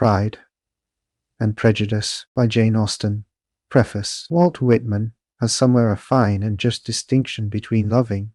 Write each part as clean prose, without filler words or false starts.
Pride and Prejudice by Jane Austen. Preface. Walt Whitman has somewhere a fine and just distinction between loving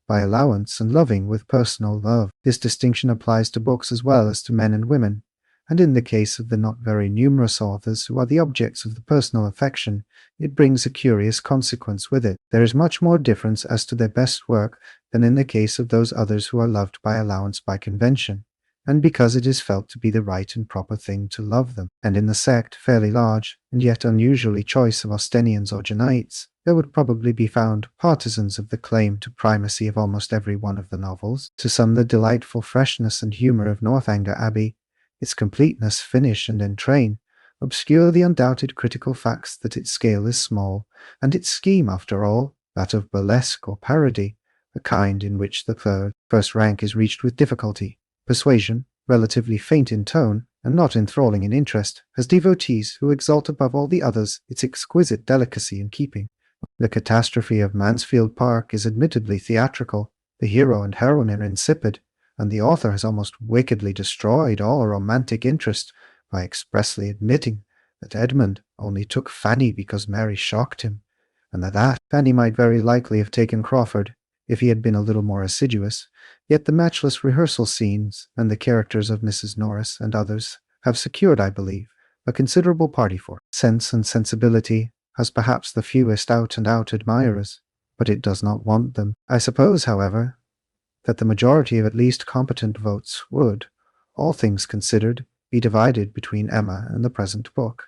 by allowance and loving with personal love. This distinction applies to books as well as to men and women, and in the case of the not very numerous authors who are the objects of the personal affection, it brings a curious consequence with it. There is much more difference as to their best work than in the case of those others who are loved by allowance by convention, and because it is felt to be the right and proper thing to love them. And in the sect, fairly large, and yet unusually choice of Austenians or Janaites, there would probably be found partisans of the claim to primacy of almost every one of the novels. To some the delightful freshness and humour of Northanger Abbey, its completeness, finish, and entrain, obscure the undoubted critical facts that its scale is small, and its scheme, after all, that of burlesque or parody, a kind in which the first rank is reached with difficulty. Persuasion, relatively faint in tone, and not enthralling in interest, has devotees who exalt above all the others its exquisite delicacy in keeping. The catastrophe of Mansfield Park is admittedly theatrical, the hero and heroine are insipid, and the author has almost wickedly destroyed all romantic interest by expressly admitting that Edmund only took Fanny because Mary shocked him, and that Fanny might very likely have taken Crawford if he had been a little more assiduous. Yet the matchless rehearsal scenes and the characters of Mrs. Norris and others have secured, I believe, a considerable party for it. Sense and Sensibility has perhaps the fewest out-and-out admirers, but it does not want them. I suppose, however, that the majority of at least competent votes would, all things considered, be divided between Emma and the present book,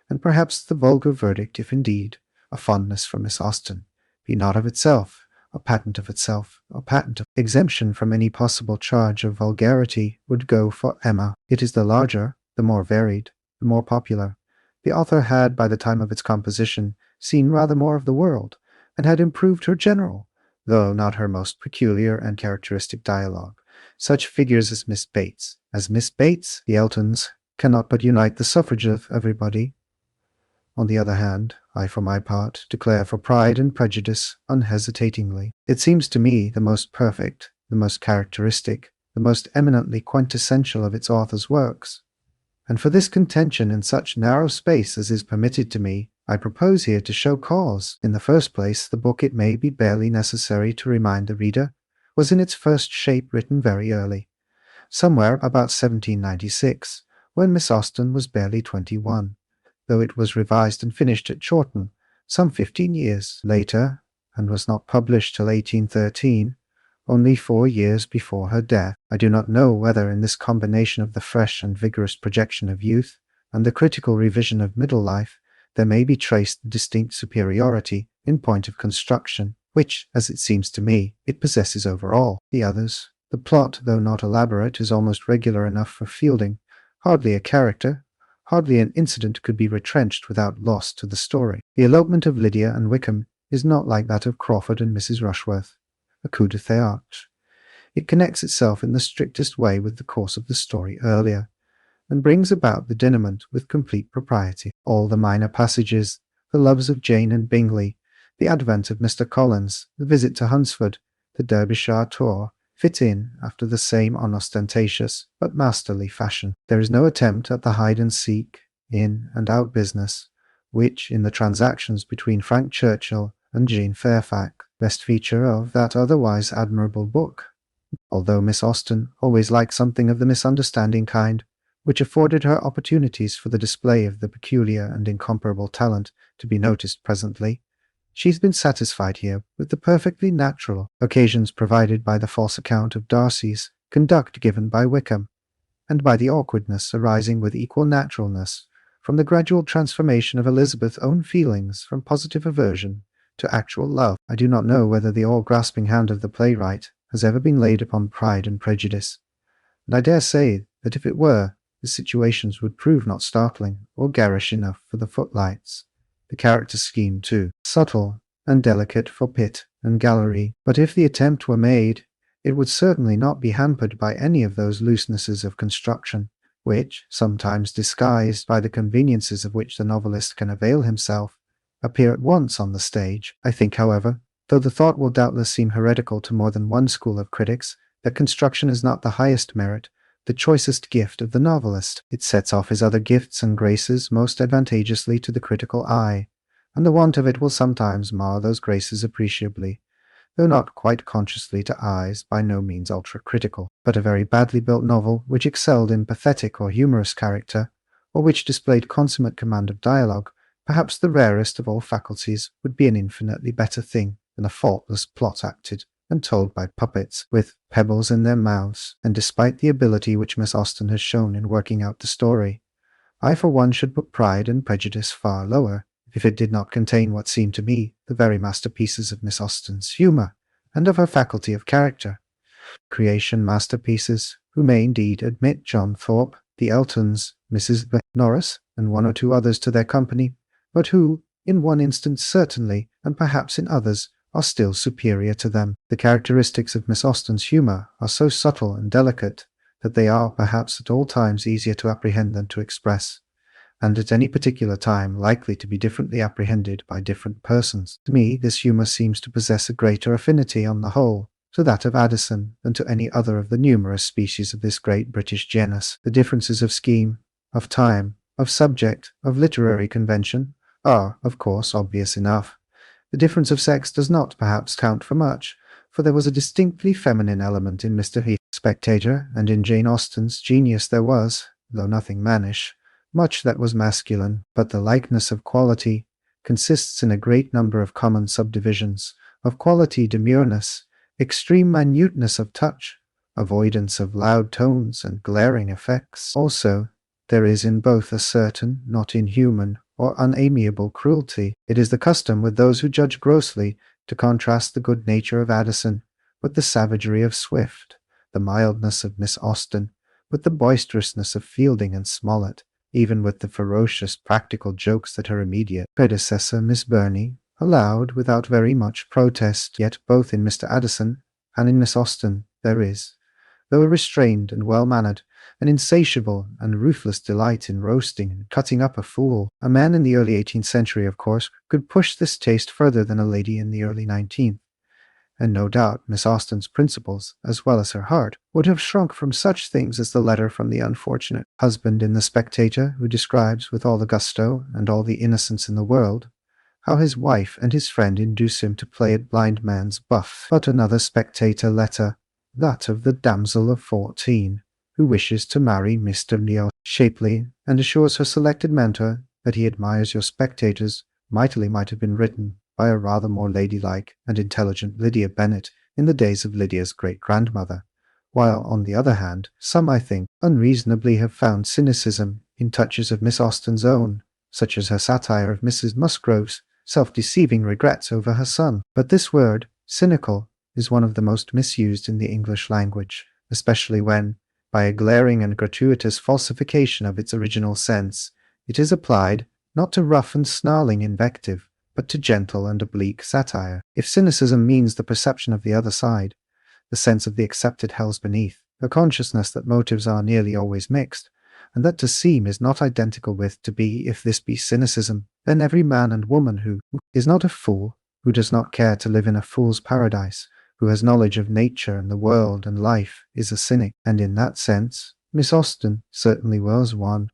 and perhaps the vulgar verdict, if indeed a fondness for Miss Austen be not of itself a patent of exemption from any possible charge of vulgarity, would go for Emma. It is the larger, the more varied, the more popular. The author had, by the time of its composition, seen rather more of the world, and had improved her general, though not her most peculiar and characteristic dialogue. Such figures as Miss Bates. As Miss Bates, the Eltons cannot but unite the suffrage of everybody. On the other hand, I for my part declare for Pride and Prejudice unhesitatingly. It seems to me the most perfect, the most characteristic, the most eminently quintessential of its author's works. And for this contention in such narrow space as is permitted to me, I propose here to show cause. In the first place, the book, it may be barely necessary to remind the reader, was in its first shape written very early, somewhere about 1796, when Miss Austen was barely 21, though it was revised and finished at Chawton some 15 years later, and was not published till 1813, only 4 years before her death. I do not know whether in this combination of the fresh and vigorous projection of youth and the critical revision of middle life there may be traced the distinct superiority in point of construction, which, as it seems to me, it possesses over all the others. The plot, though not elaborate, is almost regular enough for Fielding. Hardly a character, hardly an incident could be retrenched without loss to the story. The elopement of Lydia and Wickham is not like that of Crawford and Mrs. Rushworth, a coup de théâtre. It connects itself in the strictest way with the course of the story earlier, and brings about the denouement with complete propriety. All the minor passages, the loves of Jane and Bingley, the advent of Mr. Collins, the visit to Hunsford, the Derbyshire tour, fit in after the same unostentatious but masterly fashion. There is no attempt at the hide-and-seek, in-and-out business, which, in the transactions between Frank Churchill and Jane Fairfax, best feature of that otherwise admirable book. Although Miss Austen always liked something of the misunderstanding kind, which afforded her opportunities for the display of the peculiar and incomparable talent to be noticed presently, she has been satisfied here with the perfectly natural occasions provided by the false account of Darcy's conduct given by Wickham, and by the awkwardness arising with equal naturalness from the gradual transformation of Elizabeth's own feelings from positive aversion to actual love. I do not know whether the all-grasping hand of the playwright has ever been laid upon Pride and Prejudice, and I dare say that if it were, the situations would prove not startling or garish enough for the footlights. The character scheme, too, subtle and delicate for pit and gallery, but if the attempt were made, it would certainly not be hampered by any of those loosenesses of construction, which, sometimes disguised by the conveniences of which the novelist can avail himself, appear at once on the stage. I think, however, though the thought will doubtless seem heretical to more than one school of critics, that construction is not the highest merit, the choicest gift of the novelist. It sets off his other gifts and graces most advantageously to the critical eye, and the want of it will sometimes mar those graces appreciably, though not quite consciously to eyes by no means ultra-critical. But a very badly built novel which excelled in pathetic or humorous character, or which displayed consummate command of dialogue, perhaps the rarest of all faculties, would be an infinitely better thing than a faultless plot acted and told by puppets, with pebbles in their mouths. And despite the ability which Miss Austen has shown in working out the story, I for one should put Pride and Prejudice far lower, if it did not contain what seemed to me the very masterpieces of Miss Austen's humour, and of her faculty of character. Creation masterpieces, who may indeed admit John Thorpe, the Eltons, Mrs. Norris, and one or two others to their company, but who, in one instance certainly, and perhaps in others, are still superior to them. The characteristics of Miss Austen's humour are so subtle and delicate that they are perhaps at all times easier to apprehend than to express, and at any particular time likely to be differently apprehended by different persons. To me, this humour seems to possess a greater affinity on the whole to that of Addison than to any other of the numerous species of this great British genus. The differences of scheme, of time, of subject, of literary convention are, of course, obvious enough. The difference of sex does not perhaps count for much, for there was a distinctly feminine element in Mr. Heath's Spectator, and in Jane Austen's Genius there was, though nothing mannish, much that was masculine. But the likeness of quality consists in a great number of common subdivisions, of quality demureness, extreme minuteness of touch, avoidance of loud tones and glaring effects. Also, there is in both a certain, not inhuman, or unamiable cruelty. It is the custom with those who judge grossly to contrast the good nature of Addison with the savagery of Swift, the mildness of Miss Austen with the boisterousness of Fielding and Smollett, even with the ferocious practical jokes that her immediate predecessor, Miss Burney, allowed without very much protest. Yet both in Mr. Addison and in Miss Austen there is, though a restrained and well-mannered, an insatiable and ruthless delight in roasting and cutting up a fool. A man in the early 18th century, of course, could push this taste further than a lady in the early 19th, and no doubt Miss Austen's principles, as well as her heart, would have shrunk from such things as the letter from the unfortunate husband in The Spectator, who describes with all the gusto and all the innocence in the world how his wife and his friend induce him to play at blind man's buff. But another Spectator letter, that of the damsel of 14, who wishes to marry Mr. Neo shapely, and assures her selected mentor that he admires your spectators, might have been written by a rather more ladylike and intelligent Lydia Bennet in the days of Lydia's great-grandmother, while, on the other hand, some, I think, unreasonably have found cynicism in touches of Miss Austen's own, such as her satire of Mrs. Musgrove's self-deceiving regrets over her son. But this word, cynical, is one of the most misused in the English language, especially when, by a glaring and gratuitous falsification of its original sense, it is applied, not to rough and snarling invective, but to gentle and oblique satire. If cynicism means the perception of the other side, the sense of the accepted hells beneath, the consciousness that motives are nearly always mixed, and that to seem is not identical with to be, if this be cynicism, then every man and woman who is not a fool, who does not care to live in a fool's paradise, who has knowledge of nature and the world and life, is a cynic. And in that sense, Miss Austen certainly was one.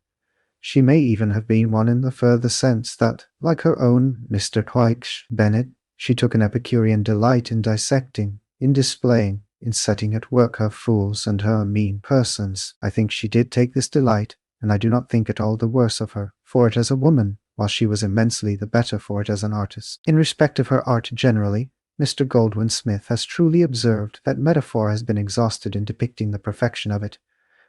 She may even have been one in the further sense that, like her own Mr. Bennet, she took an Epicurean delight in dissecting, in displaying, in setting at work her fools and her mean persons. I think she did take this delight, and I do not think it all the worse of her for it as a woman, while she was immensely the better for it as an artist. In respect of her art generally, Mr. Goldwin Smith has truly observed that metaphor has been exhausted in depicting the perfection of it,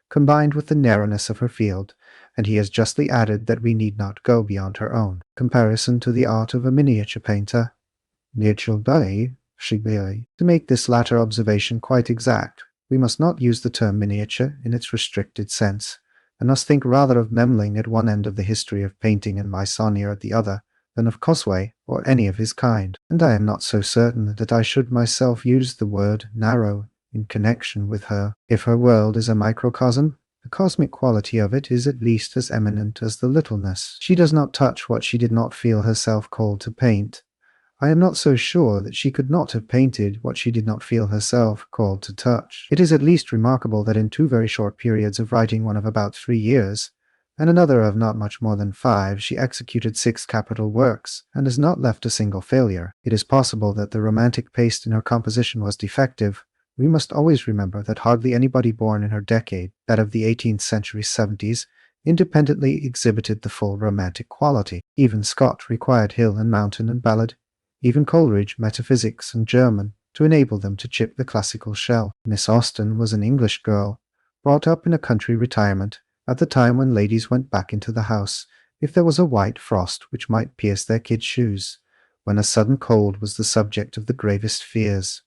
combined with the narrowness of her field, and he has justly added that we need not go beyond her own. Comparison to the art of a miniature painter. To make this latter observation quite exact, we must not use the term miniature in its restricted sense, and must think rather of Memling at one end of the history of painting and Mysonia at the other, than of Cosway or any of his kind. And I am not so certain that I should myself use the word narrow in connection with her. If her world is a microcosm, the cosmic quality of it is at least as eminent as the littleness. She does not touch what she did not feel herself called to paint. I am not so sure that she could not have painted what she did not feel herself called to touch. It is at least remarkable that in 2 very short periods of writing, one of about 3 years, and another of not much more than 5, she executed 6 capital works, and has not left a single failure. It is possible that the romantic paste in her composition was defective. We must always remember that hardly anybody born in her decade, that of the 18th century 70s, independently exhibited the full romantic quality. Even Scott required hill and mountain and ballad, even Coleridge metaphysics and German, to enable them to chip the classical shell. Miss Austen was an English girl, brought up in a country retirement, at the time when ladies went back into the house, if there was a white frost which might pierce their kid shoes, when a sudden cold was the subject of the gravest fears,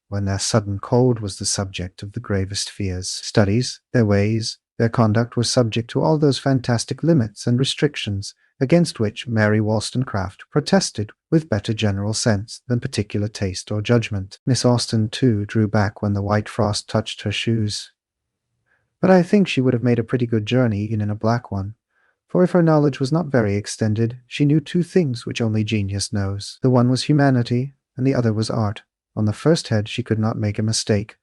Studies, their ways, their conduct were subject to all those fantastic limits and restrictions against which Mary Wollstonecraft protested with better general sense than particular taste or judgment. Miss Austen, too, drew back when the white frost touched her shoes. But I think she would have made a pretty good journey even in a black one, for if her knowledge was not very extended, she knew 2 things which only genius knows. The one was humanity, and the other was art. On the first head she could not make a mistake.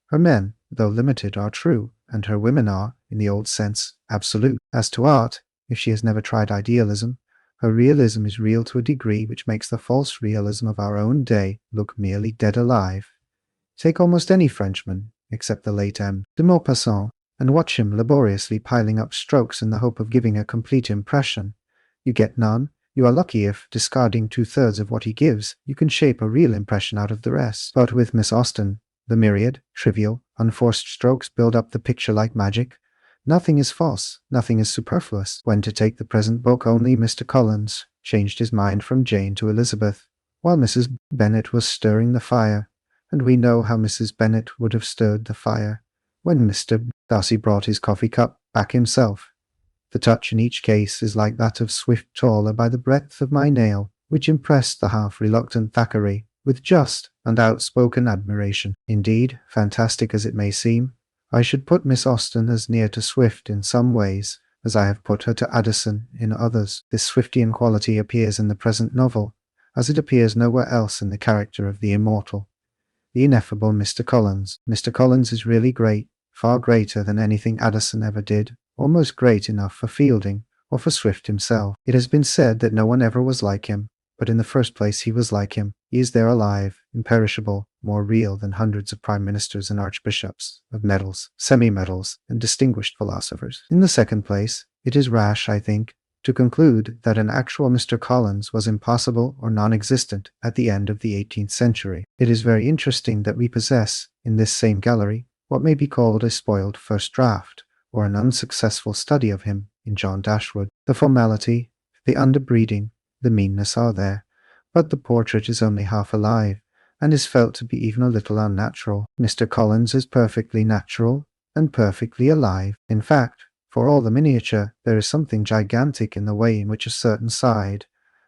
Her men, though limited, are true, and her women are, in the old sense, absolute. As to art, if she has never tried idealism, her realism is real to a degree which makes the false realism of our own day look merely dead alive. Take almost any Frenchman, except the late M. de Maupassant, and watch him laboriously piling up strokes in the hope of giving a complete impression. You get none. You are lucky if, discarding 2/3 of what he gives, you can shape a real impression out of the rest. But with Miss Austen, the myriad, trivial, unforced strokes build up the picture like magic. Nothing is false, nothing is superfluous. When, to take the present book, only Mr. Collins changed his mind from Jane to Elizabeth, while Mrs. Bennet was stirring the fire, and we know how Mrs. Bennet would have stirred the fire when Mr. Darcy brought his coffee cup back himself. The touch in each case is like that of Swift taller by the breadth of my nail, which impressed the half-reluctant Thackeray with just and outspoken admiration. Indeed, fantastic as it may seem, I should put Miss Austen as near to Swift in some ways as I have put her to Addison in others. This Swiftian quality appears in the present novel, as it appears nowhere else in the character of the immortal, the ineffable Mr. Collins. Mr. Collins is really great, far greater than anything Addison ever did, almost great enough for Fielding or for Swift himself. It has been said that no one ever was like him, but in the first place he was like him. He is there alive, imperishable, more real than hundreds of prime ministers and archbishops, of medals, semi-medals, and distinguished philosophers. In the second place, it is rash, I think, to conclude that an actual Mr. Collins was impossible or non-existent at the end of the 18th century. It is very interesting that we possess, in this same gallery, what may be called a spoiled first draft, or an unsuccessful study of him in John Dashwood. The formality, the underbreeding, the meanness are there, but the portrait is only half alive, and is felt to be even a little unnatural. Mr. Collins is perfectly natural and perfectly alive. In fact, for all the miniature, there is something gigantic in the way in which a certain side,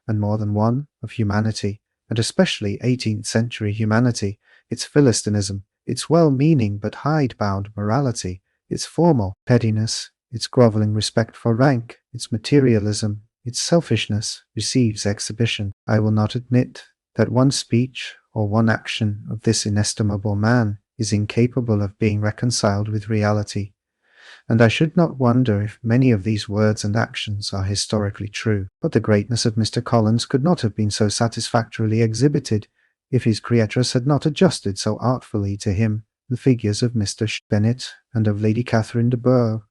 and more than one, of humanity, and especially 18th century humanity, its Philistinism, its well-meaning but hide-bound morality, its formal pettiness, its grovelling respect for rank, its materialism, its selfishness, receives exhibition. I will not admit that one speech or one action of this inestimable man is incapable of being reconciled with reality, and I should not wonder if many of these words and actions are historically true. But the greatness of Mr. Collins could not have been so satisfactorily exhibited if his creatress had not adjusted so artfully to him the figures of Mr. Bennet and of Lady Catherine de Bourgh.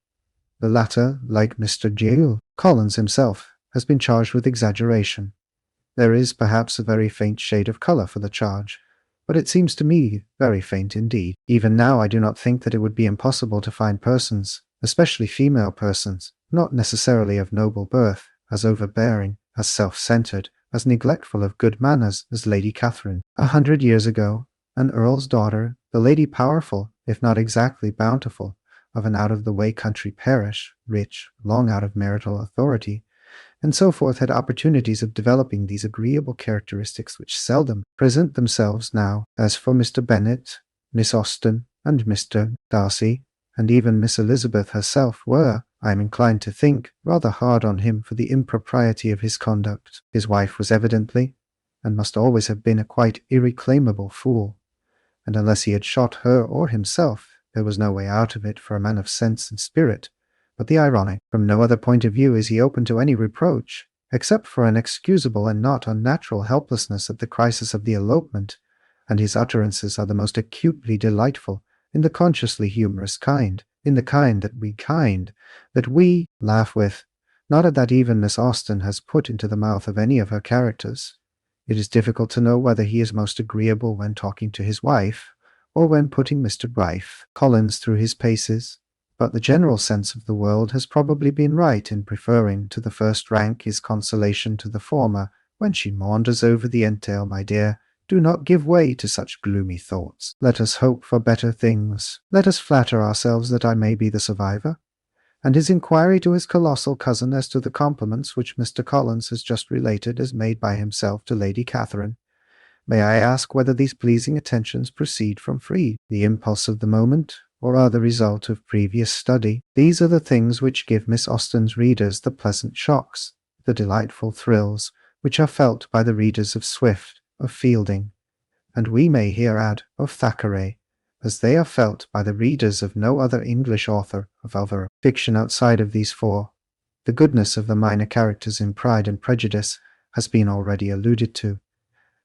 The latter, like Mr. Jules Collins himself, has been charged with exaggeration. There is perhaps a very faint shade of colour for the charge, but it seems to me very faint indeed. Even now I do not think that it would be impossible to find persons, especially female persons, not necessarily of noble birth, as overbearing, as self-centred, as neglectful of good manners as Lady Catherine. 100 years ago, an earl's daughter, the lady powerful, if not exactly bountiful, of an out-of-the-way country parish, rich, long out of marital authority, and so forth, had opportunities of developing these agreeable characteristics which seldom present themselves now. As for Mr. Bennet, Miss Austen, and Mr. Darcy, and even Miss Elizabeth herself were, I am inclined to think, rather hard on him for the impropriety of his conduct. His wife was evidently, and must always have been a quite irreclaimable fool, and unless he had shot her or himself, there was no way out of it for a man of sense and spirit. But the ironic, from no other point of view is he open to any reproach, except for an excusable and not unnatural helplessness at the crisis of the elopement, and his utterances are the most acutely delightful, in the consciously humorous kind, in the kind that we laugh with, not at that even Miss Austen has put into the mouth of any of her characters. It is difficult to know whether he is most agreeable when talking to his wife, or when putting Mr. Rife Collins through his paces, but the general sense of the world has probably been right in preferring to the first rank his consolation to the former. When she maunders over the entail, my dear, do not give way to such gloomy thoughts. Let us hope for better things. Let us flatter ourselves that I may be the survivor. And his inquiry to his colossal cousin as to the compliments which Mr. Collins has just related as made by himself to Lady Catherine. May I ask whether these pleasing attentions proceed from the impulse of the moment, or are the result of previous study? These are the things which give Miss Austen's readers the pleasant shocks, the delightful thrills, which are felt by the readers of Swift, of Fielding, and we may here add of Thackeray, as they are felt by the readers of no other English author of other fiction outside of these four. The goodness of the minor characters in Pride and Prejudice has been already alluded to,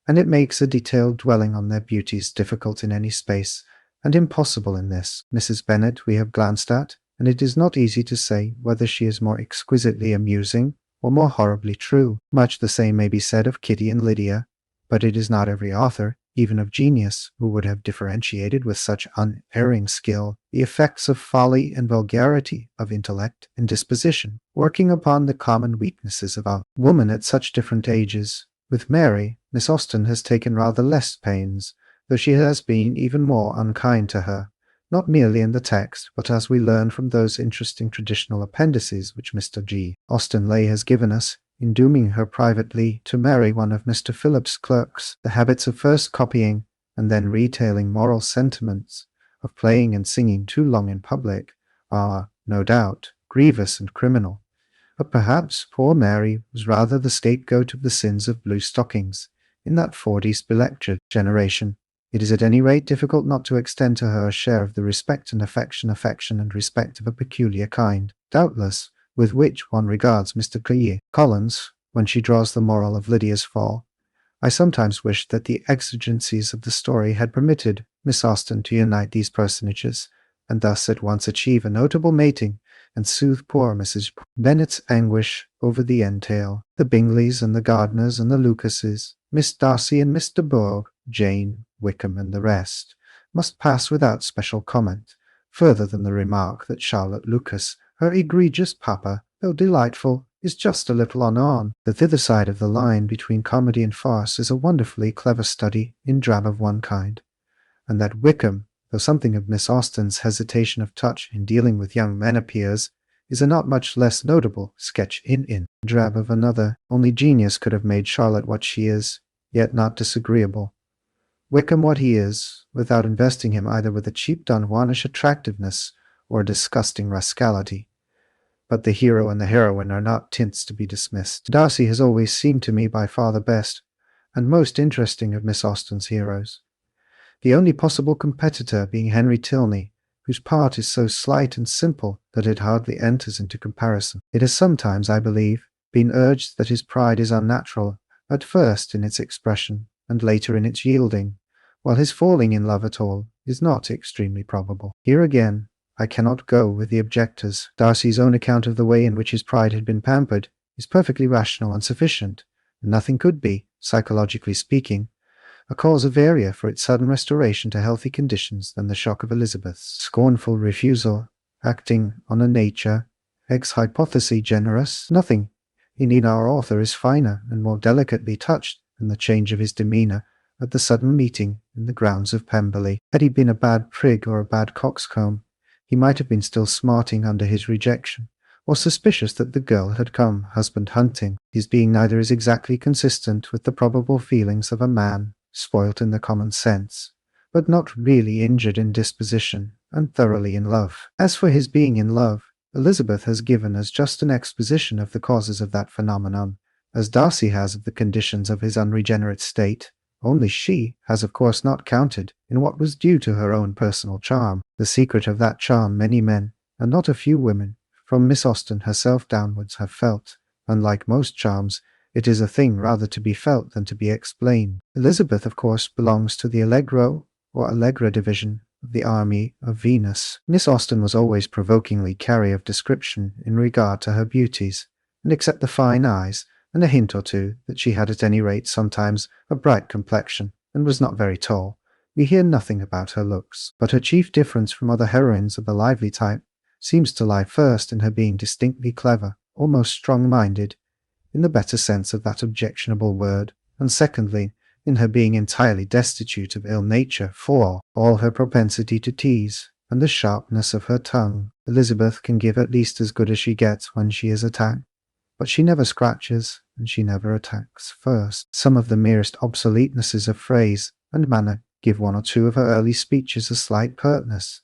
and it makes a detailed dwelling on their beauties difficult in any space, and impossible in this. Mrs. Bennet we have glanced at, and it is not easy to say whether she is more exquisitely amusing or more horribly true. Much the same may be said of Kitty and Lydia, but it is not every author, even of genius, who would have differentiated with such unerring skill the effects of folly and vulgarity, of intellect and disposition, working upon the common weaknesses of a woman at such different ages. With Mary, Miss Austen has taken rather less pains, though she has been even more unkind to her, not merely in the text, but as we learn from those interesting traditional appendices which Mr. G. Austen Leigh has given us, in dooming her privately to marry one of Mr. Phillips's clerks. The habits of first copying and then retailing moral sentiments, of playing and singing too long in public, are, no doubt, grievous and criminal. But perhaps poor Mary was rather the scapegoat of the sins of blue stockings in that 40s belectured generation. It is at any rate difficult not to extend to her a share of the respect and affection and respect of a peculiar kind, doubtless, with which one regards Mr. Collins when she draws the moral of Lydia's fall. I sometimes wish that the exigencies of the story had permitted Miss Austen to unite these personages, and thus at once achieve a notable mating, and soothe poor Mrs. Bennet's anguish over the entail. The Bingleys and the Gardiners and the Lucases, Miss Darcy and Mr. Bourgh, Jane, Wickham, and the rest, must pass without special comment, further than the remark that Charlotte Lucas, her egregious papa, though delightful, is just a little on. The thither side of the line between comedy and farce is a wonderfully clever study in drama of one kind, and that Wickham, though something of Miss Austen's hesitation of touch in dealing with young men appears, is a not much less notable sketch in drab of another. Only genius could have made Charlotte what she is, yet not disagreeable. Wickham what he is, without investing him either with a cheap Don Juanish attractiveness or a disgusting rascality. But the hero and the heroine are not tints to be dismissed. Darcy has always seemed to me by far the best and most interesting of Miss Austen's heroes, the only possible competitor being Henry Tilney, whose part is so slight and simple that it hardly enters into comparison. It has sometimes, I believe, been urged that his pride is unnatural, at first in its expression, and later in its yielding, while his falling in love at all is not extremely probable. Here again, I cannot go with the objectors. Darcy's own account of the way in which his pride had been pampered is perfectly rational and sufficient, and nothing could be, psychologically speaking, a cause of varier for its sudden restoration to healthy conditions than the shock of Elizabeth's scornful refusal, acting on a nature ex hypothesi generis. Nothing in our author is finer and more delicately touched than the change of his demeanour at the sudden meeting in the grounds of Pemberley. Had he been a bad prig or a bad coxcomb, he might have been still smarting under his rejection, or suspicious that the girl had come husband-hunting. His being neither is exactly consistent with the probable feelings of a man spoilt in the common sense, but not really injured in disposition, and thoroughly in love. As for his being in love, Elizabeth has given us just an exposition of the causes of that phenomenon, as Darcy has of the conditions of his unregenerate state, only she has of course not counted in what was due to her own personal charm. The secret of that charm many men, and not a few women, from Miss Austen herself downwards, have felt. Unlike most charms, it is a thing rather to be felt than to be explained. Elizabeth, of course, belongs to the Allegro or Allegra division of the army of Venus. Miss Austen was always provokingly chary of description in regard to her beauties, and except the fine eyes, and a hint or two that she had at any rate sometimes a bright complexion, and was not very tall, we hear nothing about her looks. But her chief difference from other heroines of the lively type seems to lie first in her being distinctly clever, almost strong-minded, in the better sense of that objectionable word, and secondly, in her being entirely destitute of ill nature, for all her propensity to tease, and the sharpness of her tongue. Elizabeth can give at least as good as she gets when she is attacked, but she never scratches, and she never attacks first. Some of the merest obsoletenesses of phrase and manner give one or two of her early speeches a slight pertness,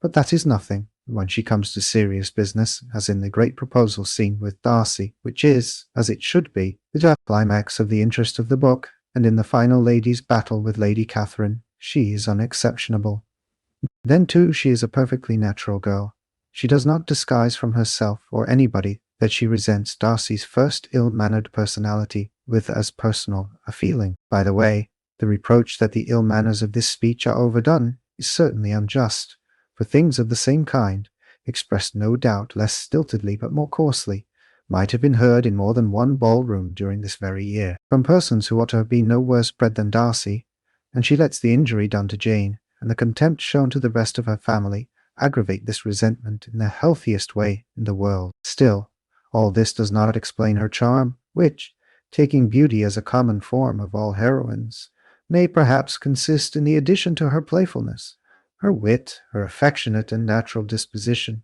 but that is nothing when she comes to serious business, as in the great proposal scene with Darcy, which is, as it should be, the climax of the interest of the book, and in the final lady's battle with Lady Catherine, she is unexceptionable. Then too she is a perfectly natural girl. She does not disguise from herself or anybody that she resents Darcy's first ill-mannered personality with as personal a feeling. By the way, the reproach that the ill manners of this speech are overdone is certainly unjust, for things of the same kind, expressed no doubt less stiltedly but more coarsely, might have been heard in more than one ball-room during this very year, from persons who ought to have been no worse bred than Darcy, and she lets the injury done to Jane, and the contempt shown to the rest of her family, aggravate this resentment in the healthiest way in the world. Still, all this does not explain her charm, which, taking beauty as a common form of all heroines, may perhaps consist in the addition to her playfulness, her wit, her affectionate and natural disposition,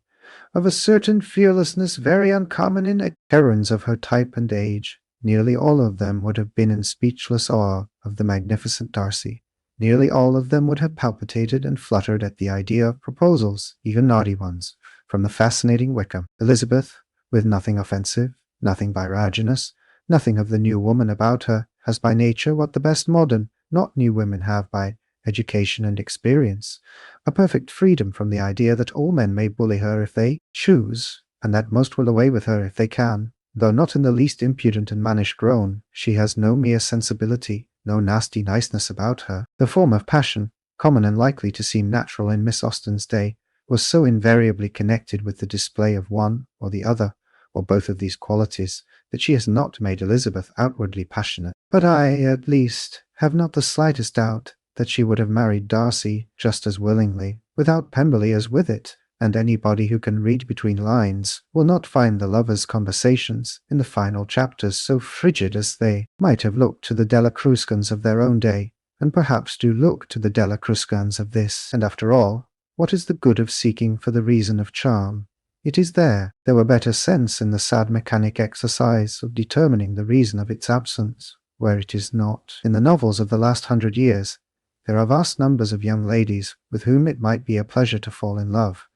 of a certain fearlessness very uncommon in heroines of her type and age. Nearly all of them would have been in speechless awe of the magnificent Darcy. Nearly all of them would have palpitated and fluttered at the idea of proposals, even naughty ones, from the fascinating Wickham. Elizabeth, with nothing offensive, nothing viraginous, nothing of the new woman about her, has by nature what the best modern, not new women have by education and experience, a perfect freedom from the idea that all men may bully her if they choose, and that most will away with her if they can. Though not in the least impudent and mannish grown, she has no mere sensibility, no nasty niceness about her. The form of passion, common and likely to seem natural in Miss Austen's day, was so invariably connected with the display of one or the other, or both of these qualities, that she has not made Elizabeth outwardly passionate. But I, at least, have not the slightest doubt that she would have married Darcy just as willingly, without Pemberley as with it, and anybody who can read between lines will not find the lovers' conversations in the final chapters so frigid as they might have looked to the Della Cruscans of their own day, and perhaps do look to the Della Cruscans of this. And after all, what is the good of seeking for the reason of charm? It is there. There were better sense in the sad mechanic exercise of determining the reason of its absence, where it is not. In the novels of the last 100 years, there are vast numbers of young ladies with whom it might be a pleasure to fall in love.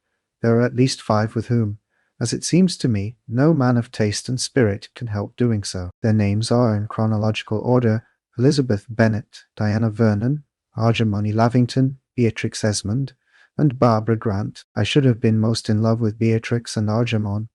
There are at least 5 with whom, as it seems to me, no man of taste and spirit can help doing so. Their names are, in chronological order, Elizabeth Bennet, Diana Vernon, Arjemone Lavington, Beatrix Esmond, and Barbara Grant. I should have been most in love with Beatrix and Arjemone.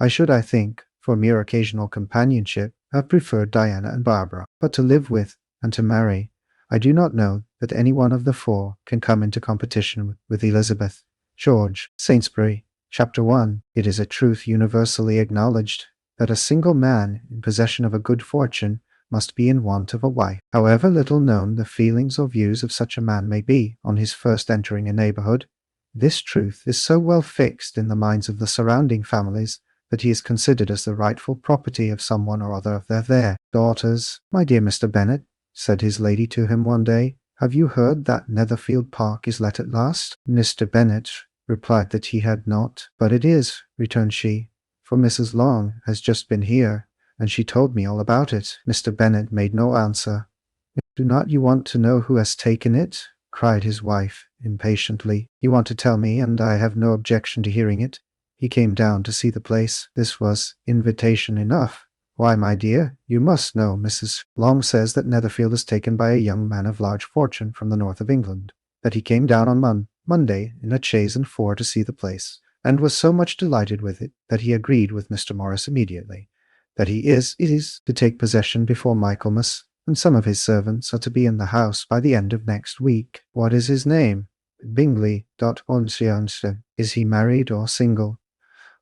I should, I think, for mere occasional companionship, have preferred Diana and Barbara. But to live with and to marry, I do not know that any one of the 4 can come into competition with Elizabeth. George Saintsbury, Chapter 1. It is a truth universally acknowledged that a single man in possession of a good fortune must be in want of a wife. However little known the feelings or views of such a man may be on his first entering a neighbourhood, this truth is so well fixed in the minds of the surrounding families that he is considered as the rightful property of some one or other of their daughters. "My dear Mr. Bennet," said his lady to him one day, "have you heard that Netherfield Park is let at last?" Mr. Bennet replied that he had not. "But it is," returned she, "for Mrs. Long has just been here, and she told me all about it." Mr. Bennet made no answer. "Do not you want to know who has taken it?" cried his wife, impatiently. "You want to tell me, and I have no objection to hearing it. He came down to see the place." This was invitation enough, Why, my dear, you must know Mrs. Long says that Netherfield is taken by a young man of large fortune from the north of England, that he came down on Monday in a chaise and four to see the place, and was so much delighted with it that he agreed with Mr. Morris immediately, that he is to take possession before Michaelmas, and some of his servants are to be in the house by the end of next week. What is his name? Bingley. Is he married or single?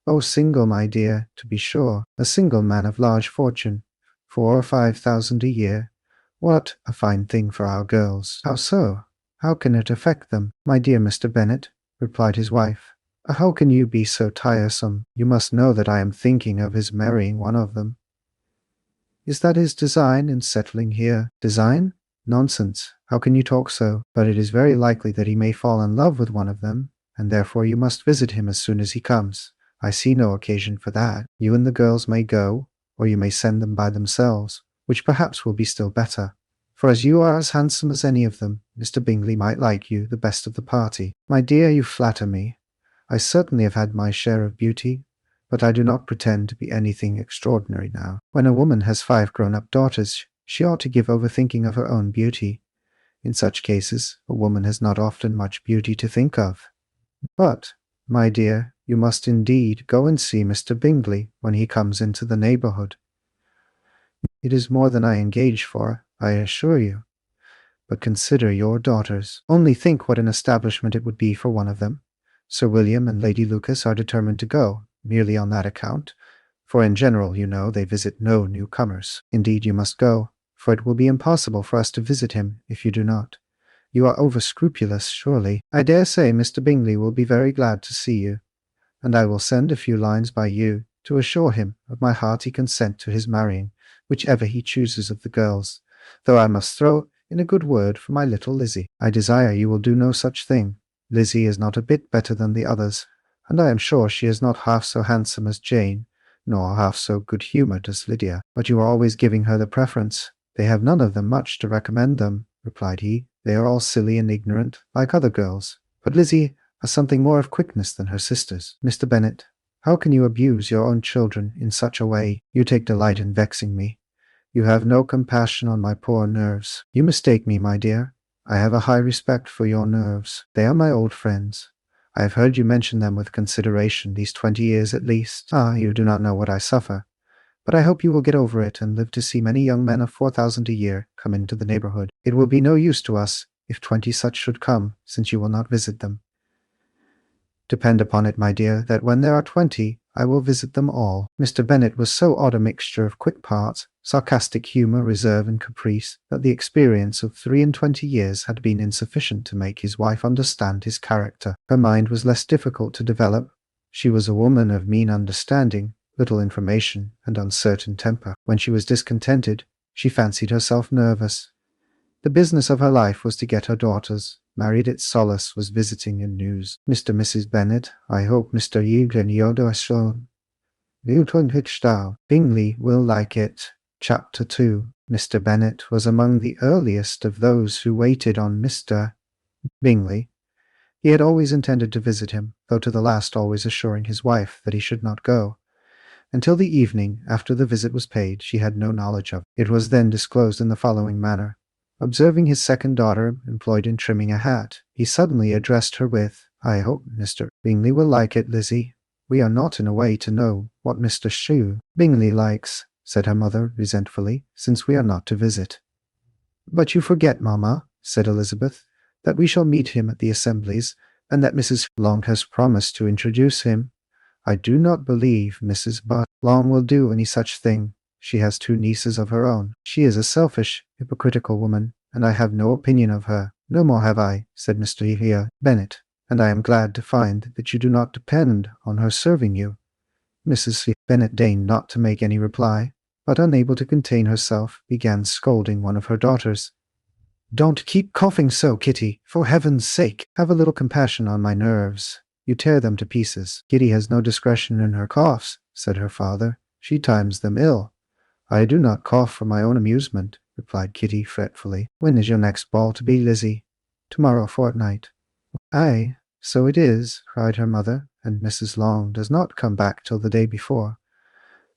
Oh, single, my dear, to be sure, a single man of large fortune, 4,000 or 5,000 a year. What a fine thing for our girls! How so? How can it affect them, my dear Mr. Bennet? Replied his wife. How can you be so tiresome? You must know that I am thinking of his marrying one of them. Is that his design in settling here? Design? Nonsense. How can you talk so? But it is very likely that he may fall in love with one of them, and therefore you must visit him as soon as he comes. I see no occasion for that. You and the girls may go, or you may send them by themselves, which perhaps will be still better. For as you are as handsome as any of them, Mr. Bingley might like you the best of the party. My dear, you flatter me. I certainly have had my share of beauty, but I do not pretend to be anything extraordinary now. When a woman has 5 grown-up daughters, she ought to give over thinking of her own beauty. In such cases, a woman has not often much beauty to think of. But, my dear, you must indeed go and see Mr. Bingley when he comes into the neighbourhood. It is more than I engage for, I assure you. But consider your daughters. Only think what an establishment it would be for one of them. Sir William and Lady Lucas are determined to go, merely on that account, for in general, you know, they visit no newcomers. Indeed, you must go, for it will be impossible for us to visit him if you do not. You are over-scrupulous, surely. I dare say Mr. Bingley will be very glad to see you, and I will send a few lines by you to assure him of my hearty consent to his marrying whichever he chooses of the girls, though I must throw in a good word for my little Lizzie. I desire you will do no such thing. Lizzie is not a bit better than the others, and I am sure she is not half so handsome as Jane, nor half so good-humoured as Lydia. But you are always giving her the preference. They have none of them much to recommend them, replied he. They are all silly and ignorant, like other girls. But Lizzie has something more of quickness than her sisters. Mr. Bennet, how can you abuse your own children in such a way? You take delight in vexing me. You have no compassion on my poor nerves. You mistake me, my dear. I have a high respect for your nerves. They are my old friends. I have heard you mention them with consideration these 20 years at least. Ah, you do not know what I suffer. But I hope you will get over it and live to see many young men of 4,000 a year come into the neighbourhood. It will be no use to us if 20 such should come, since you will not visit them. Depend upon it, my dear, that when there are 20, I will visit them all. Mr. Bennet was so odd a mixture of quick parts, sarcastic humour, reserve, and caprice, that the experience of 23 years had been insufficient to make his wife understand his character. Her mind was less difficult to develop. She was a woman of mean understanding, little information, and uncertain temper. When she was discontented, she fancied herself nervous. The business of her life was to get her daughters married. Its solace was visiting and news. Mr. and Mrs. Bennet, I hope Mr. Bingley will like it. Chapter 2. Mr. Bennet was among the earliest of those who waited on Mr. Bingley. He had always intended to visit him, though to the last always assuring his wife that he should not go. Until the evening after the visit was paid, she had no knowledge of it. It was then disclosed in the following manner. Observing his second daughter employed in trimming a hat, he suddenly addressed her with, I hope Mr. Bingley will like it, Lizzie. We are not in a way to know what Mr. Bingley likes, said her mother resentfully, since we are not to visit. But you forget, mamma, said Elizabeth, that we shall meet him at the assemblies, and that Mrs. Long has promised to introduce him. I do not believe Mrs. Long will do any such thing. She has 2 nieces of her own. She is a selfish, hypocritical woman, and I have no opinion of her. No more have I, said Mr. Bennet, and I am glad to find that you do not depend on her serving you. Mrs. Bennet deigned not to make any reply, but unable to contain herself, began scolding one of her daughters. Don't keep coughing so, Kitty, for heaven's sake. Have a little compassion on my nerves. You tear them to pieces. Kitty has no discretion in her coughs, said her father. She times them ill. I do not cough for my own amusement, replied Kitty fretfully. When is your next ball to be, Lizzie? Tomorrow fortnight. Aye, so it is, cried her mother, and Mrs. Long does not come back till the day before.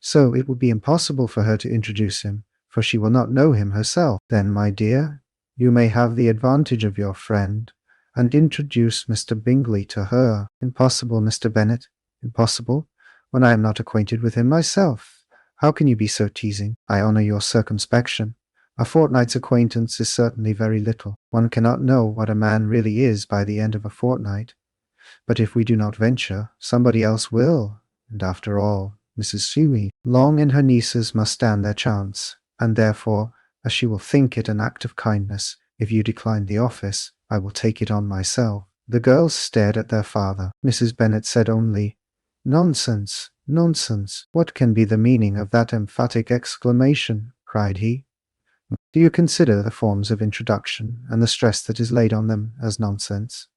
so it would be impossible for her to introduce him, for she will not know him herself. Then, my dear, you may have the advantage of your friend, and introduce Mr. Bingley to her. Impossible, Mr. Bennet. Impossible, when I am not acquainted with him myself. How can you be so teasing? I honour your circumspection. A fortnight's acquaintance is certainly very little. One cannot know what a man really is by the end of a fortnight. But if we do not venture, somebody else will. And after all, Mrs. Sewey Long and her nieces must stand their chance, and therefore, as she will think it an act of kindness, if you decline the office, I will take it on myself. The girls stared at their father. Mrs. Bennet said only, "Nonsense, nonsense! What can be the meaning of that emphatic exclamation?" cried he. "Do you consider the forms of introduction, and the stress that is laid on them, as nonsense?"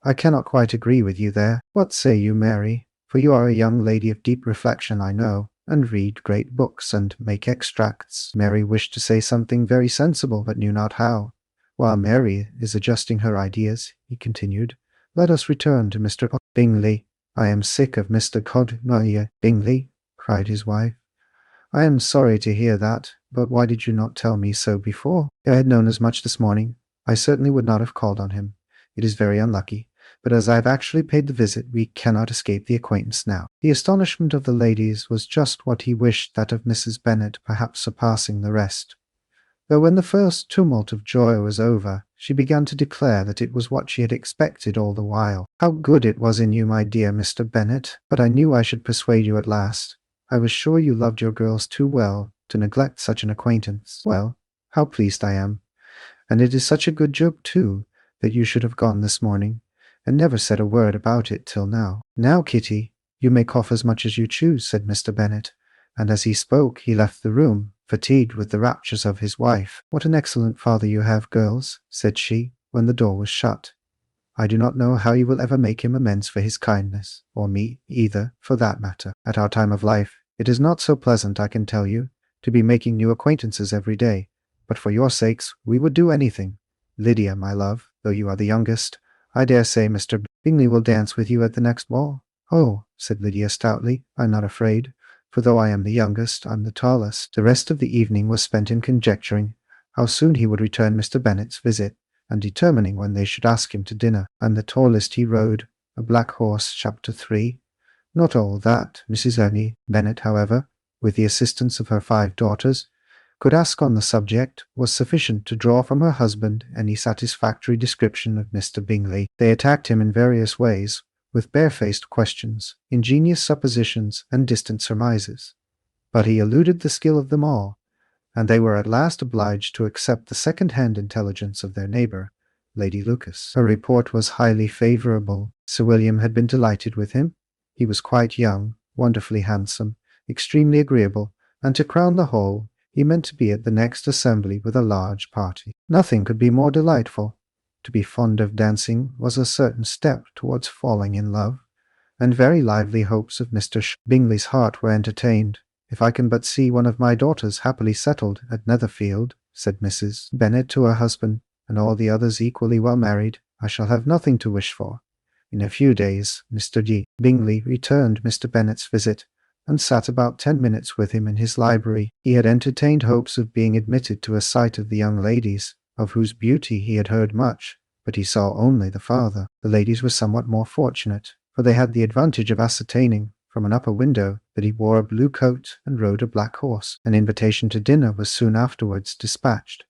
"I cannot quite agree with you there. What say you, Mary? For you are a young lady of deep reflection, I know, and read great books, and make extracts." Mary wished to say something very sensible, but knew not how. "While Mary is adjusting her ideas," he continued, "let us return to Mr. Bingley." "I am sick of Mr. Bingley," cried his wife. "I am sorry to hear that, but why did you not tell me so before? If I had known as much this morning, I certainly would not have called on him. It is very unlucky, but as I have actually paid the visit, we cannot escape the acquaintance now." The astonishment of the ladies was just what he wished, that of Mrs. Bennet perhaps surpassing the rest. Though when the first tumult of joy was over, she began to declare that it was what she had expected all the while. "How good it was in you, my dear Mr. Bennet! But I knew I should persuade you at last. I was sure you loved your girls too well to neglect such an acquaintance. Well, how pleased I am! And it is such a good joke, too, that you should have gone this morning, and never said a word about it till now." "Now, Kitty, you may cough as much as you choose," said Mr. Bennet, and as he spoke he left the room, fatigued with the raptures of his wife. "What an excellent father you have, girls," said she, when the door was shut. "I do not know how you will ever make him amends for his kindness, or me either, for that matter. At our time of life, it is not so pleasant, I can tell you, to be making new acquaintances every day, but for your sakes we would do anything. Lydia, my love, though you are the youngest, I dare say Mr. Bingley will dance with you at the next ball." "Oh," said Lydia stoutly, "I'm not afraid, for though I am the youngest, I'm the tallest." The rest of the evening was spent in conjecturing how soon he would return Mr. Bennet's visit, and determining when they should ask him to dinner. "And the tallest he rode, a black horse," Chapter 3. Not all that Mrs. Bennet, however, with the assistance of her 5 daughters, could ask on the subject, was sufficient to draw from her husband any satisfactory description of Mr. Bingley. They attacked him in various ways, with barefaced questions, ingenious suppositions, and distant surmises. But he eluded the skill of them all, and they were at last obliged to accept the second-hand intelligence of their neighbour, Lady Lucas. Her report was highly favourable. Sir William had been delighted with him. He was quite young, wonderfully handsome, extremely agreeable, and to crown the whole, he meant to be at the next assembly with a large party. Nothing could be more delightful. To be fond of dancing was a certain step towards falling in love, and very lively hopes of Mr. Bingley's heart were entertained. "If I can but see one of my daughters happily settled at Netherfield," said Mrs. Bennet to her husband, "and all the others equally well married, I shall have nothing to wish for." In a few days, Mr. Bingley returned Mr. Bennet's visit, and sat about 10 minutes with him in his library. He had entertained hopes of being admitted to a sight of the young ladies, of whose beauty he had heard much, but he saw only the father. The ladies were somewhat more fortunate, for they had the advantage of ascertaining, from an upper window, that he wore a blue coat and rode a black horse. An invitation to dinner was soon afterwards dispatched,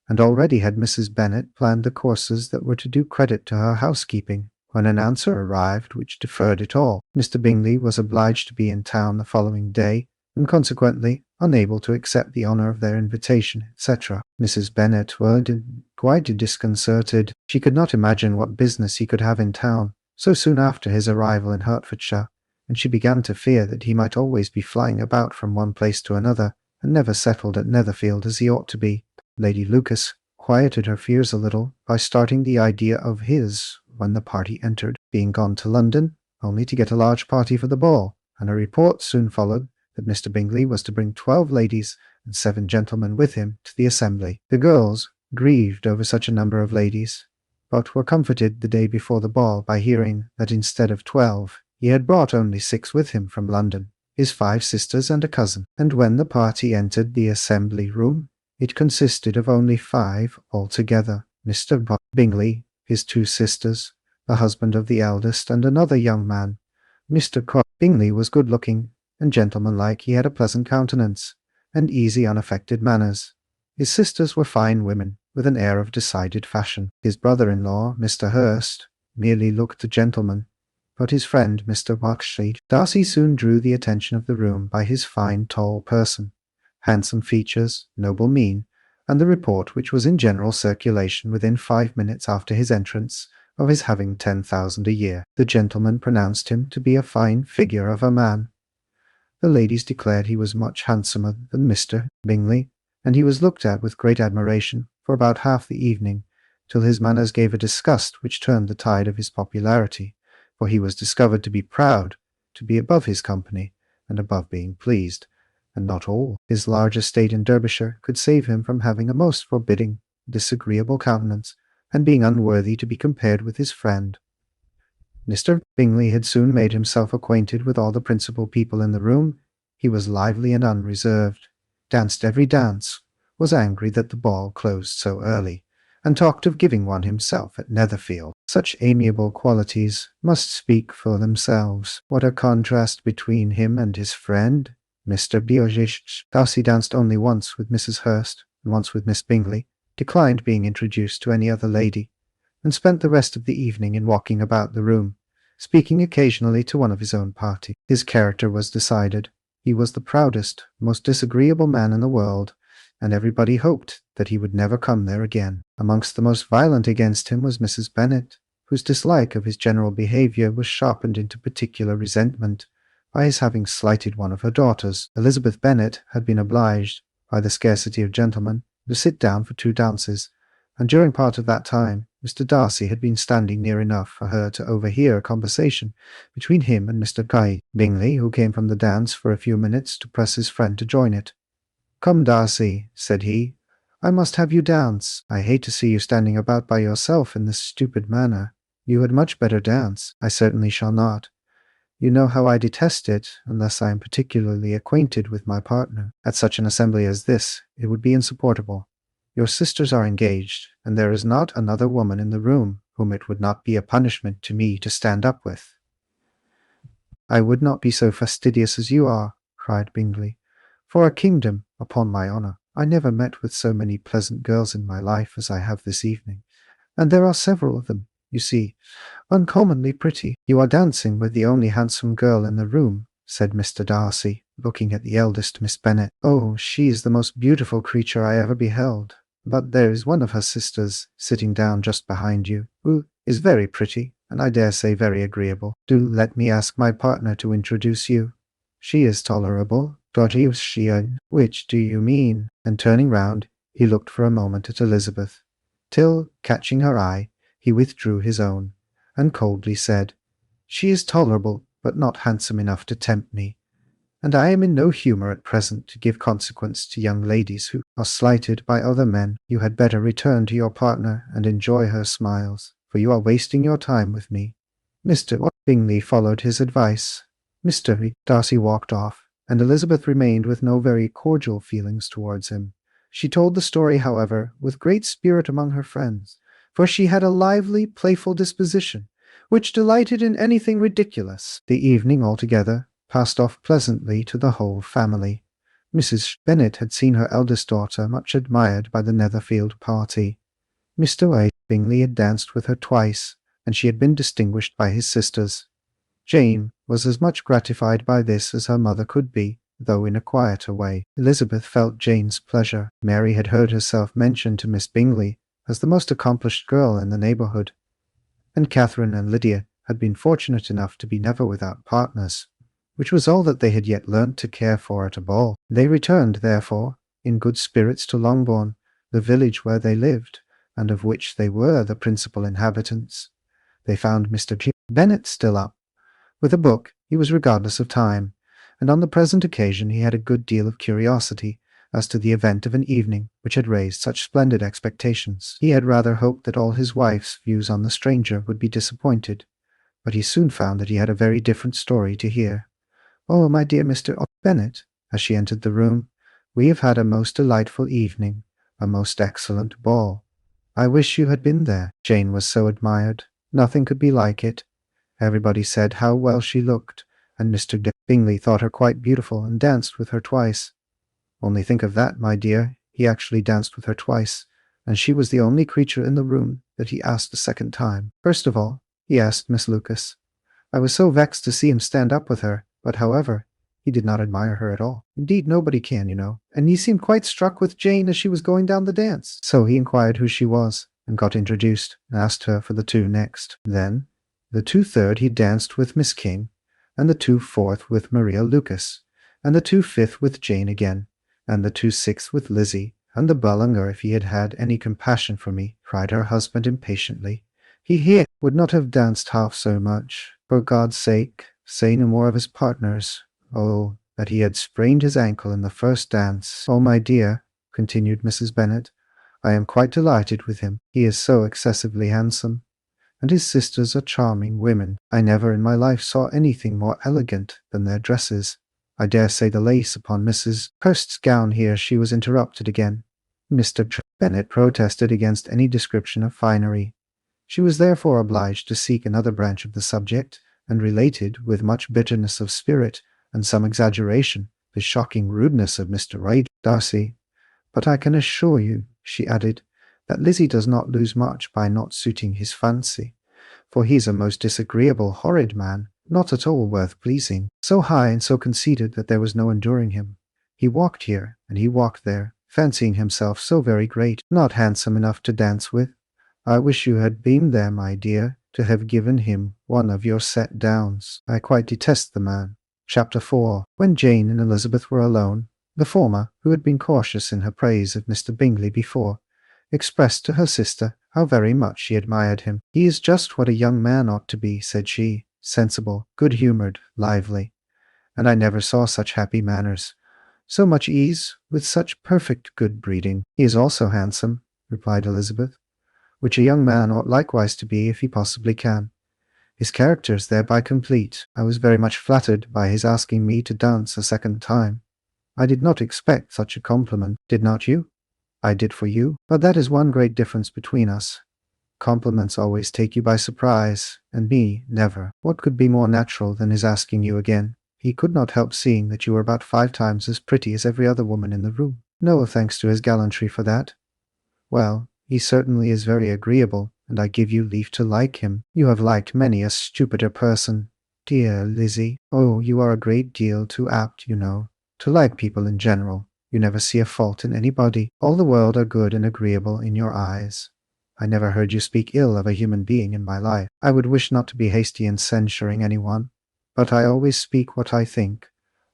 and already had Mrs. Bennet planned the courses that were to do credit to her housekeeping, when an answer arrived which deferred it all. Mr. Bingley was obliged to be in town the following day, and consequently unable to accept the honour of their invitation, etc. Mrs. Bennet was quite disconcerted. She could not imagine what business he could have in town so soon after his arrival in Hertfordshire, and she began to fear that he might always be flying about from one place to another, and never settled at Netherfield as he ought to be. Lady Lucas quieted her fears a little by starting the idea of his, when the party entered, being gone to London, only to get a large party for the ball, and a report soon followed that Mr. Bingley was to bring 12 ladies and 7 gentlemen with him to the assembly. The girls grieved over such a number of ladies, but were comforted the day before the ball by hearing that instead of 12, he had brought only 6 with him from London. his 5 sisters and a cousin, and when the party entered the assembly room, it consisted of only 5 altogether: Mr. Bingley, his 2 sisters, the husband of the eldest, and another young man. Mr. Bingley was good-looking and gentlemanlike. He had a pleasant countenance and easy, unaffected manners. His sisters were fine women, with an air of decided fashion. His brother-in-law, Mr. Hurst, merely looked a gentleman, but his friend, Mr. Buckshade. Darcy soon drew the attention of the room by his fine, tall person, handsome features, noble mien, and the report which was in general circulation within 5 minutes after his entrance of his having 10,000 a year. The gentlemen pronounced him to be a fine figure of a man. The ladies declared he was much handsomer than Mr. Bingley, and he was looked at with great admiration for about half the evening, till his manners gave a disgust which turned the tide of his popularity, for he was discovered to be proud, to be above his company, and above being pleased, and not all his large estate in Derbyshire could save him from having a most forbidding, disagreeable countenance, and being unworthy to be compared with his friend. Mr. Bingley had soon made himself acquainted with all the principal people in the room. He was lively and unreserved, danced every dance, was angry that the ball closed so early, and talked of giving one himself at Netherfield. Such amiable qualities must speak for themselves. What a contrast between him and his friend, Mr. Beorgich. Darcy danced only once with Mrs. Hurst, and once with Miss Bingley, declined being introduced to any other lady, and spent the rest of the evening in walking about the room, speaking occasionally to one of his own party. His character was decided. He was the proudest, most disagreeable man in the world, and everybody hoped that he would never come there again. Amongst the most violent against him was Mrs. Bennet, whose dislike of his general behaviour was sharpened into particular resentment by his having slighted one of her daughters. Elizabeth Bennet had been obliged, by the scarcity of gentlemen, to sit down for 2 dances, and during part of that time Mr. Darcy had been standing near enough for her to overhear a conversation between him and Mr. Bingley, who came from the dance for a few minutes to press his friend to join it. "Come, Darcy," said he, "I must have you dance. I hate to see you standing about by yourself in this stupid manner. You had much better dance." "I certainly shall not. You know how I detest it, unless I am particularly acquainted with my partner. At such an assembly as this, it would be insupportable. Your sisters are engaged, and there is not another woman in the room whom it would not be a punishment to me to stand up with." "I would not be so fastidious as you are," cried Bingley. "For a kingdom, upon my honour, I never met with so many pleasant girls in my life as I have this evening, and there are several of them, you see, uncommonly pretty." "You are dancing with the only handsome girl in the room," said Mr. Darcy, looking at the eldest Miss Bennet. "Oh, she is the most beautiful creature I ever beheld. But there is one of her sisters sitting down just behind you, who is very pretty, and I dare say very agreeable. Do let me ask my partner to introduce you. She is tolerable. Which do you mean?" And turning round, he looked for a moment at Elizabeth, till, catching her eye, he withdrew his own, and coldly said, "She is tolerable, but not handsome enough to tempt me, and I am in no humour at present to give consequence to young ladies who are slighted by other men. You had better return to your partner and enjoy her smiles, for you are wasting your time with me." Mr. Bingley followed his advice. Mr. Darcy walked off, and Elizabeth remained with no very cordial feelings towards him. She told the story, however, with great spirit among her friends, for she had a lively, playful disposition, which delighted in anything ridiculous. The evening altogether passed off pleasantly to the whole family. Mrs. Bennet had seen her eldest daughter much admired by the Netherfield party. Mr. Bingley had danced with her twice, and she had been distinguished by his sisters. Jane was as much gratified by this as her mother could be, though in a quieter way. Elizabeth felt Jane's pleasure. Mary had heard herself mentioned to Miss Bingley as the most accomplished girl in the neighbourhood, and Catherine and Lydia had been fortunate enough to be never without partners, which was all that they had yet learnt to care for at a ball. They returned, therefore, in good spirits to Longbourn, the village where they lived, and of which they were the principal inhabitants. They found Mr. Bennet still up. With a book, he was regardless of time, and on the present occasion he had a good deal of curiosity as to the event of an evening which had raised such splendid expectations. He had rather hoped that all his wife's views on the stranger would be disappointed, but he soon found that he had a very different story to hear. "Oh, my dear Mr. Bennet," as she entered the room, "we have had a most delightful evening, a most excellent ball. I wish you had been there. Jane was so admired. Nothing could be like it. Everybody said how well she looked, and Mr. Bingley thought her quite beautiful and danced with her twice. Only think of that, my dear, he actually danced with her twice, and she was the only creature in the room that he asked a second time. First of all, he asked Miss Lucas. I was so vexed to see him stand up with her, but however, he did not admire her at all. Indeed, nobody can, you know. And he seemed quite struck with Jane as she was going down the dance. So he inquired who she was, and got introduced, and asked her for the two next. Then, the 2/3 he danced with Miss King, and the 2/4 with Maria Lucas, and the 2/5 with Jane again, and the 2/6 with Lizzie, and the Bullinger, if he had had any compassion for me, cried her husband impatiently. He would not have danced half so much. For God's sake, say no more of his partners. Oh, that he had sprained his ankle in the first dance. Oh, my dear, continued Mrs. Bennet, I am quite delighted with him. He is so excessively handsome. And his sisters are charming women. I never in my life saw anything more elegant than their dresses. I dare say the lace upon Mrs. Hurst's gown here. She was interrupted again. Mr. Bennet protested against any description of finery. She was therefore obliged to seek another branch of the subject, and related, with much bitterness of spirit, and some exaggeration, the shocking rudeness of Mr. Darcy. But I can assure you, she added, that Lizzie does not lose much by not suiting his fancy, for he's a most disagreeable, horrid man, not at all worth pleasing, so high and so conceited that there was no enduring him. He walked here, and he walked there, fancying himself so very great, not handsome enough to dance with. I wish you had been there, my dear, to have given him one of your set downs. I quite detest the man. Chapter 4. When Jane and Elizabeth were alone, the former, who had been cautious in her praise of Mr. Bingley before, expressed to her sister how very much she admired him. He is just what a young man ought to be, said she, sensible, good-humoured, lively. And I never saw such happy manners, so much ease, with such perfect good breeding. He is also handsome, replied Elizabeth, which a young man ought likewise to be if he possibly can. His character is thereby complete. I was very much flattered by his asking me to dance a second time. I did not expect such a compliment, did not you? I did for you, but that is one great difference between us. Compliments always take you by surprise, and me never. What could be more natural than his asking you again? He could not help seeing that you were about 5 times as pretty as every other woman in the room. No thanks to his gallantry for that. Well, he certainly is very agreeable, and I give you leave to like him. You have liked many a stupider person. Dear Lizzie, oh, you are a great deal too apt, you know, to like people in general. You never see a fault in anybody. All the world are good and agreeable in your eyes. I never heard you speak ill of a human being in my life. I would wish not to be hasty in censuring anyone, but I always speak what I think.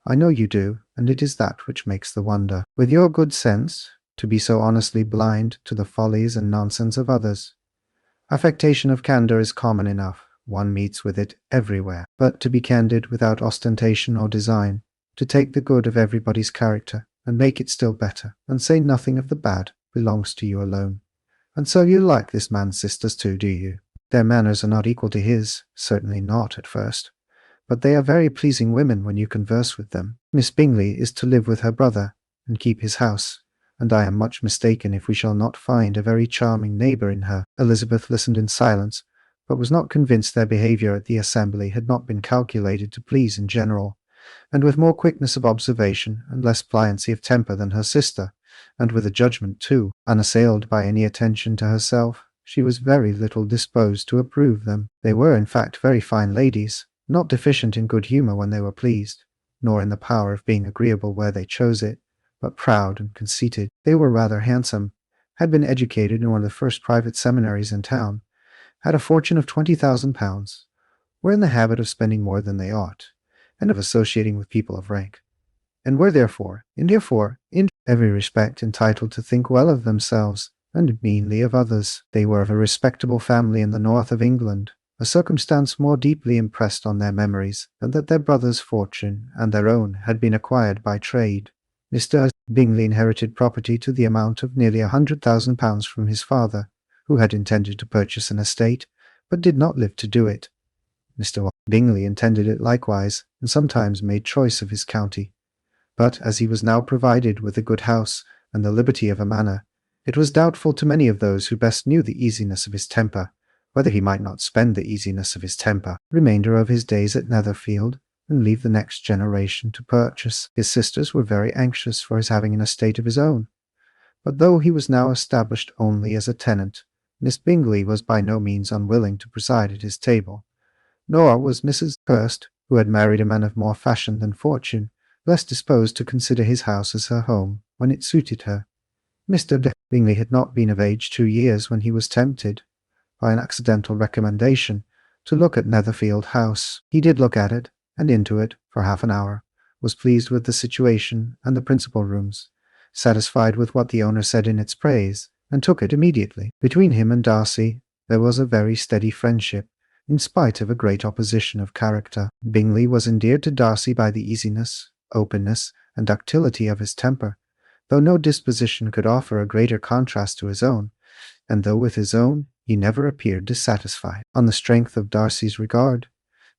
I know you do, and it is that which makes the wonder. With your good sense, to be so honestly blind to the follies and nonsense of others. Affectation of candour is common enough. One meets with it everywhere. But to be candid without ostentation or design, to take the good of everybody's character, and make it still better, and say nothing of the bad, belongs to you alone. And so you like this man's sisters too, do you? Their manners are not equal to his, certainly not at first, but they are very pleasing women when you converse with them. Miss Bingley is to live with her brother, and keep his house, and I am much mistaken if we shall not find a very charming neighbour in her. Elizabeth listened in silence, but was not convinced their behaviour at the assembly had not been calculated to please in general, and with more quickness of observation and less pliancy of temper than her sister, and with a judgment too, unassailed by any attention to herself, she was very little disposed to approve them. They were, in fact, very fine ladies, not deficient in good humour when they were pleased, nor in the power of being agreeable where they chose it, but proud and conceited. They were rather handsome, had been educated in one of the first private seminaries in town, had a fortune of £20,000, were in the habit of spending more than they ought, and of associating with people of rank, and were therefore, in every respect entitled to think well of themselves, and meanly of others. They were of a respectable family in the north of England, a circumstance more deeply impressed on their memories than that their brother's fortune and their own had been acquired by trade. Mr. Bingley inherited property to the amount of nearly £100,000 from his father, who had intended to purchase an estate, but did not live to do it. Mr. Bingley intended it likewise, and sometimes made choice of his county. But as he was now provided with a good house and the liberty of a manor, it was doubtful to many of those who best knew the easiness of his temper, whether he might not spend the easiness of his temper the remainder of his days at Netherfield, and leave the next generation to purchase. His sisters were very anxious for his having an estate of his own, but though he was now established only as a tenant, Miss Bingley was by no means unwilling to preside at his table, nor was Mrs. Hurst, who had married a man of more fashion than fortune, less disposed to consider his house as her home when it suited her. Mr. Bingley had not been of age 2 years when he was tempted, by an accidental recommendation, to look at Netherfield House. He did look at it, and into it, for half an hour, was pleased with the situation and the principal rooms, satisfied with what the owner said in its praise, and took it immediately. Between him and Darcy there was a very steady friendship, in spite of a great opposition of character. Bingley was endeared to Darcy by the easiness, openness, and ductility of his temper, though no disposition could offer a greater contrast to his own, and though with his own he never appeared dissatisfied. On the strength of Darcy's regard,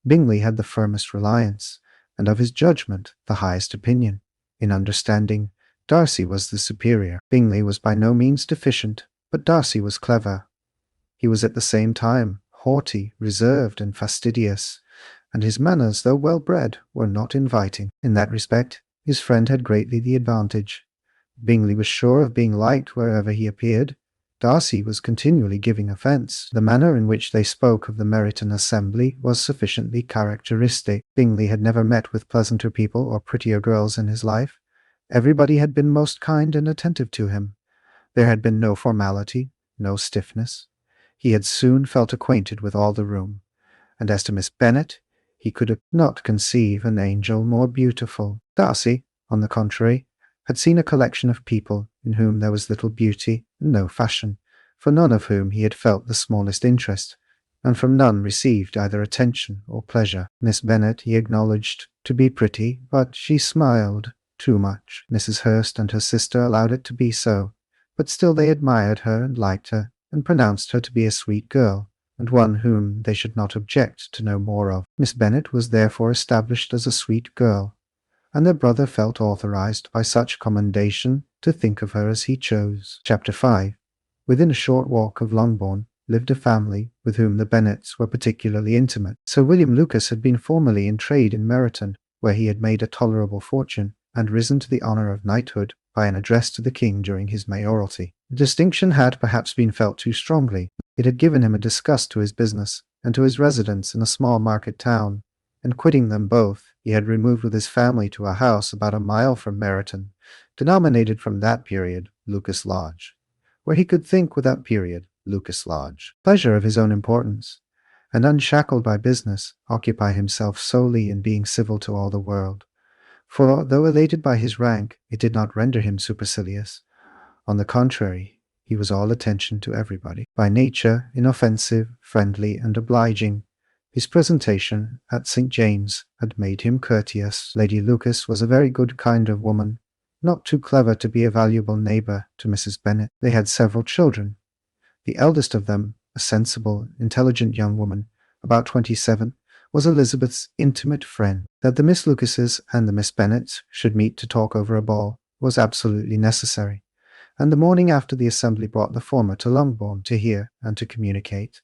Bingley had the firmest reliance, and of his judgment the highest opinion. In understanding, Darcy was the superior. Bingley was by no means deficient, but Darcy was clever. He was at the same time haughty, reserved, and fastidious, and his manners, though well-bred, were not inviting. In that respect, his friend had greatly the advantage. Bingley was sure of being liked wherever he appeared. Darcy was continually giving offence. The manner in which they spoke of the Meryton assembly was sufficiently characteristic. Bingley had never met with pleasanter people or prettier girls in his life. Everybody had been most kind and attentive to him. There had been no formality, no stiffness. He had soon felt acquainted with all the room, and as to Miss Bennet, he could not conceive an angel more beautiful. Darcy, on the contrary, had seen a collection of people in whom there was little beauty and no fashion, for none of whom he had felt the smallest interest, and from none received either attention or pleasure. Miss Bennet he acknowledged to be pretty, but she smiled too much. Mrs. Hurst and her sister allowed it to be so, but still they admired her and liked her, and pronounced her to be a sweet girl, and one whom they should not object to know more of. Miss Bennet was therefore established as a sweet girl, and their brother felt authorized by such commendation to think of her as he chose. Chapter 5. Within a short walk of Longbourn lived a family with whom the Bennets were particularly intimate. Sir William Lucas had been formerly in trade in Meryton, where he had made a tolerable fortune, and risen to the honour of knighthood by an address to the king during his mayoralty. The distinction had perhaps been felt too strongly. It had given him a disgust to his business, and to his residence in a small market town, and quitting them both, he had removed with his family to a house about a mile from Meryton, denominated from that period Lucas Lodge, where he could think without period Lucas Lodge. Pleasure of his own importance, and unshackled by business, occupy himself solely in being civil to all the world. For, though elated by his rank, it did not render him supercilious. On the contrary, he was all attention to everybody. By nature inoffensive, friendly, and obliging, his presentation at St. James's had made him courteous. Lady Lucas was a very good kind of woman, not too clever to be a valuable neighbour to Mrs. Bennet. They had several children. The eldest of them, a sensible, intelligent young woman, about 27, was Elizabeth's intimate friend. That the Miss Lucases and the Miss Bennets should meet to talk over a ball was absolutely necessary, and the morning after the assembly brought the former to Longbourn to hear and to communicate.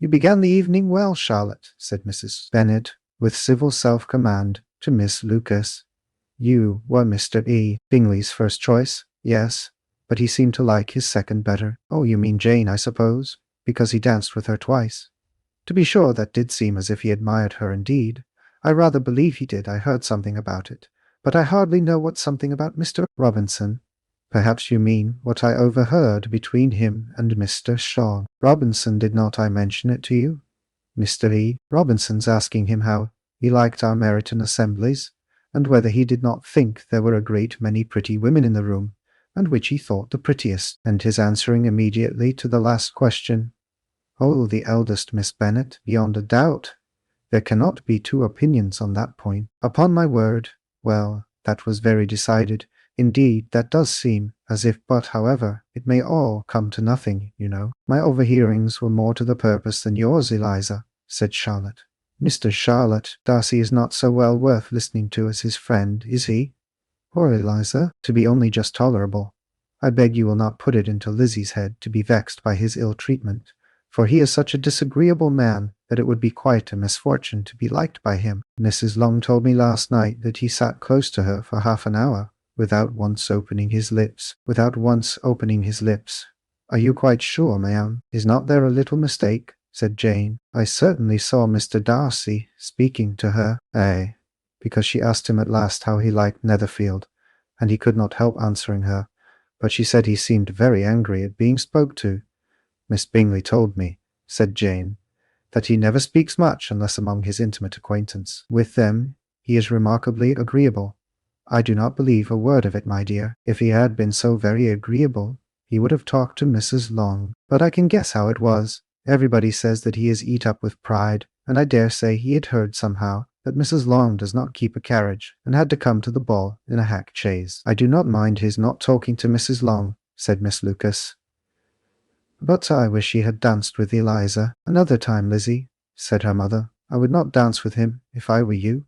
"You began the evening well, Charlotte," said Mrs. Bennet, with civil self-command, to Miss Lucas. "You were Mr. Bingley's first choice?" "Yes, but he seemed to like his second better." "Oh, you mean Jane, I suppose, because he danced with her twice." "To be sure, that did seem as if he admired her indeed. I rather believe he did. I heard something about it. But I hardly know what something about Mr. Robinson." "Perhaps you mean what I overheard between him and Mr. Shaw." "Robinson, did not I mention it to you? Mr. Robinson's asking him how he liked our Meryton assemblies, and whether he did not think there were a great many pretty women in the room, and which he thought the prettiest, and his answering immediately to the last question, 'Oh, the eldest Miss Bennet, beyond a doubt. There cannot be two opinions on that point.' Upon my word, well, that was very decided. Indeed, that does seem as if, but however, it may all come to nothing, you know." "My overhearings were more to the purpose than yours, Eliza," said Charlotte. Mr. Charlotte, Darcy is not so well worth listening to as his friend, is he? Poor Eliza, to be only just tolerable. I beg you will not put it into Lizzie's head to be vexed by his ill treatment, for he is such a disagreeable man that it would be quite a misfortune to be liked by him. Mrs. Long told me last night that he sat close to her for half an hour, without once opening his lips. Are you quite sure, ma'am? Is not there a little mistake? Said Jane. I certainly saw Mr. Darcy speaking to her. Ay, because she asked him at last how he liked Netherfield, and he could not help answering her, but she said he seemed very angry at being spoke to. Miss Bingley told me, said Jane, that he never speaks much unless among his intimate acquaintance. With them he is remarkably agreeable. I do not believe a word of it, my dear. If he had been so very agreeable, he would have talked to Mrs. Long. But I can guess how it was. Everybody says that he is eat up with pride, and I dare say he had heard somehow that Mrs. Long does not keep a carriage, and had to come to the ball in a hack chaise. I do not mind his not talking to Mrs. Long, said Miss Lucas. But I wish he had danced with Eliza. Another time, Lizzie, said her mother. I would not dance with him, if I were you.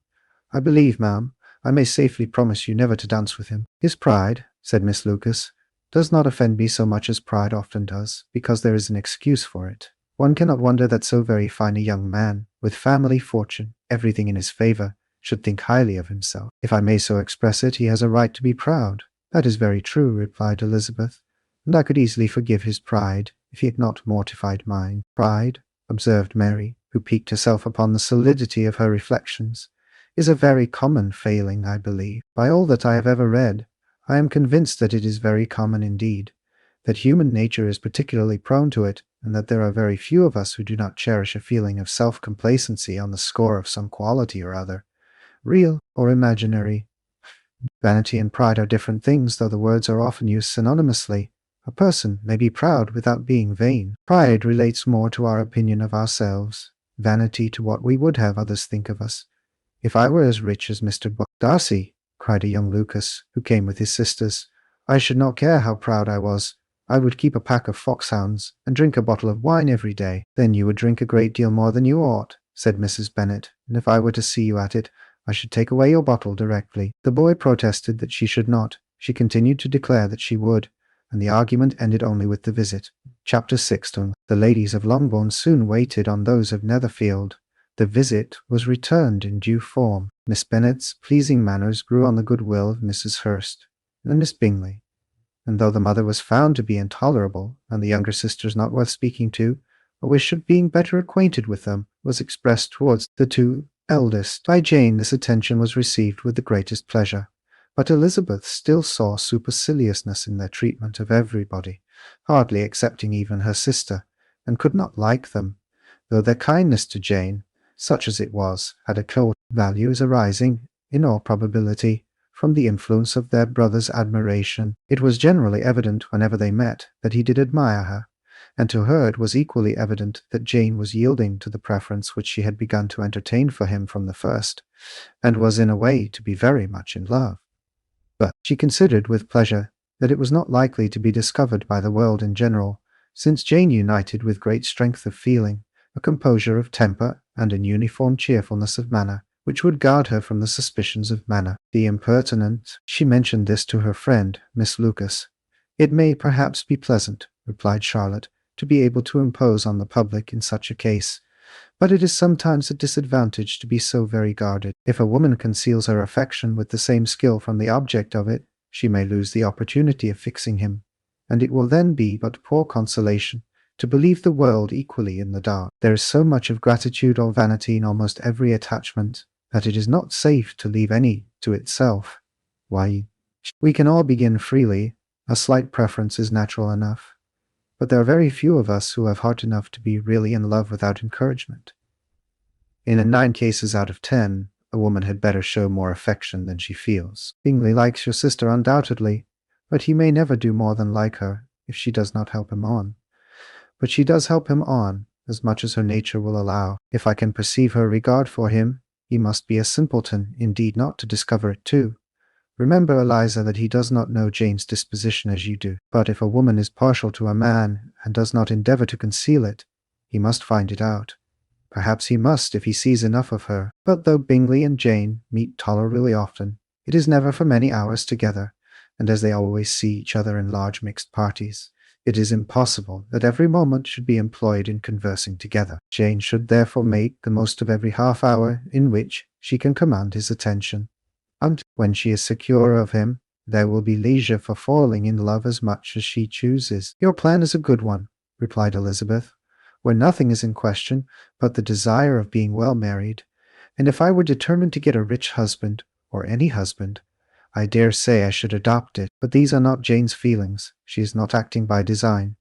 I believe, ma'am, I may safely promise you never to dance with him. His pride, said Miss Lucas, does not offend me so much as pride often does, because there is an excuse for it. One cannot wonder that so very fine a young man, with family, fortune, everything in his favour, should think highly of himself. If I may so express it, he has a right to be proud. That is very true, replied Elizabeth, and I could easily forgive his pride, if he had not mortified mine. Pride, observed Mary, who piqued herself upon the solidity of her reflections, is a very common failing, I believe. By all that I have ever read, I am convinced that it is very common indeed, that human nature is particularly prone to it, and that there are very few of us who do not cherish a feeling of self-complacency on the score of some quality or other, real or imaginary. Vanity and pride are different things, though the words are often used synonymously. A person may be proud without being vain. Pride relates more to our opinion of ourselves, vanity to what we would have others think of us. If I were as rich as Mr. Darcy, cried a young Lucas, who came with his sisters, I should not care how proud I was. I would keep a pack of foxhounds, and drink a bottle of wine every day. Then you would drink a great deal more than you ought, said Mrs. Bennet, and if I were to see you at it, I should take away your bottle directly. The boy protested that she should not. She continued to declare that she would, and the argument ended only with the visit. Chapter 6. The ladies of Longbourn soon waited on those of Netherfield. The visit was returned in due form. Miss Bennet's pleasing manners grew on the goodwill of Mrs. Hurst and Miss Bingley, and though the mother was found to be intolerable, and the younger sisters not worth speaking to, a wish of being better acquainted with them was expressed towards the two eldest. By Jane this attention was received with the greatest pleasure, but Elizabeth still saw superciliousness in their treatment of everybody, hardly excepting even her sister, and could not like them, though their kindness to Jane, such as it was, had a cold value as arising, in all probability, from the influence of their brother's admiration. It was generally evident whenever they met that he did admire her, and to her it was equally evident that Jane was yielding to the preference which she had begun to entertain for him from the first, and was in a way to be very much in love. But she considered with pleasure that it was not likely to be discovered by the world in general, since Jane united with great strength of feeling, a composure of temper, and an uniform cheerfulness of manner, which would guard her from the suspicions of manner. The impertinent, she mentioned this to her friend, Miss Lucas. It may perhaps be pleasant, replied Charlotte, to be able to impose on the public in such a case, but it is sometimes a disadvantage to be so very guarded. If a woman conceals her affection with the same skill from the object of it, she may lose the opportunity of fixing him, and it will then be but poor consolation to believe the world equally in the dark. There is so much of gratitude or vanity in almost every attachment, that it is not safe to leave any to itself. Why, we can all begin freely, a slight preference is natural enough, but there are very few of us who have heart enough to be really in love without encouragement. In 9 cases out of 10, a woman had better show more affection than she feels. Bingley likes your sister undoubtedly, but he may never do more than like her if she does not help him on. But she does help him on, as much as her nature will allow. If I can perceive her regard for him, he must be a simpleton, indeed, not to discover it too. Remember, Eliza, that he does not know Jane's disposition as you do. But if a woman is partial to a man, and does not endeavour to conceal it, he must find it out. Perhaps he must if he sees enough of her. But though Bingley and Jane meet tolerably often, it is never for many hours together, and as they always see each other in large mixed parties, it is impossible that every moment should be employed in conversing together. Jane should therefore make the most of every half hour in which she can command his attention, and when she is secure of him, there will be leisure for falling in love as much as she chooses. Your plan is a good one, replied Elizabeth, where nothing is in question but the desire of being well married, and if I were determined to get a rich husband, or any husband, I dare say I should adopt it. But these are not Jane's feelings. She is not acting by design.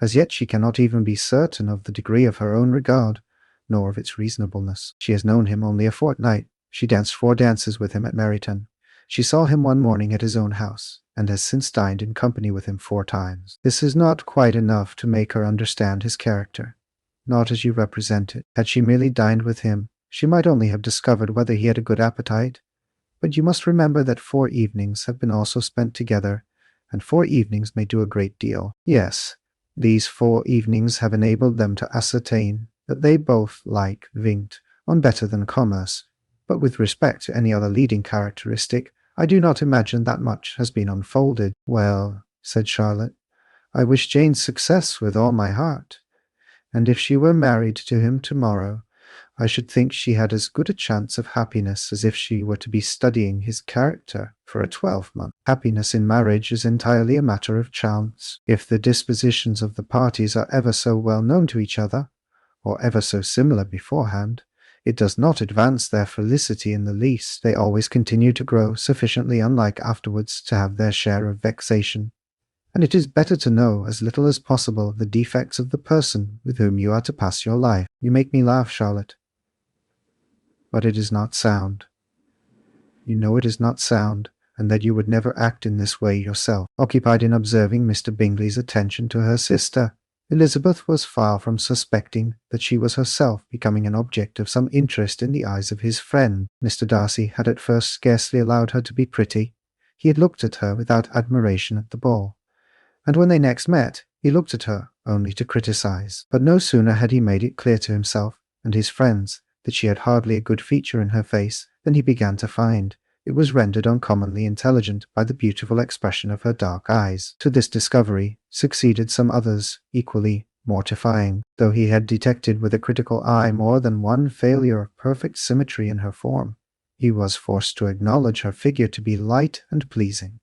As yet she cannot even be certain of the degree of her own regard, nor of its reasonableness. She has known him only a fortnight. She danced 4 dances with him at Meryton. She saw him one morning at his own house, and has since dined in company with him 4 times. This is not quite enough to make her understand his character, not as you represent it. Had she merely dined with him, she might only have discovered whether he had a good appetite. But you must remember that 4 evenings have been also spent together, and 4 evenings may do a great deal. Yes, these 4 evenings have enabled them to ascertain that they both like Vingt on better than commerce, but with respect to any other leading characteristic, I do not imagine that much has been unfolded. Well, said Charlotte, I wish Jane success with all my heart, and if she were married to him tomorrow, I should think she had as good a chance of happiness as if she were to be studying his character for a 12-month. Happiness in marriage is entirely a matter of chance. If the dispositions of the parties are ever so well known to each other, or ever so similar beforehand, it does not advance their felicity in the least. They always continue to grow sufficiently unlike afterwards to have their share of vexation, and it is better to know as little as possible of the defects of the person with whom you are to pass your life. You make me laugh, Charlotte. But it is not sound. You know it is not sound, and that you would never act in this way yourself. Occupied in observing Mr. Bingley's attention to her sister, Elizabeth was far from suspecting that she was herself becoming an object of some interest in the eyes of his friend. Mr. Darcy had at first scarcely allowed her to be pretty. He had looked at her without admiration at the ball, and when they next met, he looked at her only to criticize. But no sooner had he made it clear to himself and his friends that she had hardly a good feature in her face than he began to find it was rendered uncommonly intelligent by the beautiful expression of her dark eyes. To this discovery succeeded some others equally mortifying. Though he had detected with a critical eye more than one failure of perfect symmetry in her form, he was forced to acknowledge her figure to be light and pleasing,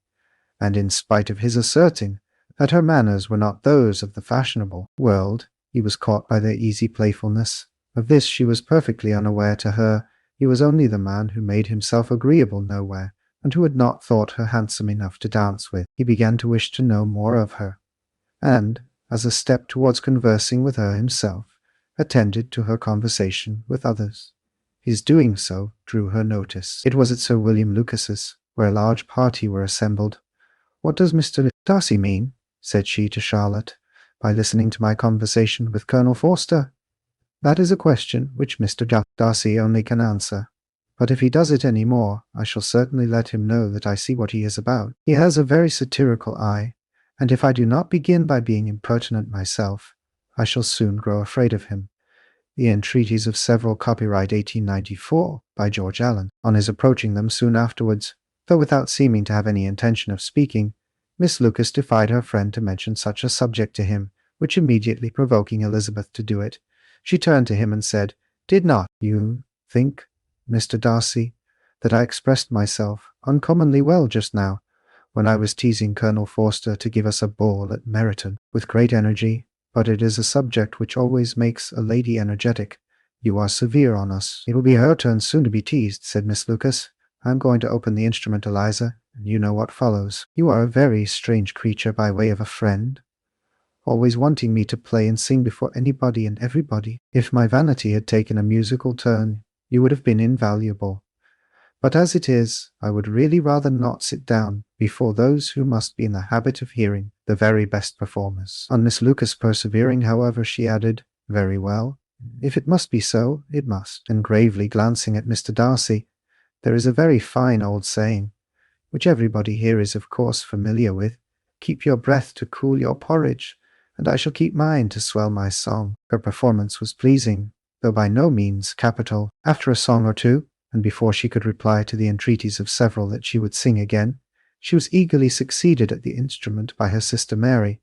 and in spite of his asserting that her manners were not those of the fashionable world, he was caught by their easy playfulness. Of this she was perfectly unaware. To her, he was only the man who made himself agreeable nowhere, and who had not thought her handsome enough to dance with. He began to wish to know more of her, and, as a step towards conversing with her himself, attended to her conversation with others. His doing so drew her notice. It was at Sir William Lucas's, where a large party were assembled. What does Mr. Darcy mean, said she to Charlotte, by listening to my conversation with Colonel Forster? That is a question which Mr. Darcy only can answer. But if he does it any more, I shall certainly let him know that I see what he is about. He has a very satirical eye, and if I do not begin by being impertinent myself, I shall soon grow afraid of him. The entreaties of several, copyright 1894, by George Allen. On his approaching them soon afterwards, though without seeming to have any intention of speaking, Miss Lucas defied her friend to mention such a subject to him, which immediately provoking Elizabeth to do it, she turned to him and said, Did not you think, Mr. Darcy, that I expressed myself uncommonly well just now, when I was teasing Colonel Forster to give us a ball at Meryton? With great energy, but it is a subject which always makes a lady energetic. You are severe on us. It will be her turn soon to be teased, said Miss Lucas. I am going to open the instrument, Eliza, and you know what follows. You are a very strange creature by way of a friend, always wanting me to play and sing before anybody and everybody. If my vanity had taken a musical turn, you would have been invaluable. But as it is, I would really rather not sit down before those who must be in the habit of hearing the very best performers. On Miss Lucas persevering, however, she added, Very well. If it must be so, it must. And gravely glancing at Mr. Darcy, there is a very fine old saying, which everybody here is of course familiar with, Keep your breath to cool your porridge, and I shall keep mine to swell my song. Her performance was pleasing, though by no means capital. After a song or two, and before she could reply to the entreaties of several that she would sing again, she was eagerly succeeded at the instrument by her sister Mary,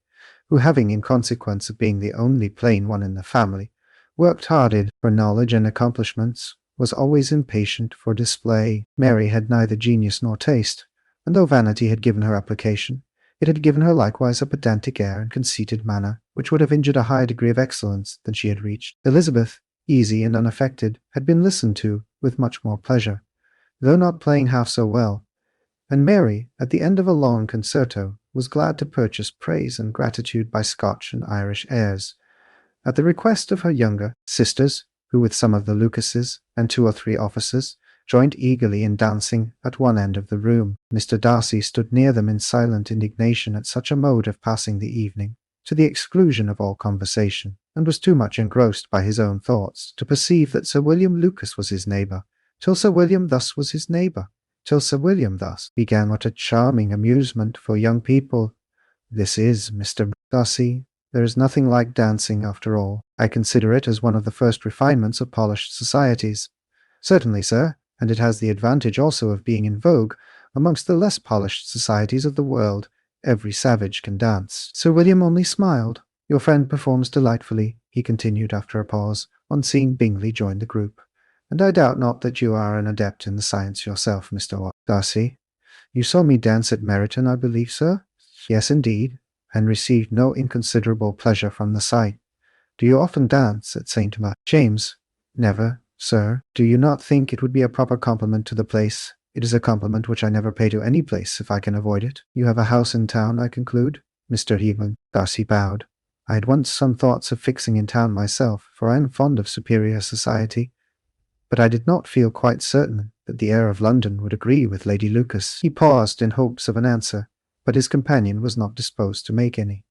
who, having, in consequence of being the only plain one in the family, worked hard for knowledge and accomplishments, was always impatient for display. Mary had neither genius nor taste, and though vanity had given her application, it had given her likewise a pedantic air and conceited manner, which would have injured a higher degree of excellence than she had reached. Elizabeth, easy and unaffected, had been listened to with much more pleasure, though not playing half so well, and Mary, at the end of a long concerto, was glad to purchase praise and gratitude by Scotch and Irish airs. At the request of her younger sisters, who with some of the Lucases and 2 or 3 officers joined eagerly in dancing at one end of the room, Mr. Darcy stood near them in silent indignation at such a mode of passing the evening, to the exclusion of all conversation, and was too much engrossed by his own thoughts to perceive that Sir William Lucas was his neighbour, till Sir William thus was his neighbour, till Sir William thus began. What a charming amusement for young people this is, Mr. Darcy. There is nothing like dancing, after all. I consider it as one of the first refinements of polished societies. Certainly, sir, and it has the advantage also of being in vogue amongst the less polished societies of the world. Every savage can dance. Sir William only smiled. Your friend performs delightfully, he continued after a pause, on seeing Bingley join the group. And I doubt not that you are an adept in the science yourself, Mr. Darcy. You saw me dance at Meryton, I believe, sir? Yes, indeed, and received no inconsiderable pleasure from the sight. Do you often dance at St. James? Never, sir. Do you not think it would be a proper compliment to the place? It is a compliment which I never pay to any place if I can avoid it. You have a house in town, I conclude? Mr. Heaton. Darcy bowed. I had once some thoughts of fixing in town myself, for I am fond of superior society, but I did not feel quite certain that the air of London would agree with Lady Lucas. He paused in hopes of an answer, but his companion was not disposed to make any,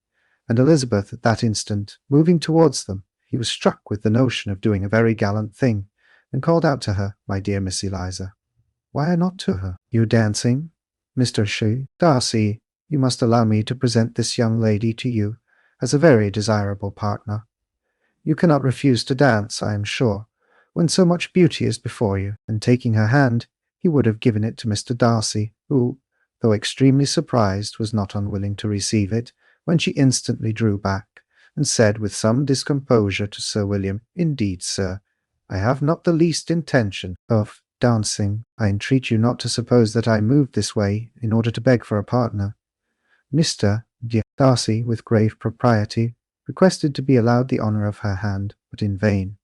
and Elizabeth at that instant, moving towards them, he was struck with the notion of doing a very gallant thing, and called out to her, "My dear Miss Eliza." "Why not to her? You dancing? Mr. Darcy, you must allow me to present this young lady to you as a very desirable partner. You cannot refuse to dance, I am sure, when so much beauty is before you." And taking her hand, he would have given it to Mr. Darcy, who, though extremely surprised, was not unwilling to receive it, when she instantly drew back, and said with some discomposure to Sir William, "Indeed, sir, I have not the least intention of dancing. I entreat you not to suppose that I moved this way in order to beg for a partner." Mr. Darcy, with grave propriety, requested to be allowed the honour of her hand, but in vain.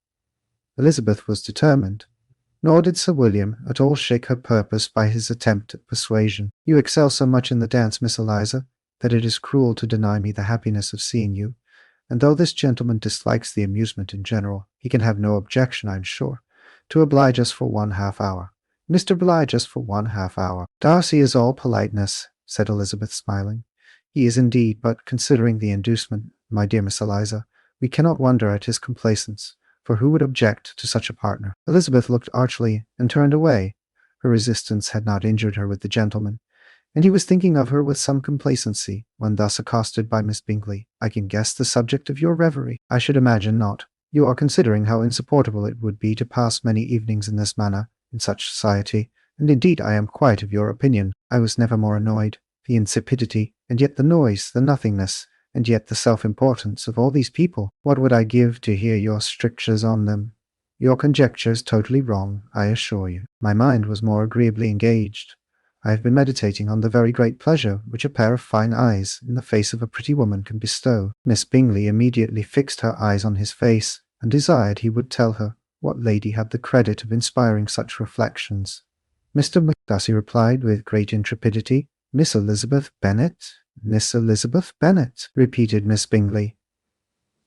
Elizabeth was determined, nor did Sir William at all shake her purpose by his attempt at persuasion. "You excel so much in the dance, Miss Eliza, that it is cruel to deny me the happiness of seeing you, and though this gentleman dislikes the amusement in general, he can have no objection, I am sure, to oblige us for 1/2 hour. Mr. Oblige us for 1/2 hour." "Darcy is all politeness," said Elizabeth, smiling. "He is indeed, but considering the inducement, my dear Miss Eliza, we cannot wonder at his complaisance, for who would object to such a partner?" Elizabeth looked archly and turned away. Her resistance had not injured her with the gentleman, and he was thinking of her with some complacency, when thus accosted by Miss Bingley. "I can guess the subject of your reverie." "I should imagine not. You are considering how insupportable it would be to pass many evenings in this manner, in such society, and indeed I am quite of your opinion. I was never more annoyed. The insipidity, and yet the noise, the nothingness, and yet the self-importance of all these people. What would I give to hear your strictures on them? Your conjecture is totally wrong, I assure you." My mind was more agreeably engaged. I have been meditating on the very great pleasure which a pair of fine eyes in the face of a pretty woman can bestow. Miss Bingley immediately fixed her eyes on his face, and desired he would tell her what lady had the credit of inspiring such reflections. Mr. Darcy replied with great intrepidity, "Miss Elizabeth Bennet." "Miss Elizabeth Bennet," repeated Miss Bingley.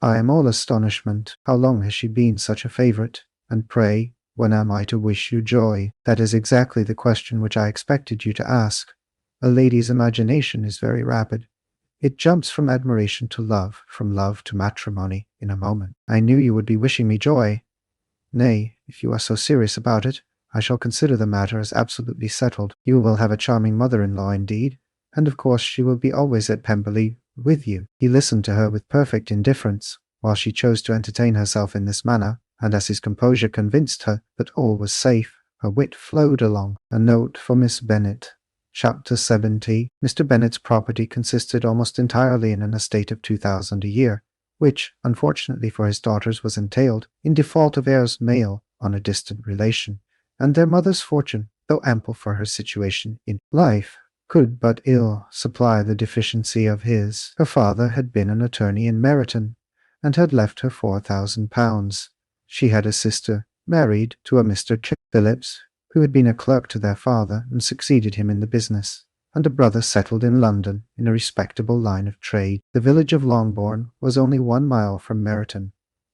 "I am all astonishment. How long has she been such a favourite? And pray, when am I to wish you joy?" "That is exactly the question which I expected you to ask. A lady's imagination is very rapid. It jumps from admiration to love, from love to matrimony, in a moment. I knew you would be wishing me joy. Nay, if you are so serious about it, I shall consider the matter as absolutely settled. You will have a charming mother-in-law indeed, and of course she will be always at Pemberley with you." He listened to her with perfect indifference. While she chose to entertain herself in this manner, and as his composure convinced her that all was safe, her wit flowed along. A note for Miss Bennet. Chapter 70. Mr. Bennet's property consisted almost entirely in an estate of 2,000 a year, which, unfortunately for his daughters, was entailed, in default of heirs male, on a distant relation, and their mother's fortune, though ample for her situation in life, could but ill supply the deficiency of his. Her father had been an attorney in Meryton, and had left her £4,000. She had a sister, married to a Mr. Phillips, who had been a clerk to their father and succeeded him in the business, and a brother settled in London in a respectable line of trade. The village of Longbourn was only 1 mile from Meryton,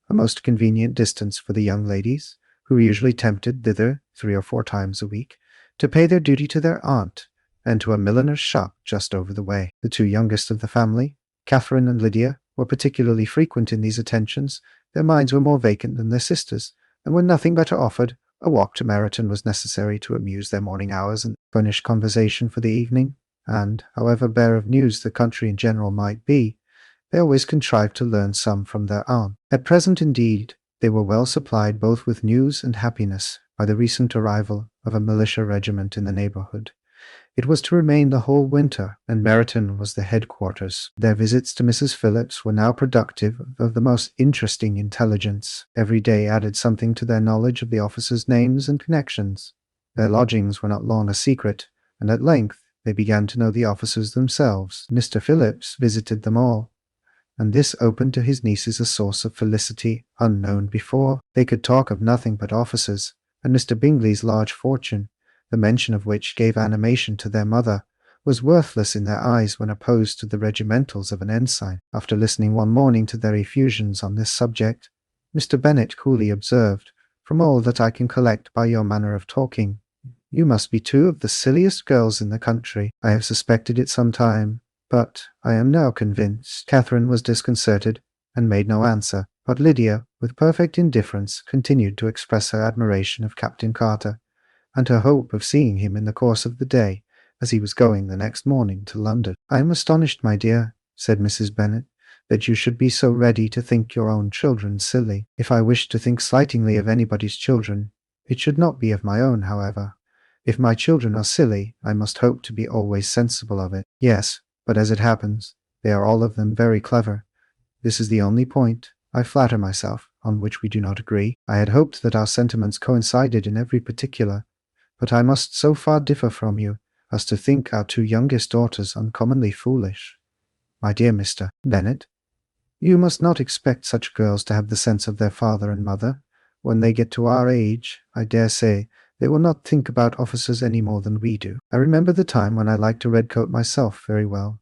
a most convenient distance for the young ladies, who were usually tempted thither 3 or 4 times a week, to pay their duty to their aunt, and to a milliner's shop just over the way. The 2 youngest of the family, Catherine and Lydia, were particularly frequent in these attentions. Their minds were more vacant than their sisters', and when nothing better offered, a walk to Meryton was necessary to amuse their morning hours and furnish conversation for the evening, and, however bare of news the country in general might be, they always contrived to learn some from their aunt. At present, indeed, they were well supplied both with news and happiness by the recent arrival of a militia regiment in the neighbourhood. It was to remain the whole winter, and Meryton was the headquarters. Their visits to Mrs. Phillips were now productive of the most interesting intelligence. Every day added something to their knowledge of the officers' names and connections. Their lodgings were not long a secret, and at length they began to know the officers themselves. Mr. Phillips visited them all, and this opened to his nieces a source of felicity unknown before. They could talk of nothing but officers, and Mr. Bingley's large fortune, the mention of which gave animation to their mother, was worthless in their eyes when opposed to the regimentals of an ensign. After listening one morning to their effusions on this subject, Mr. Bennet coolly observed, "From all that I can collect by your manner of talking, you must be 2 of the silliest girls in the country. I have suspected it some time, but I am now convinced." Catherine was disconcerted, and made no answer, but Lydia, with perfect indifference, continued to express her admiration of Captain Carter, and her hope of seeing him in the course of the day, as he was going the next morning to London. "I am astonished, my dear," said Mrs. Bennet, "that you should be so ready to think your own children silly. If I wished to think slightingly of anybody's children, it should not be of my own, however. If my children are silly, I must hope to be always sensible of it. Yes, but as it happens, they are all of them very clever. This is the only point, I flatter myself, on which we do not agree. I had hoped that our sentiments coincided in every particular, but I must so far differ from you as to think our 2 youngest daughters uncommonly foolish. My dear Mr. Bennet, you must not expect such girls to have the sense of their father and mother. When they get to our age, I dare say, they will not think about officers any more than we do. I remember the time when I liked a red coat myself very well,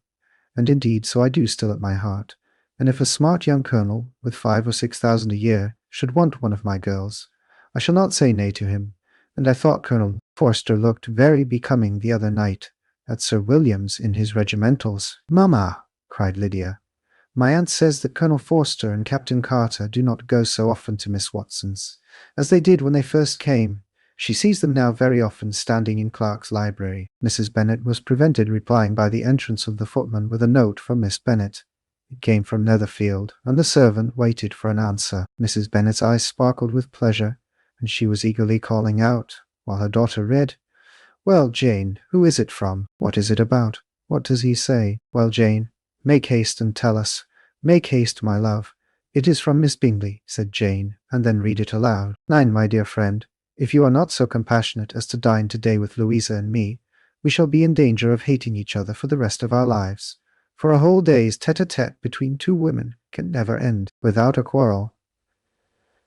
and indeed so I do still at my heart, and if a smart young colonel, with 5,000 or 6,000 a year, should want one of my girls, I shall not say nay to him, and I thought Colonel Forster looked very becoming the other night at Sir William's in his regimentals." "Mamma," cried Lydia, "my aunt says that Colonel Forster and Captain Carter do not go so often to Miss Watson's, as they did when they first came. She sees them now very often standing in Clark's library." Mrs. Bennet was prevented replying by the entrance of the footman with a note for Miss Bennet. It came from Netherfield, and the servant waited for an answer. Mrs. Bennet's eyes sparkled with pleasure, and she was eagerly calling out, while her daughter read, "Well, Jane, who is it from? What is it about? What does he say? Well, Jane, make haste and tell us. Make haste, my love. It is from Miss Bingley," said Jane, and then read it aloud. "9, my dear friend, if you are not so compassionate as to dine today with Louisa and me, we shall be in danger of hating each other for the rest of our lives, for a whole day's tete-a-tete between 2 women can never end without a quarrel.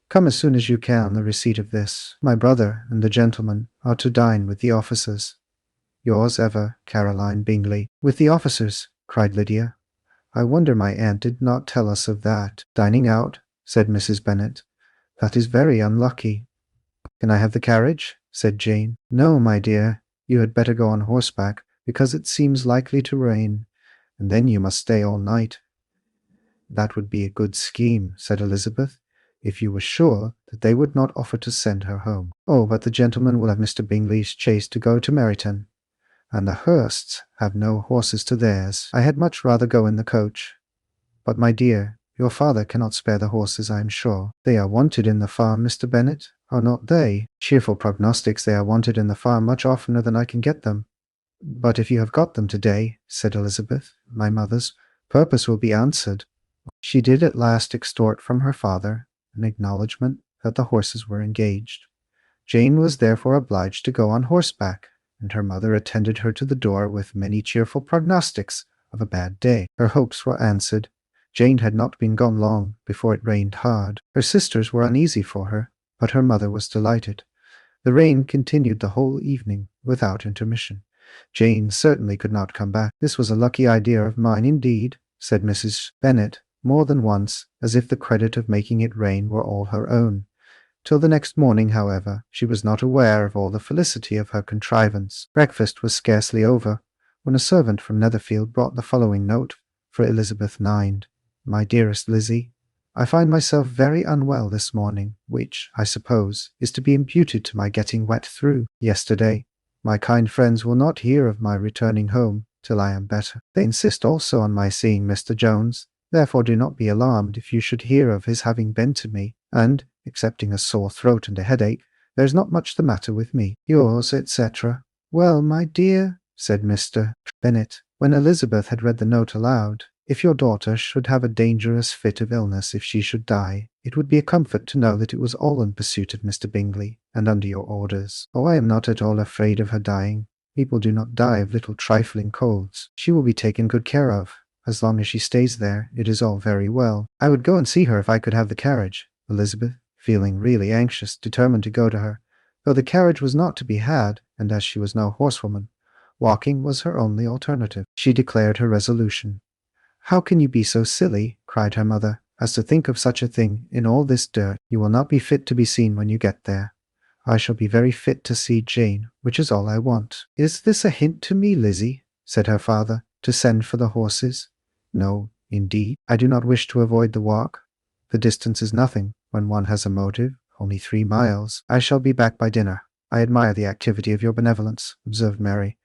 Come as soon as you can on the receipt of this. My brother and the gentleman are to dine with the officers. Yours ever, Caroline Bingley." "With the officers?" cried Lydia. "I wonder my aunt did not tell us of that." "Dining out?" said Mrs. Bennet. "That is very unlucky." "Can I have the carriage?" said Jane. "No, my dear, you had better go on horseback, because it seems likely to rain, and then you must stay all night." "That would be a good scheme," said Elizabeth, "if you were sure that they would not offer to send her home." "Oh, but the gentlemen will have Mr. Bingley's chaise to go to Meryton, and the Hursts have no horses to theirs. I had much rather go in the coach. But, my dear, Your father cannot spare the horses, I am sure. They are wanted in the farm, Mr. Bennet, are not they? Cheerful prognostics, they are wanted in the farm much oftener than I can get them. But if you have got them today, said Elizabeth, my mother's purpose will be answered. She did at last extort from her father an acknowledgment that the horses were engaged. Jane was therefore obliged to go on horseback, and her mother attended her to the door with many cheerful prognostics of a bad day. Her hopes were answered. Jane had not been gone long before it rained hard. Her sisters were uneasy for her, but her mother was delighted. The rain continued the whole evening without intermission. Jane certainly could not come back. This was a lucky idea of mine indeed, said Mrs. Bennet more than once, as if the credit of making it rain were all her own. Till the next morning, however, she was not aware of all the felicity of her contrivance. Breakfast was scarcely over, when a servant from Netherfield brought the following note for Elizabeth Ninde. My dearest Lizzie, I find myself very unwell this morning, which, I suppose, is to be imputed to my getting wet through yesterday. My kind friends will not hear of my returning home till I am better. They insist also on my seeing Mr. Jones, therefore do not be alarmed if you should hear of his having been to me, and, excepting a sore throat and a headache, there is not much the matter with me. Yours, etc. Well, my dear, said Mr. Bennet, when Elizabeth had read the note aloud, if your daughter should have a dangerous fit of illness, if she should die, it would be a comfort to know that it was all in pursuit of Mr. Bingley, and under your orders. Oh, I am not at all afraid of her dying. People do not die of little trifling colds. She will be taken good care of. As long as she stays there, it is all very well. I would go and see her if I could have the carriage. Elizabeth, feeling really anxious, determined to go to her, though the carriage was not to be had, and as she was no horsewoman, walking was her only alternative. She declared her resolution. How can you be so silly, cried her mother, as to think of such a thing in all this dirt? You will not be fit to be seen when you get there. I shall be very fit to see Jane, which is all I want. Is this a hint to me, Lizzie, said her father, to send for the horses? No, indeed, I do not wish to avoid the walk. The distance is nothing when one has a motive, only 3 miles. I shall be back by dinner. I admire the activity of your benevolence, observed Mary,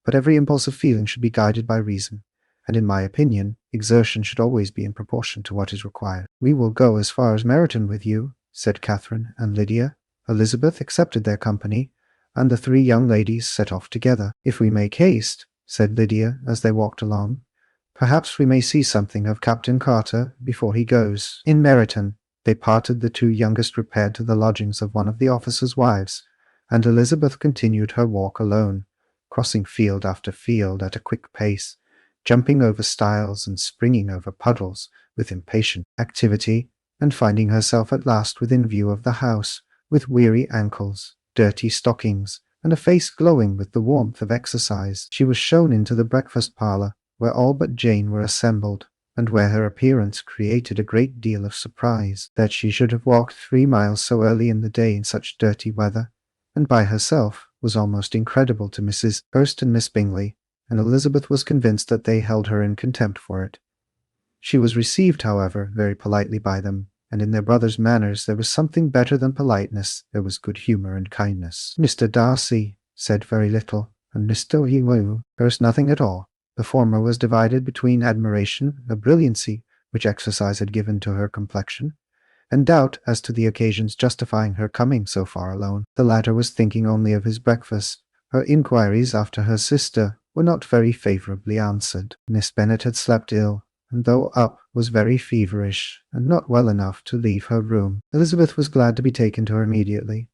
but every impulse of feeling should be guided by reason, and in my opinion, exertion should always be in proportion to what is required. We will go as far as Meryton with you, said Catherine and Lydia. Elizabeth accepted their company, and the 3 young ladies set off together. If we make haste, said Lydia as they walked along, perhaps we may see something of Captain Carter before he goes. In Meryton, they parted. The 2 youngest repaired to the lodgings of one of the officers' wives, and Elizabeth continued her walk alone, crossing field after field at a quick pace, jumping over stiles and springing over puddles with impatient activity, and finding herself at last within view of the house, with weary ankles, dirty stockings, and a face glowing with the warmth of exercise. She was shown into the breakfast parlour, where all but Jane were assembled, and where her appearance created a great deal of surprise. That she should have walked 3 miles so early in the day in such dirty weather, and by herself, was almost incredible to Mrs. Hurst and Miss Bingley, and Elizabeth was convinced that they held her in contempt for it. She was received, however, very politely by them, and in their brother's manners there was something better than politeness. There was good humour and kindness. Mr. Darcy said very little, and Mr. Hurst nothing at all. The former was divided between admiration, the brilliancy which exercise had given to her complexion, and doubt as to the occasions justifying her coming so far alone. The latter was thinking only of his breakfast. Her inquiries after her sister were not very favourably answered. Miss Bennet had slept ill, and though up, was very feverish, and not well enough to leave her room. Elizabeth was glad to be taken to her immediately,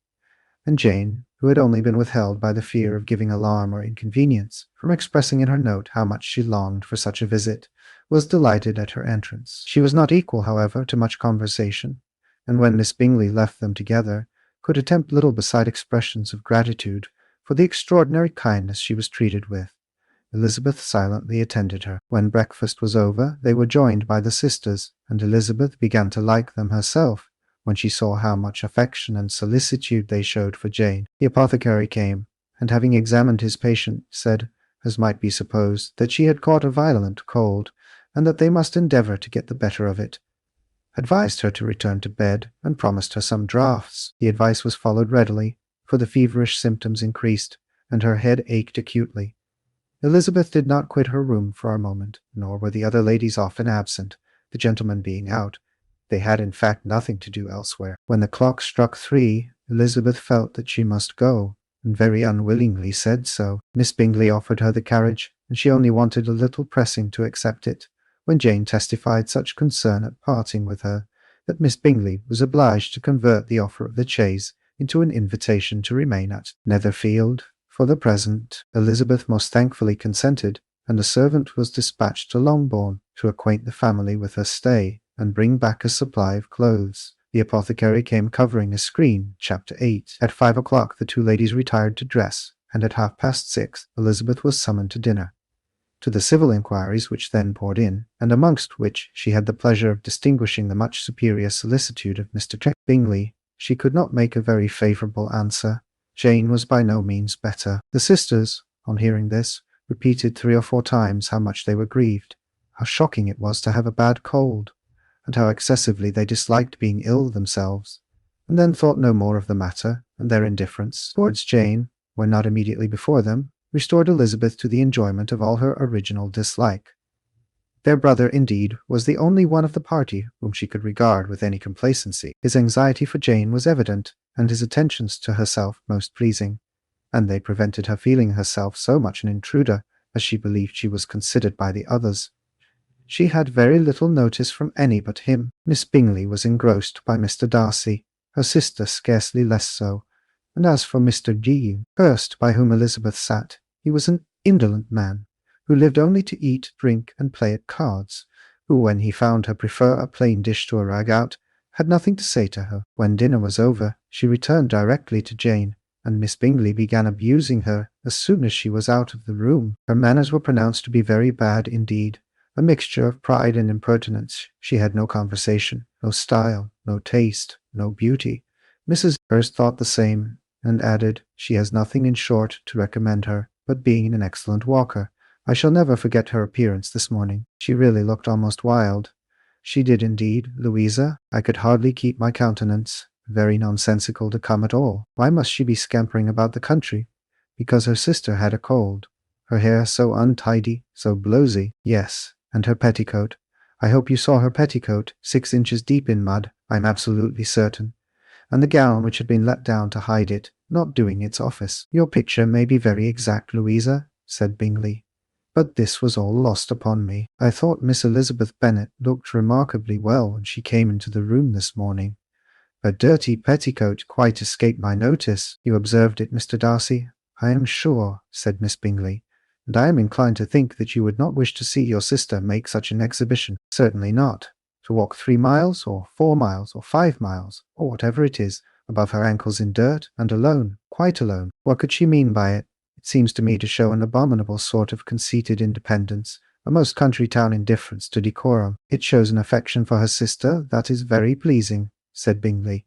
and Jane, who had only been withheld by the fear of giving alarm or inconvenience from expressing in her note how much she longed for such a visit, was delighted at her entrance. She was not equal, however, to much conversation, and when Miss Bingley left them together, could attempt little beside expressions of gratitude for the extraordinary kindness she was treated with. Elizabeth silently attended her. When breakfast was over, they were joined by the sisters, and Elizabeth began to like them herself, when she saw how much affection and solicitude they showed for Jane. The apothecary came, and having examined his patient, said, as might be supposed, that she had caught a violent cold, and that they must endeavour to get the better of it, advised her to return to bed, and promised her some draughts. The advice was followed readily, for the feverish symptoms increased, and her head ached acutely. Elizabeth did not quit her room for a moment, nor were the other ladies often absent, the gentlemen being out. They had in fact nothing to do elsewhere. When the clock struck 3, Elizabeth felt that she must go, and very unwillingly said so. Miss Bingley offered her the carriage, and she only wanted a little pressing to accept it, when Jane testified such concern at parting with her, that Miss Bingley was obliged to convert the offer of the chaise into an invitation to remain at Netherfield for the present. Elizabeth most thankfully consented, and a servant was dispatched to Longbourn to acquaint the family with her stay, and bring back a supply of clothes. The apothecary came covering a screen. Chapter 8. At 5 o'clock the two ladies retired to dress, and at 6:30 Elizabeth was summoned to dinner. To the civil inquiries which then poured in, and amongst which she had the pleasure of distinguishing the much superior solicitude of Mr. Bingley, she could not make a very favourable answer. Jane was by no means better. The sisters, on hearing this, repeated 3 or 4 times how much they were grieved, how shocking it was to have a bad cold, and how excessively they disliked being ill themselves, and then thought no more of the matter, and their indifference towards Jane, when not immediately before them, restored Elizabeth to the enjoyment of all her original dislike. Their brother, indeed, was the only one of the party whom she could regard with any complacency. His anxiety for Jane was evident, and his attentions to herself most pleasing, and they prevented her feeling herself so much an intruder as she believed she was considered by the others. She had very little notice from any but him. Miss Bingley was engrossed by Mr. Darcy, her sister scarcely less so, and as for Mr. G. Hurst, by whom Elizabeth sat, he was an indolent man, who lived only to eat, drink, and play at cards, who, when he found her prefer a plain dish to a ragout, had nothing to say to her. When dinner was over, she returned directly to Jane, and Miss Bingley began abusing her as soon as she was out of the room. Her manners were pronounced to be very bad indeed, a mixture of pride and impertinence. She had no conversation, no style, no taste, no beauty. Mrs. Hurst thought the same, and added, "She has nothing, in short, to recommend her, but being an excellent walker. I shall never forget her appearance this morning. She really looked almost wild." "She did indeed, Louisa. I could hardly keep my countenance. Very nonsensical to come at all. Why must she be scampering about the country? Because her sister had a cold. Her hair so untidy, so blowsy. Yes, and her petticoat. I hope you saw her petticoat, 6 inches deep in mud, I'm absolutely certain. And the gown which had been let down to hide it, not doing its office." "Your picture may be very exact, Louisa," said Bingley, "but this was all lost upon me. I thought Miss Elizabeth Bennet looked remarkably well when she came into the room this morning. Her dirty petticoat quite escaped my notice. You observed it, Mr. Darcy?" "I am sure," said Miss Bingley, "and I am inclined to think that you would not wish to see your sister make such an exhibition." "Certainly not. To walk 3 miles, or 4 miles, or 5 miles, or whatever it is, above her ankles in dirt, and alone, quite alone. What could she mean by it? It seems to me to show an abominable sort of conceited independence, a most country town indifference to decorum." "It shows an affection for her sister that is very pleasing," said Bingley.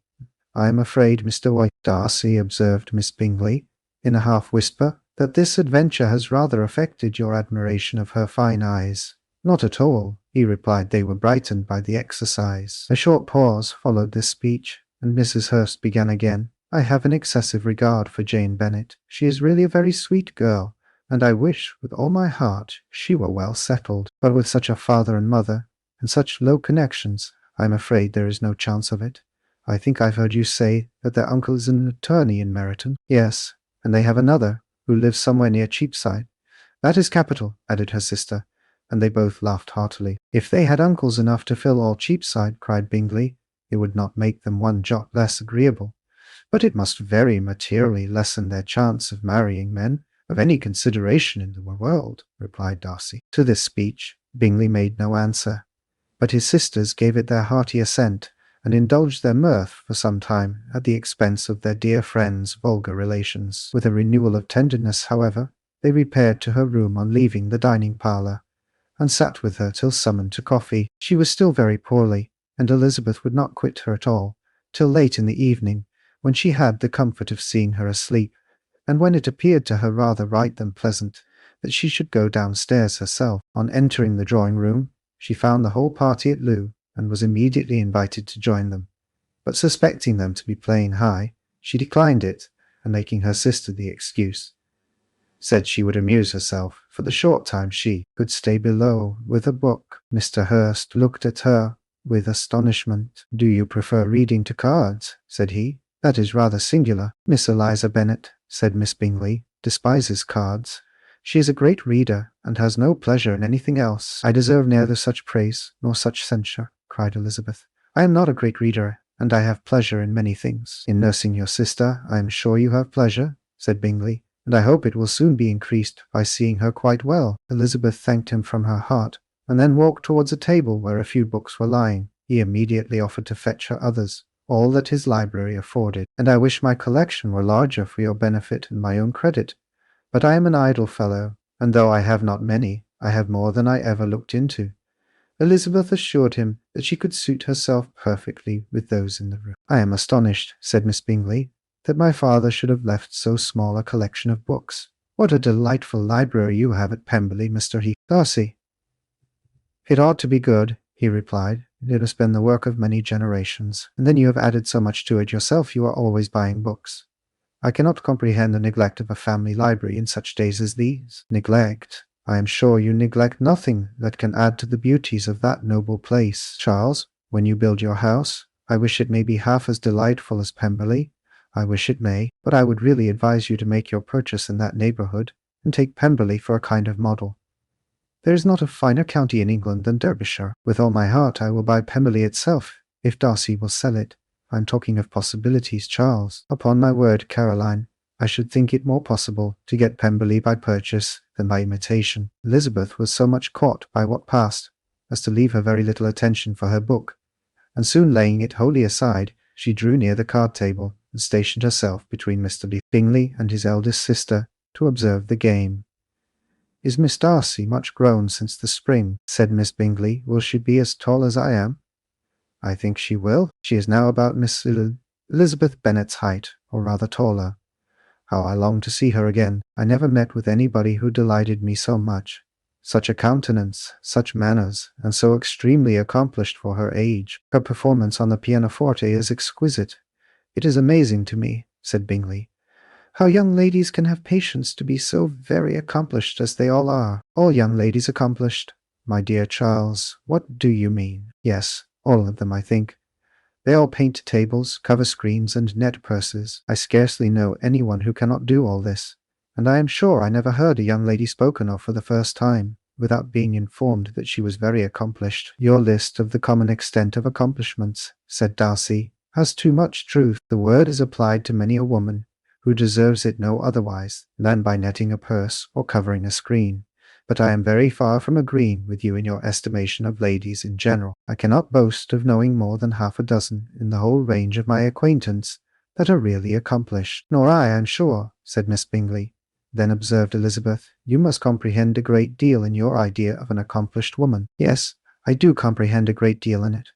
"I am afraid, Mr. Darcy," observed Miss Bingley, in a half-whisper, "that this adventure has rather affected your admiration of her fine eyes." "Not at all," he replied. "They were brightened by the exercise." A short pause followed this speech, and Mrs. Hurst began again. "I have an excessive regard for Jane Bennet. She is really a very sweet girl, and I wish with all my heart she were well settled. But with such a father and mother, and such low connections, I am afraid there is no chance of it. I think I've heard you say that their uncle is an attorney in Meryton." "Yes, and they have another, who lives somewhere near Cheapside." "That is capital," added her sister, and they both laughed heartily. "If they had uncles enough to fill all Cheapside," cried Bingley, "it would not make them one jot less agreeable. But it must very materially lessen their chance of marrying men of any consideration in the world," replied Darcy. To this speech Bingley made no answer, but his sisters gave it their hearty assent, and indulged their mirth for some time at the expense of their dear friend's vulgar relations. With a renewal of tenderness, however, they repaired to her room on leaving the dining-parlour, and sat with her till summoned to coffee. She was still very poorly, and Elizabeth would not quit her at all, till late in the evening, when she had the comfort of seeing her asleep, and when it appeared to her rather right than pleasant that she should go downstairs herself. On entering the drawing-room, she found the whole party at loo, and was immediately invited to join them, but suspecting them to be playing high, she declined it, and making her sister the excuse, said she would amuse herself for the short time she could stay below with a book. Mr. Hurst looked at her with astonishment. "Do you prefer reading to cards?" said he. "That is rather singular." "Miss Eliza Bennet," said Miss Bingley, "despises cards. She is a great reader, and has no pleasure in anything else." "I deserve neither such praise nor such censure," cried Elizabeth. "I am not a great reader, and I have pleasure in many things." "In nursing your sister, I am sure you have pleasure," said Bingley, "and I hope it will soon be increased by seeing her quite well." Elizabeth thanked him from her heart, and then walked towards a table where a few books were lying. He immediately offered to fetch her others, all that his library afforded. "And I wish my collection were larger for your benefit and my own credit. But I am an idle fellow, and though I have not many, I have more than I ever looked into." Elizabeth assured him that she could suit herself perfectly with those in the room. "I am astonished," said Miss Bingley, "that my father should have left so small a collection of books. What a delightful library you have at Pemberley, Mr. Darcy." "It ought to be good," he replied. "It has been the work of many generations, and then you have added so much to it yourself. You are always buying books. I cannot comprehend the neglect of a family library in such days as these." "Neglect? I am sure you neglect nothing that can add to the beauties of that noble place. Charles, when you build your house, I wish it may be half as delightful as Pemberley. I wish it may, but I would really advise you to make your purchase in that neighbourhood, and take Pemberley for a kind of model. There is not a finer county in England than Derbyshire. With all my heart I will buy Pemberley itself, if Darcy will sell it. I am talking of possibilities, Charles. Upon my word, Caroline, I should think it more possible to get Pemberley by purchase than by imitation." Elizabeth was so much caught by what passed as to leave her very little attention for her book, and soon laying it wholly aside, she drew near the card table and stationed herself between Mr. Bingley and his eldest sister to observe the game. "Is Miss Darcy much grown since the spring?" said Miss Bingley. "Will she be as tall as I am?" "I think she will. She is now about Miss Elizabeth Bennet's height, or rather taller. How I long to see her again. I never met with anybody who delighted me so much. Such a countenance, such manners, and so extremely accomplished for her age. Her performance on the pianoforte is exquisite. It is amazing to me," said Bingley, "how young ladies can have patience to be so very accomplished as they all are." "All young ladies accomplished? My dear Charles, what do you mean?" "Yes, all of them, I think. They all paint tables, cover screens, and net purses. I scarcely know anyone who cannot do all this, and I am sure I never heard a young lady spoken of for the first time, without being informed that she was very accomplished." "Your list of the common extent of accomplishments," said Darcy, "has too much truth. The word is applied to many a woman who deserves it no otherwise than by netting a purse or covering a screen. But I am very far from agreeing with you in your estimation of ladies in general. I cannot boast of knowing more than half a dozen in the whole range of my acquaintance that are really accomplished." "Nor I am sure," said Miss Bingley. Then observed Elizabeth, "You must comprehend a great deal in your idea of an accomplished woman." "Yes, I do comprehend a great deal in it."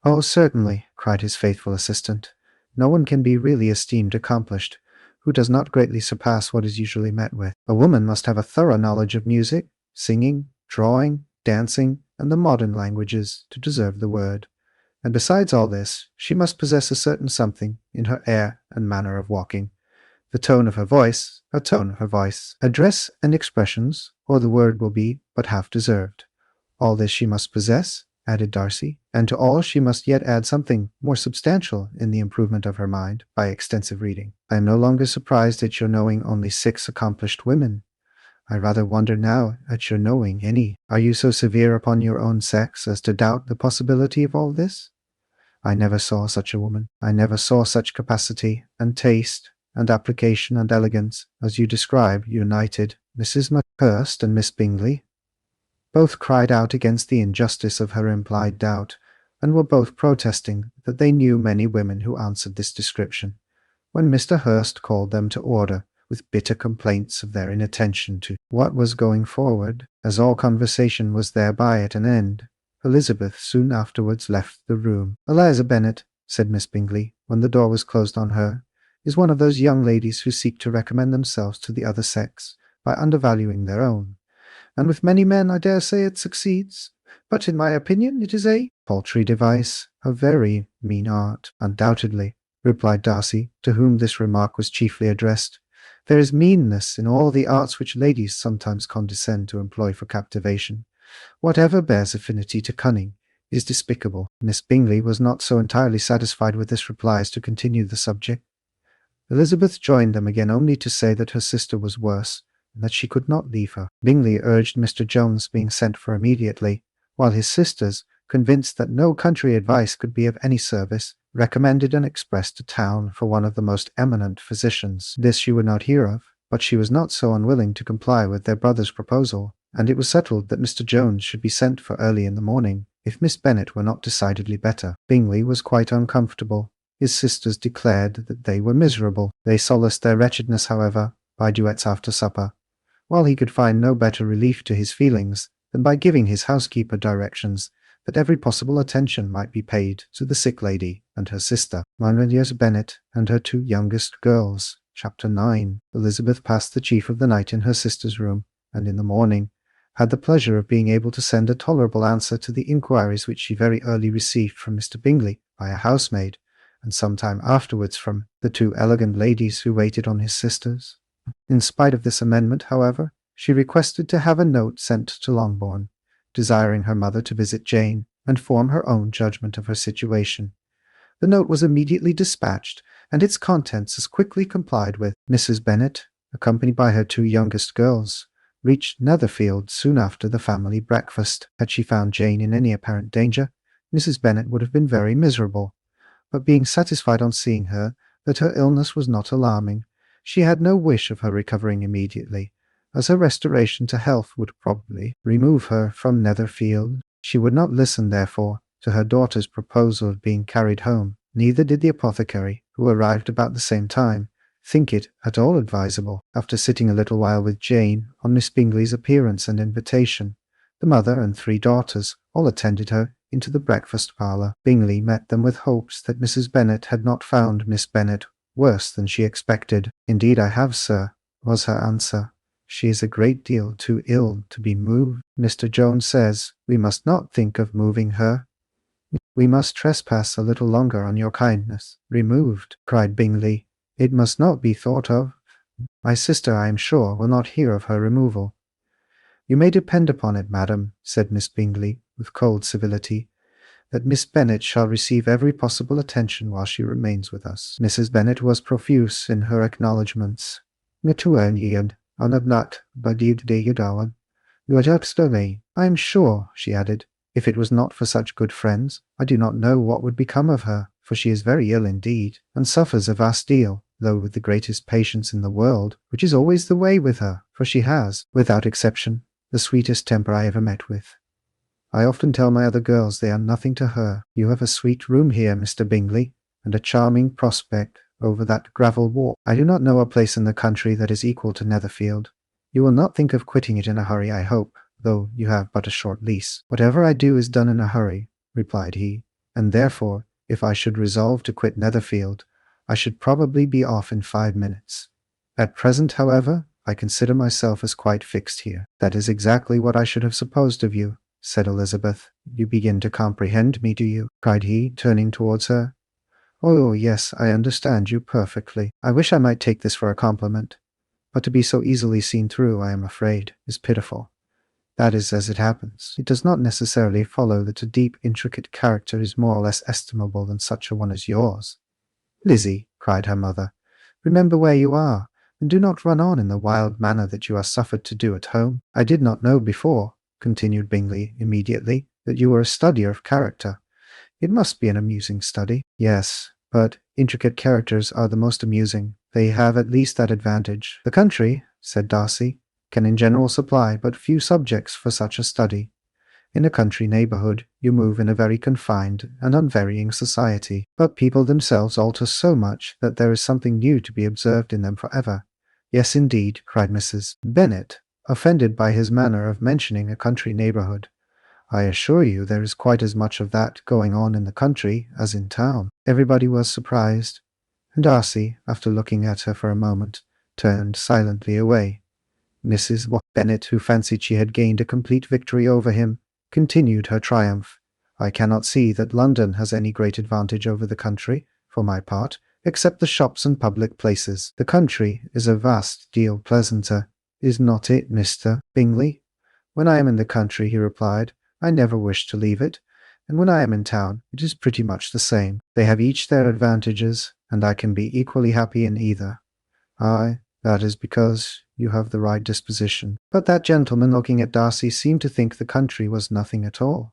"Oh, certainly," cried his faithful assistant. "No one can be really esteemed accomplished who does not greatly surpass what is usually met with. A woman must have a thorough knowledge of music, singing, drawing, dancing, and the modern languages to deserve the word. And besides all this, she must possess a certain something in her air and manner of walking, the tone of her voice, her dress and expressions, or the word will be but half deserved. All this she must possess," added Darcy, "and to all she must yet add something more substantial in the improvement of her mind by extensive reading. I am no longer surprised at your knowing only 6 accomplished women. I rather wonder now at your knowing any. Are you so severe upon your own sex as to doubt the possibility of all this? I never saw such a woman. I never saw such capacity, and taste, and application, and elegance, as you describe, united." Mrs. Hurst and Miss Bingley both cried out against the injustice of her implied doubt, and were both protesting that they knew many women who answered this description, when Mr. Hurst called them to order with bitter complaints of their inattention to what was going forward. As all conversation was thereby at an end, Elizabeth soon afterwards left the room. "Eliza Bennet," said Miss Bingley, when the door was closed on her, "is one of those young ladies who seek to recommend themselves to the other sex by undervaluing their own. And with many men I dare say it succeeds, but in my opinion it is a paltry device, a very mean art." "Undoubtedly," replied Darcy, to whom this remark was chiefly addressed, There is meanness in all the arts which ladies sometimes condescend to employ for captivation. Whatever bears affinity to cunning is despicable. Miss Bingley was not so entirely satisfied with this reply as to continue the subject. Elizabeth joined them again only to say that her sister was worse, and that she could not leave her. Bingley urged Mr. Jones being sent for immediately, while his sisters, convinced that no country advice could be of any service, recommended an express to town for one of the most eminent physicians. This she would not hear of, but she was not so unwilling to comply with their brother's proposal, and it was settled that Mr. Jones should be sent for early in the morning, if Miss Bennet were not decidedly better. Bingley was quite uncomfortable. His sisters declared that they were miserable. They solaced their wretchedness, however, by duets after supper, while he could find no better relief to his feelings than by giving his housekeeper directions that every possible attention might be paid to the sick lady and her sister, Elizabeth Bennet, and her two youngest girls. Chapter 9. Elizabeth passed the chief of the night in her sister's room, and in the morning had the pleasure of being able to send a tolerable answer to the inquiries which she very early received from Mr. Bingley by a housemaid, and some time afterwards from the two elegant ladies who waited on his sisters. In spite of this amendment, however, she requested to have a note sent to Longbourn, desiring her mother to visit Jane and form her own judgment of her situation. The note was immediately dispatched, and its contents as quickly complied with. Mrs. Bennet, accompanied by her two youngest girls, reached Netherfield soon after the family breakfast. Had she found Jane in any apparent danger, Mrs. Bennet would have been very miserable, but being satisfied on seeing her that her illness was not alarming, she had no wish of her recovering immediately, as her restoration to health would probably remove her from Netherfield. She would not listen, therefore, to her daughter's proposal of being carried home. Neither did the apothecary, who arrived about the same time, think it at all advisable. After sitting a little while with Jane on Miss Bingley's appearance and invitation, the mother and three daughters all attended her into the breakfast parlour. Bingley met them with hopes that Mrs. Bennet had not found Miss Bennet worse than she expected. "Indeed I have, sir," was her answer. "She is a great deal too ill to be moved. Mr. Jones says we must not think of moving her." "We must trespass a little longer on your kindness." "Removed," cried Bingley. "It must not be thought of. My sister, I am sure, will not hear of her removal." "You may depend upon it, madam," said Miss Bingley, with cold civility, "that Miss Bennet shall receive every possible attention while she remains with us." Mrs. Bennet was profuse in her acknowledgments. "I am sure," she added, "if it was not for such good friends, I do not know what would become of her, for she is very ill indeed, and suffers a vast deal, though with the greatest patience in the world, which is always the way with her, for she has, without exception, the sweetest temper I ever met with. I often tell my other girls they are nothing to her. You have a sweet room here, Mr. Bingley, and a charming prospect over that gravel walk. I do not know a place in the country that is equal to Netherfield. You will not think of quitting it in a hurry, I hope, though you have but a short lease." "Whatever I do is done in a hurry," replied he, "and therefore, if I should resolve to quit Netherfield, I should probably be off in 5 minutes. At present, however, I consider myself as quite fixed here." "That is exactly what I should have supposed of you," said Elizabeth. "You begin to comprehend me, do you?" cried he, turning towards her. "Oh, yes, I understand you perfectly. I wish I might take this for a compliment, but to be so easily seen through, I am afraid, is pitiful. That is as it happens. It does not necessarily follow that a deep, intricate character is more or less estimable than such a one as yours." "Lizzie," cried her mother, "remember where you are, and do not run on in the wild manner that you are suffered to do at home. I did not know before," continued Bingley immediately, "that you were a studier of character. It must be an amusing study." "Yes, but intricate characters are the most amusing. They have at least that advantage." "The country," said Darcy, "can in general supply but few subjects for such a study. In a country neighbourhood, you move in a very confined and unvarying society, but people themselves alter so much that there is something new to be observed in them forever." "Yes, indeed," cried Mrs. Bennet, offended by his manner of mentioning a country neighbourhood. "I assure you there is quite as much of that going on in the country as in town." Everybody was surprised, and Darcy, after looking at her for a moment, turned silently away. Mrs. Bennet, who fancied she had gained a complete victory over him, continued her triumph. "I cannot see that London has any great advantage over the country, for my part, except the shops and public places. The country is a vast deal pleasanter, is not it, Mr. Bingley? When I am in the country, he replied, I never wish to leave it, and when I am in town, it is pretty much the same. They have each their advantages, and I can be equally happy in either. Ay, that is because you have the right disposition. But that gentleman, looking at Darcy, seemed to think the country was nothing at all.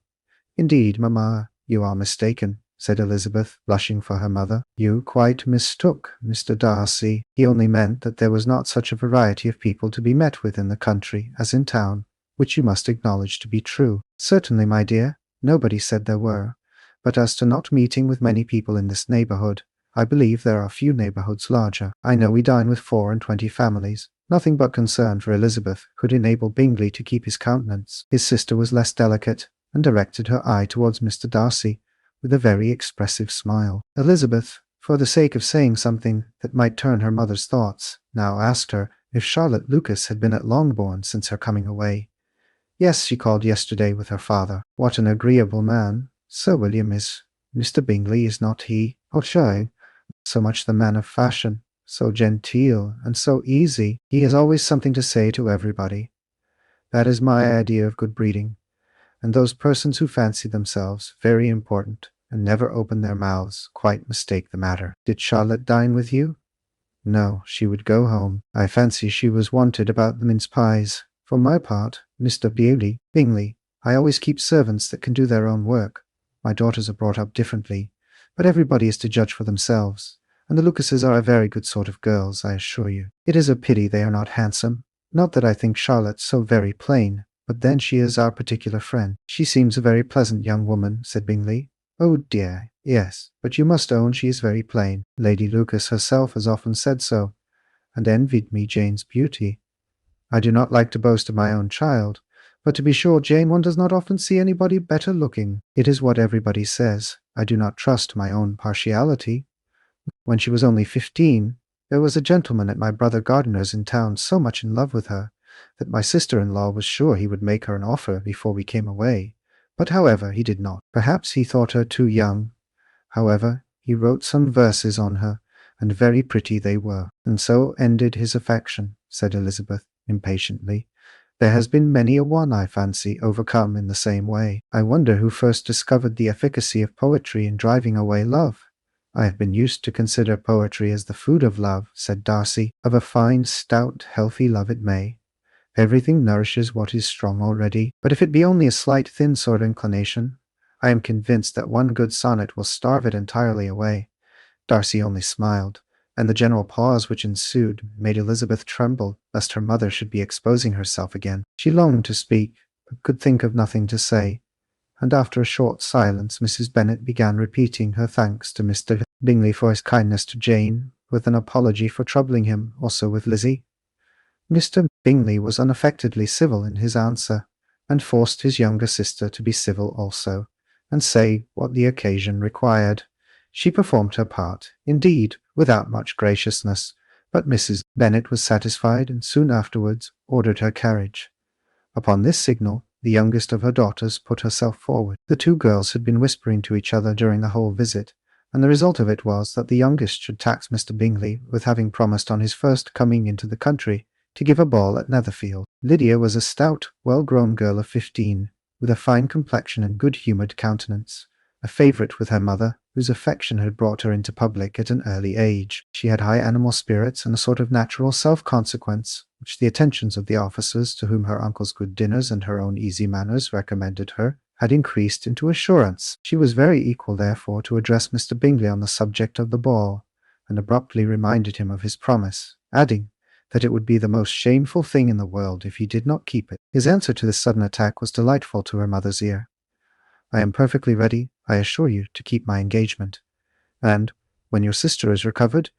Indeed, mamma, you are mistaken, said Elizabeth, blushing for her mother. You quite mistook Mr. Darcy. He only meant that there was not such a variety of people to be met with in the country as in town, which you must acknowledge to be true. Certainly, my dear, nobody said there were. But as to not meeting with many people in this neighbourhood, I believe there are few neighbourhoods larger. I know we dine with 24 families. Nothing but concern for Elizabeth could enable Bingley to keep his countenance. His sister was less delicate, and directed her eye towards Mr. Darcy with a very expressive smile. Elizabeth, for the sake of saying something that might turn her mother's thoughts, now asked her if Charlotte Lucas had been at Longbourn since her coming away. Yes, she called yesterday with her father. What an agreeable man Sir William is. Mr. Bingley, is not he? Oh, shy, so much the man of fashion, so genteel, and so easy. He has always something to say to everybody. That is my idea of good breeding. And those persons who fancy themselves very important and never open their mouths quite mistake the matter. Did Charlotte dine with you? No, she would go home. I fancy she was wanted about the mince pies. For my part, Mr. Bingley, I always keep servants that can do their own work. My daughters are brought up differently, but everybody is to judge for themselves, and the Lucases are a very good sort of girls, I assure you. It is a pity they are not handsome. Not that I think Charlotte so very plain, but then she is our particular friend. She seems a very pleasant young woman, said Bingley. Oh dear, yes, but you must own she is very plain. Lady Lucas herself has often said so, and envied me Jane's beauty. I do not like to boast of my own child, but to be sure, Jane, one does not often see anybody better looking. It is what everybody says. I do not trust my own partiality. When she was only 15, there was a gentleman at my brother Gardiner's in town so much in love with her, that my sister-in-law was sure he would make her an offer before we came away. But however, he did not. Perhaps he thought her too young. However, he wrote some verses on her, and very pretty they were. And so ended his affection, said Elizabeth impatiently. There has been many a one, I fancy, overcome in the same way. I wonder who first discovered the efficacy of poetry in driving away love. I have been used to consider poetry as the food of love, said Darcy. Of a fine, stout, healthy love it may. Everything nourishes what is strong already, but if it be only a slight thin sort of inclination, I am convinced that one good sonnet will starve it entirely away. Darcy only smiled, and the general pause which ensued made Elizabeth tremble lest her mother should be exposing herself again. She longed to speak, but could think of nothing to say, and after a short silence Mrs. Bennet began repeating her thanks to Mr. Bingley for his kindness to Jane, with an apology for troubling him, also with Lizzie. Mr. Bingley was unaffectedly civil in his answer, and forced his younger sister to be civil also, and say what the occasion required. She performed her part, indeed, without much graciousness, but Mrs. Bennet was satisfied, and soon afterwards ordered her carriage. Upon this signal, the youngest of her daughters put herself forward. The two girls had been whispering to each other during the whole visit, and the result of it was that the youngest should tax Mr. Bingley with having promised on his first coming into the country to give a ball at Netherfield. Lydia was a stout, well-grown girl of 15, with a fine complexion and good-humoured countenance, a favourite with her mother, whose affection had brought her into public at an early age. She had high animal spirits and a sort of natural self-consequence, which the attentions of the officers, to whom her uncle's good dinners and her own easy manners recommended her, had increased into assurance. She was very equal, therefore, to address Mr. Bingley on the subject of the ball, and abruptly reminded him of his promise, adding that it would be the most shameful thing in the world if he did not keep it. His answer to this sudden attack was delightful to her mother's ear. I am perfectly ready, I assure you, to keep my engagement. And, when your sister is recovered,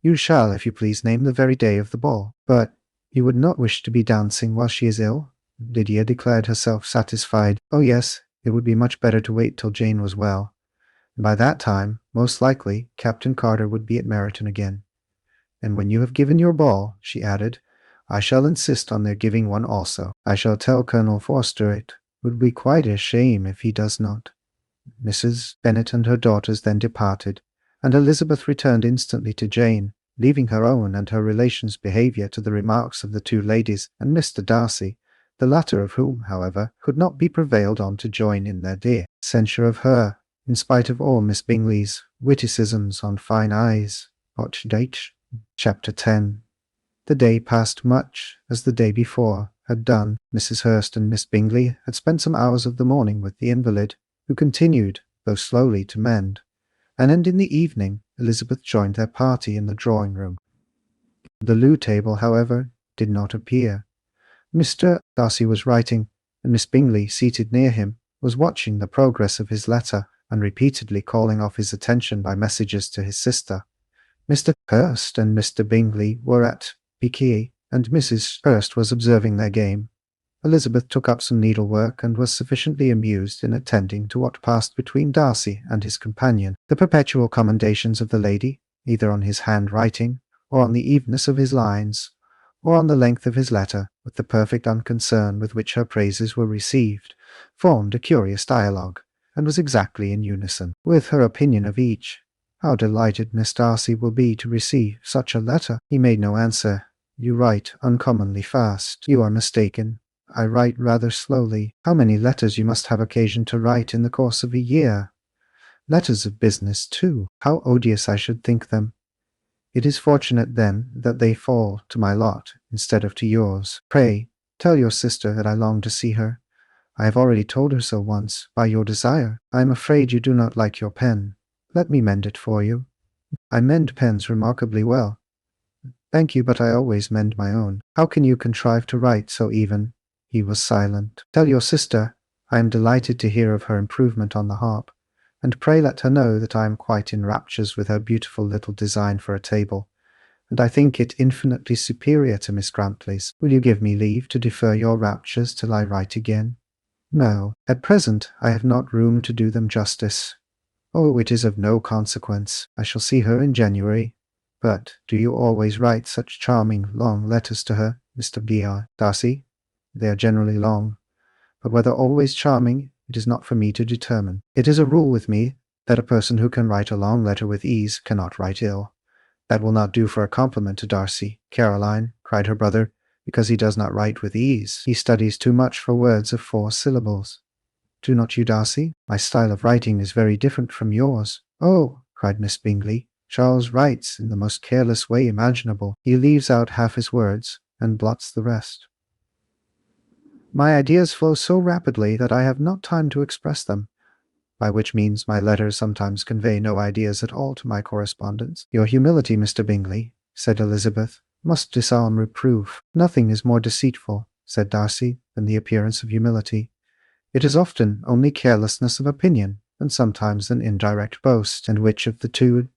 you shall, if you please, name the very day of the ball. But you would not wish to be dancing while she is ill? Lydia declared herself satisfied. Oh yes, it would be much better to wait till Jane was well. And by that time, most likely, Captain Carter would be at Meryton again. And when you have given your ball, she added, I shall insist on their giving one also. I shall tell Colonel Forster it would be quite a shame if he does not. Mrs. Bennet and her daughters then departed, and Elizabeth returned instantly to Jane, leaving her own and her relations' behaviour to the remarks of the two ladies and Mr. Darcy, the latter of whom, however, could not be prevailed on to join in their dear censure of her, in spite of all Miss Bingley's witticisms on fine eyes. Audiobook, Chapter 10. The day passed much as the day before had done. Mrs. Hurst and Miss Bingley had spent some hours of the morning with the invalid, who continued, though slowly, to mend, and in the evening Elizabeth joined their party in the drawing-room. The loo table, however, did not appear. Mr. Darcy was writing, and Miss Bingley, seated near him, was watching the progress of his letter, and repeatedly calling off his attention by messages to his sister. Mr. Hurst and Mr. Bingley were at piquet, and Mrs. Hurst was observing their game. Elizabeth took up some needlework and was sufficiently amused in attending to what passed between Darcy and his companion. The perpetual commendations of the lady, either on his handwriting, or on the evenness of his lines, or on the length of his letter, with the perfect unconcern with which her praises were received, formed a curious dialogue, and was exactly in unison with her opinion of each. "How delighted Miss Darcy will be to receive such a letter!" He made no answer. "You write uncommonly fast." "You are mistaken. I write rather slowly." "How many letters you must have occasion to write in the course of a year!" "Letters of business, too. How odious I should think them!" "It is fortunate, then, that they fall to my lot instead of to yours. Pray, tell your sister that I long to see her. I have already told her so once, by your desire. I am afraid you do not like your pen. Let me mend it for you." "I mend pens remarkably well." "Thank you, but I always mend my own. How can you contrive to write so even?" He was silent. "Tell your sister I am delighted to hear of her improvement on the harp, and pray let her know that I am quite in raptures with her beautiful little design for a table, and I think it infinitely superior to Miss Grantley's. Will you give me leave to defer your raptures till I write again?" "No, at present I have not room to do them justice." "Oh, it is of no consequence. I shall see her in January." "But do you always write such charming, long letters to her, Mr. Darcy?" "They are generally long, but whether always charming, it is not for me to determine. It is a rule with me that a person who can write a long letter with ease cannot write ill." "That will not do for a compliment to Darcy, Caroline," cried her brother, "because he does not write with ease. He studies too much for words of 4 syllables. Do not you, Darcy? My style of writing is very different from yours." "Oh," cried Miss Bingley, "Charles writes in the most careless way imaginable. He leaves out half his words, and blots the rest. My ideas flow so rapidly that I have not time to express them, by which means my letters sometimes convey no ideas at all to my correspondents." "Your humility, Mr. Bingley," said Elizabeth, "must disarm reproof." "Nothing is more deceitful," said Darcy, "than the appearance of humility. It is often only carelessness of opinion, and sometimes an indirect boast. And which of the two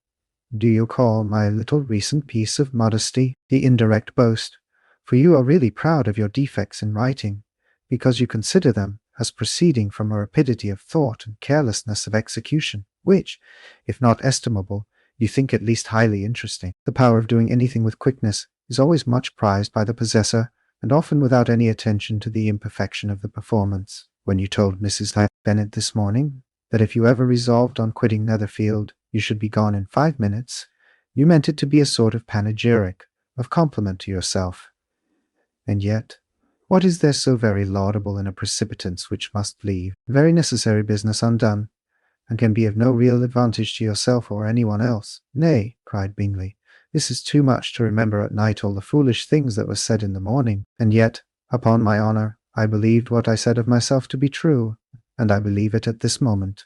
do you call my little recent piece of modesty?" "The indirect boast, for you are really proud of your defects in writing, because you consider them as proceeding from a rapidity of thought and carelessness of execution, which, if not estimable, you think at least highly interesting. The power of doing anything with quickness is always much prized by the possessor, and often without any attention to the imperfection of the performance. When you told Mrs. Bennet this morning that if you ever resolved on quitting Netherfield, you should be gone in 5 minutes, you meant it to be a sort of panegyric, of compliment to yourself. And yet, what is there so very laudable in a precipitance which must leave very necessary business undone, and can be of no real advantage to yourself or anyone else?" "Nay," cried Bingley, "this is too much to remember at night all the foolish things that were said in the morning. And yet, upon my honour, I believed what I said of myself to be true, and I believe it at this moment.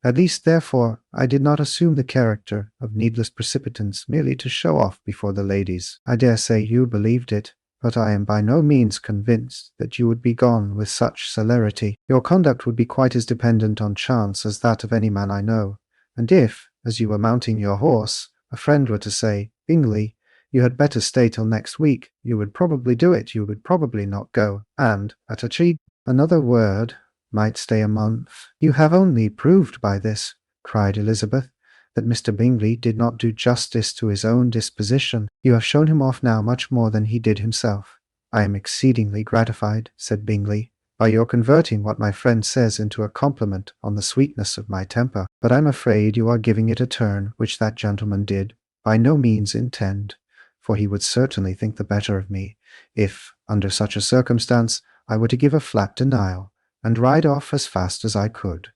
At least, therefore, I did not assume the character of needless precipitance merely to show off before the ladies. I dare say you believed it, but I am by no means convinced that you would be gone with such celerity. Your conduct would be quite as dependent on chance as that of any man I know, and if, as you were mounting your horse, a friend were to say, 'Bingley, you had better stay till next week,' you would probably do it, you would probably not go, and, at a cheat, another word might stay a month." "You have only proved by this," cried Elizabeth, "that Mr. Bingley did not do justice to his own disposition. You have shown him off now much more than he did himself." "I am exceedingly gratified," said Bingley, by your converting what my friend says into a compliment on the sweetness of my temper. But I'm afraid you are giving it a turn which that gentleman did by no means intend, for he would certainly think the better of me, if, under such a circumstance, I were to give a flat denial, and ride off as fast as I could.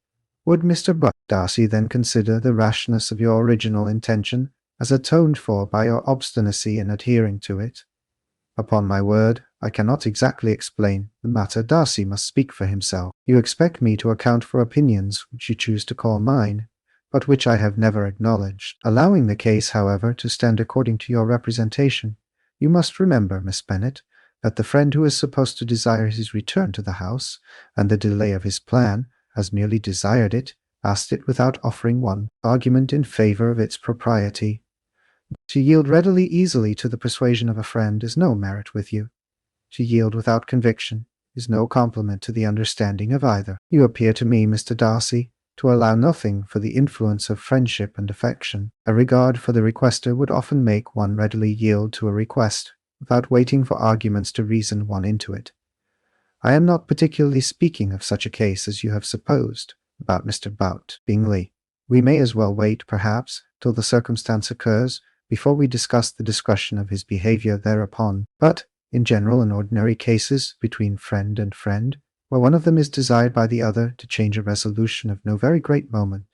Would Mr. Darcy then consider the rashness of your original intention as atoned for by your obstinacy in adhering to it? Upon my word, I cannot exactly explain the matter. Darcy must speak for himself. You expect me to account for opinions which you choose to call mine, but which I have never acknowledged. Allowing the case, however, to stand according to your representation, you must remember, Miss Bennet, that the friend who is supposed to desire his return to the house, and the delay of his plan, has merely desired it, asked it without offering one argument in favour of its propriety. To yield readily, easily to the persuasion of a friend is no merit with you. To yield without conviction is no compliment to the understanding of either. You appear to me, Mr. Darcy, to allow nothing for the influence of friendship and affection. A regard for the requester would often make one readily yield to a request, without waiting for arguments to reason one into it. I am not particularly speaking of such a case as you have supposed, about Mr. Bingley. We may as well wait, perhaps, till the circumstance occurs, before we discuss the discretion of his behaviour thereupon. But, in general and ordinary cases between friend and friend, where one of them is desired by the other to change a resolution of no very great moment,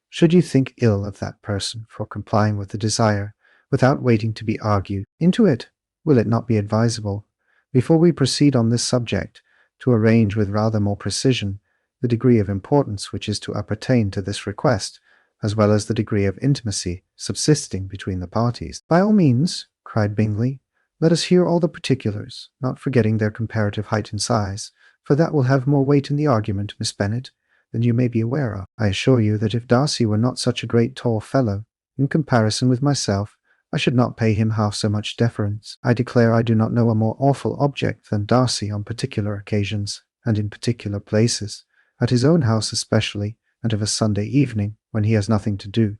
should you think ill of that person for complying with the desire, without waiting to be argued into it, will it not be advisable, before we proceed on this subject, to arrange with rather more precision the degree of importance which is to appertain to this request, as well as the degree of intimacy subsisting between the parties? By all means, cried Bingley, let us hear all the particulars, not forgetting their comparative height and size, for that will have more weight in the argument, Miss Bennet, than you may be aware of. I assure you that if Darcy were not such a great tall fellow, in comparison with myself, I should not pay him half so much deference. I declare I do not know a more awful object than Darcy on particular occasions, and in particular places, at his own house especially, and of a Sunday evening, when he has nothing to do.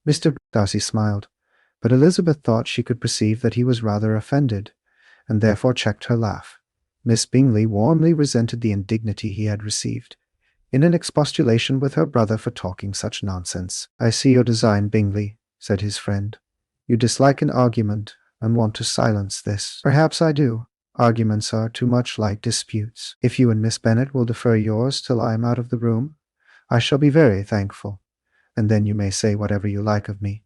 Mr. Darcy smiled, but Elizabeth thought she could perceive that he was rather offended, and therefore checked her laugh. Miss Bingley warmly resented the indignity he had received, in an expostulation with her brother for talking such nonsense. I see your design, Bingley, said his friend. You dislike an argument, and want to silence this. Perhaps I do. Arguments are too much like disputes. If you and Miss Bennet will defer yours till I am out of the room, I shall be very thankful, and then you may say whatever you like of me.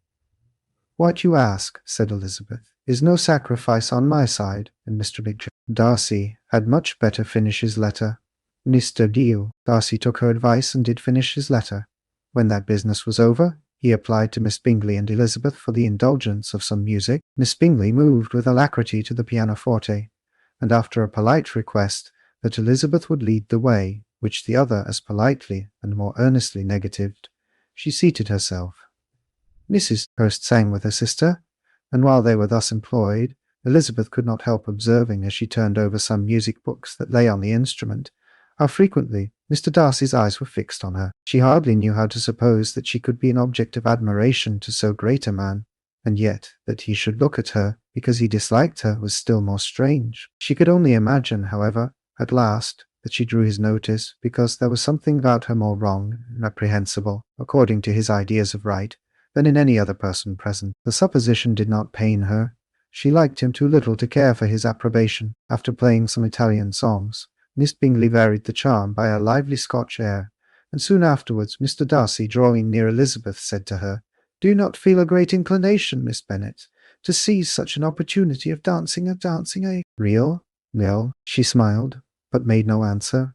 What you ask, said Elizabeth, is no sacrifice on my side, and Mr. Darcy had much better finish his letter. Mr. Darcy took her advice and did finish his letter. When that business was over, he applied to Miss Bingley and Elizabeth for the indulgence of some music. Miss Bingley moved with alacrity to the pianoforte, and after a polite request that Elizabeth would lead the way, which the other as politely and more earnestly negatived, she seated herself. Mrs. Hurst sang with her sister, and while they were thus employed, Elizabeth could not help observing, as she turned over some music books that lay on the instrument, how frequently Mr. Darcy's eyes were fixed on her. She hardly knew how to suppose that she could be an object of admiration to so great a man, and yet that he should look at her because he disliked her was still more strange. She could only imagine, however, at last, that she drew his notice because there was something about her more wrong and reprehensible, according to his ideas of right, than in any other person present. The supposition did not pain her. She liked him too little to care for his approbation. After playing some Italian songs, Miss Bingley varied the charm by a lively Scotch air, and soon afterwards Mr. Darcy, drawing near Elizabeth, said to her, "Do you not feel a great inclination, Miss Bennet, to seize such an opportunity of dancing a real?" "No," she smiled, but made no answer.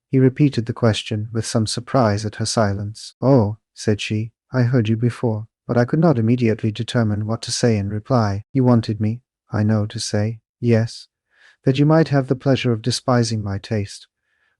He repeated the question with some surprise at her silence. "Oh," said she, "I heard you before, but I could not immediately determine what to say in reply. You wanted me, I know, to say, yes, that you might have the pleasure of despising my taste,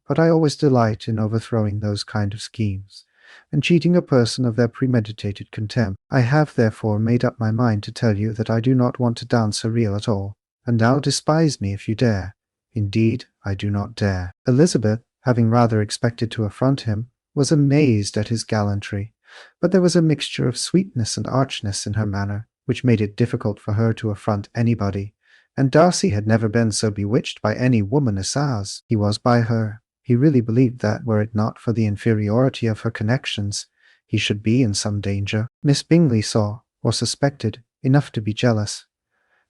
but I always delight in overthrowing those kind of schemes, and cheating a person of their premeditated contempt. I have therefore made up my mind to tell you that I do not want to dance a reel at all, and now despise me if you dare. Indeed, I do not dare." Elizabeth, having rather expected to affront him, was amazed at his gallantry, but there was a mixture of sweetness and archness in her manner, which made it difficult for her to affront anybody, and Darcy had never been so bewitched by any woman as he was by her. He really believed that, were it not for the inferiority of her connections, he should be in some danger. Miss Bingley saw, or suspected, enough to be jealous,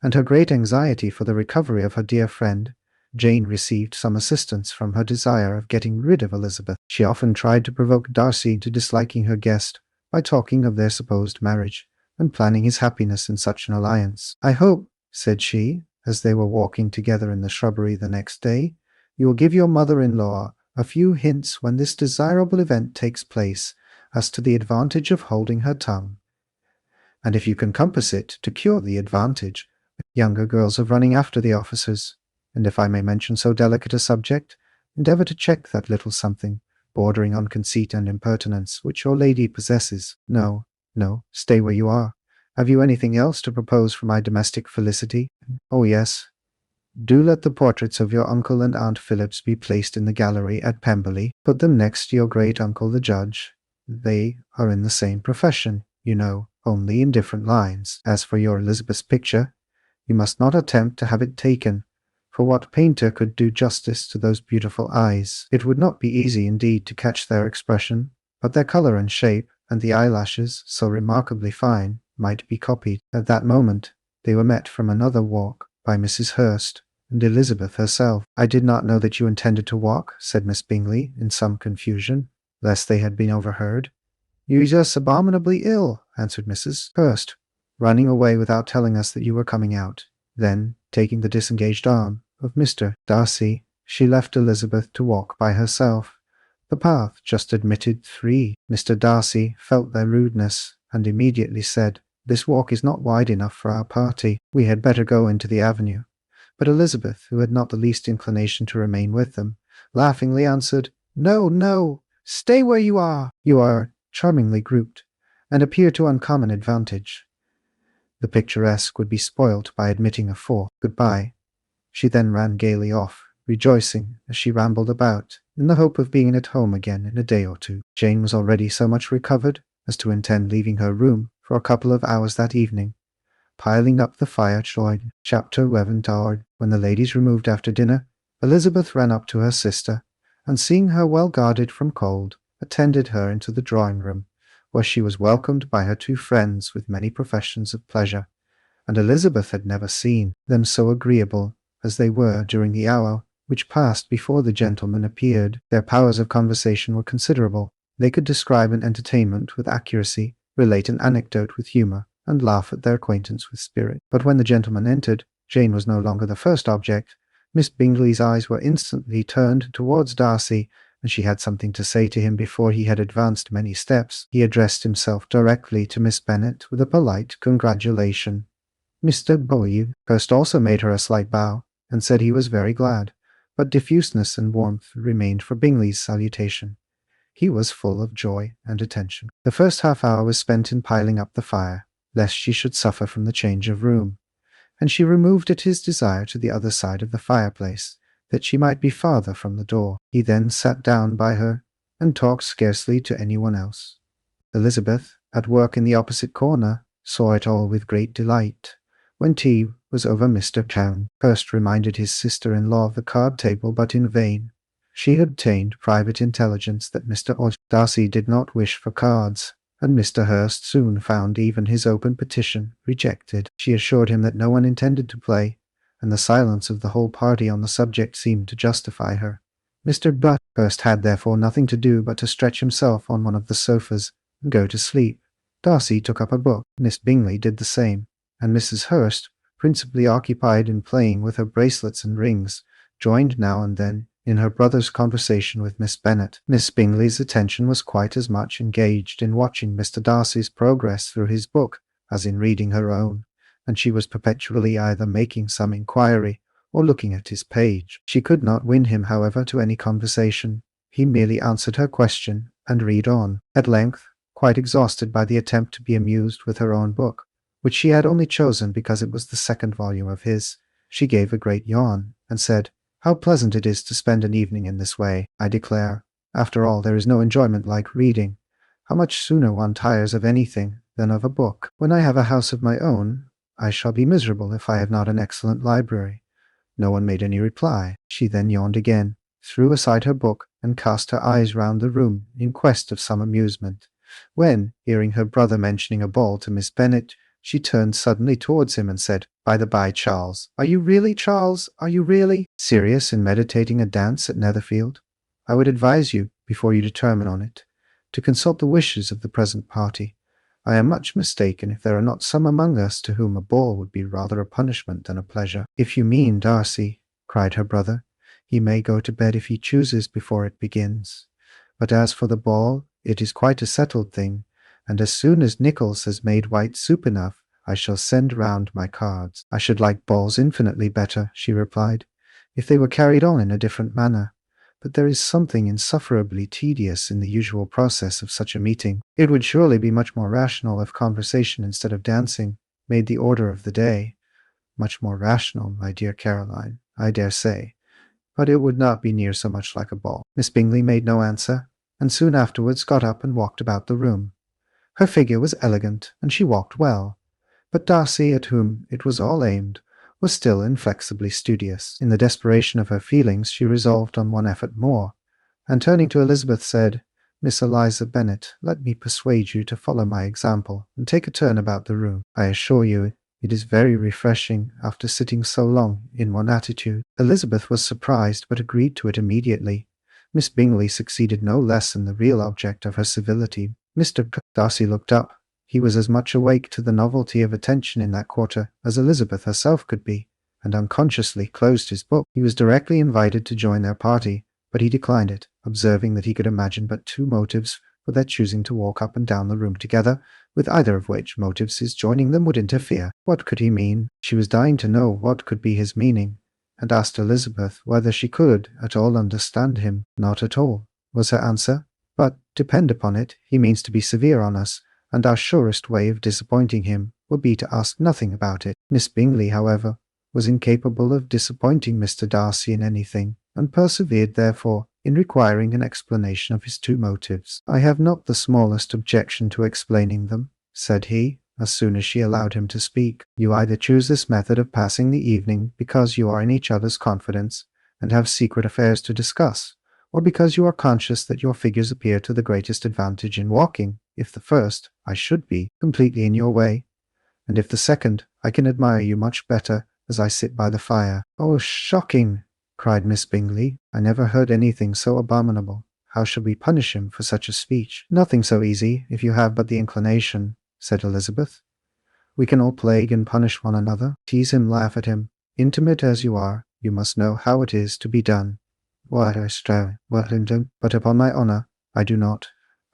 and her great anxiety for the recovery of her dear friend, Jane received some assistance from her desire of getting rid of Elizabeth. She often tried to provoke Darcy into disliking her guest by talking of their supposed marriage, and planning his happiness in such an alliance. "I hope," said she, as they were walking together in the shrubbery the next day, "you will give your mother-in-law a few hints when this desirable event takes place as to the advantage of holding her tongue. And if you can compass it, to cure the advantage younger girls of running after the officers. And if I may mention so delicate a subject, endeavour to check that little something, bordering on conceit and impertinence, which your lady possesses. No, no, stay where you are. Have you anything else to propose for my domestic felicity? Oh yes. Do let the portraits of your uncle and Aunt Phillips be placed in the gallery at Pemberley. Put them next to your great-uncle the judge. They are in the same profession, you know, only in different lines. As for your Elizabeth's picture, you must not attempt to have it taken, for what painter could do justice to those beautiful eyes? It would not be easy indeed to catch their expression, but their colour and shape, and the eyelashes, so remarkably fine, might be copied." At that moment they were met from another walk by Mrs. Hurst and Elizabeth herself. "I did not know that you intended to walk," said Miss Bingley, in some confusion, lest they had been overheard. "You're just abominably ill," answered Mrs. Hurst, "running away without telling us that you were coming out." Then, taking the disengaged arm of Mr. Darcy, she left Elizabeth to walk by herself. The path just admitted 3. Mr. Darcy felt their rudeness, and immediately said, "This walk is not wide enough for our party. We had better go into the avenue." But Elizabeth, who had not the least inclination to remain with them, laughingly answered, "No, no, stay where you are. You are charmingly grouped, and appear to uncommon advantage. The picturesque would be spoilt by admitting a 4th. Goodbye." She then ran gaily off, rejoicing as she rambled about, in the hope of being at home again in a day or 2. Jane was already so much recovered as to intend leaving her room for a couple of hours that evening, piling up the fire joyed. Chapter 11. When the ladies removed after dinner, Elizabeth ran up to her sister, and seeing her well guarded from cold, attended her into the drawing-room, where she was welcomed by her 2 friends with many professions of pleasure, and Elizabeth had never seen them so agreeable as they were during the hour which passed before the gentlemen appeared. Their powers of conversation were considerable. They could describe an entertainment with accuracy, relate an anecdote with humour, and laugh at their acquaintance with spirit. But when the gentlemen entered, Jane was no longer the first object. Miss Bingley's eyes were instantly turned towards Darcy, and she had something to say to him before he had advanced many steps. He addressed himself directly to Miss Bennet with a polite congratulation. Mr. Boyle first also made her a slight bow, and said he was very glad, but diffuseness and warmth remained for Bingley's salutation. He was full of joy and attention. The first half-hour was spent in piling up the fire, lest she should suffer from the change of room, and she removed at his desire to the other side of the fireplace, that she might be farther from the door. He then sat down by her, and talked scarcely to anyone else. Elizabeth, at work in the opposite corner, saw it all with great delight. When tea was over, Mr. Hurst reminded his sister-in-law of the card-table, but in vain. She had obtained private intelligence that Mr. Darcy did not wish for cards, and Mr. Hurst soon found even his open petition rejected. She assured him that no one intended to play, and the silence of the whole party on the subject seemed to justify her. Mr. Hurst had therefore nothing to do but to stretch himself on one of the sofas and go to sleep. Darcy took up a book, Miss Bingley did the same, and Mrs. Hurst, principally occupied in playing with her bracelets and rings, joined now and then in her brother's conversation with Miss Bennet. Miss Bingley's attention was quite as much engaged in watching Mr. Darcy's progress through his book as in reading her own, and she was perpetually either making some inquiry or looking at his page. She could not win him, however, to any conversation. He merely answered her question and read on. At length, quite exhausted by the attempt to be amused with her own book, which she had only chosen because it was the 2nd volume of his, she gave a great yawn, and said, "How pleasant it is to spend an evening in this way. I declare, after all, there is no enjoyment like reading. How much sooner one tires of anything than of a book. When I have a house of my own, I shall be miserable if I have not an excellent library." No one made any reply. She then yawned again, threw aside her book, and cast her eyes round the room in quest of some amusement, when, hearing her brother mentioning a ball to Miss Bennet, she turned suddenly towards him and said, "By the by, Charles, are you really serious in meditating a dance at Netherfield? I would advise you, before you determine on it, to consult the wishes of the present party. I am much mistaken if there are not some among us to whom a ball would be rather a punishment than a pleasure." "If you mean Darcy," cried her brother, "he may go to bed if he chooses before it begins. But as for the ball, it is quite a settled thing, and as soon as Nichols has made white soup enough, I shall send round my cards." "I should like balls infinitely better," she replied, "if they were carried on in a different manner. But there is something insufferably tedious in the usual process of such a meeting. It would surely be much more rational if conversation instead of dancing made the order of the day." "Much more rational, my dear Caroline, I dare say, but it would not be near so much like a ball." Miss Bingley made no answer, and soon afterwards got up and walked about the room. Her figure was elegant, and she walked well, but Darcy, at whom it was all aimed, was still inflexibly studious. In the desperation of her feelings she resolved on one effort more, and turning to Elizabeth said, "Miss Eliza Bennet, let me persuade you to follow my example, and take a turn about the room. I assure you it is very refreshing after sitting so long in one attitude." Elizabeth was surprised, but agreed to it immediately. Miss Bingley succeeded no less in the real object of her civility. Darcy looked up. He was as much awake to the novelty of attention in that quarter as Elizabeth herself could be, and unconsciously closed his book. He was directly invited to join their party, but he declined it, observing that he could imagine but two motives for their choosing to walk up and down the room together, with either of which motives his joining them would interfere. What could he mean? She was dying to know what could be his meaning, and asked Elizabeth whether she could at all understand him. "Not at all," was her answer, "but, depend upon it, he means to be severe on us, and our surest way of disappointing him would be to ask nothing about it." Miss Bingley, however, was incapable of disappointing Mr. Darcy in anything, and persevered, therefore, in requiring an explanation of his two motives. "I have not the smallest objection to explaining them," said he, as soon as she allowed him to speak. "You either choose this method of passing the evening because you are in each other's confidence, and have secret affairs to discuss, or because you are conscious that your figures appear to the greatest advantage in walking. If the first, I should be completely in your way, and if the second, I can admire you much better as I sit by the fire." "Oh, shocking!" cried Miss Bingley. "I never heard anything so abominable. How shall we punish him for such a speech?" "Nothing so easy, if you have but the inclination," said Elizabeth. "We can all plague and punish one another, tease him, laugh at him. Intimate as you are, you must know how it is to be done." "But upon my honour, I do not.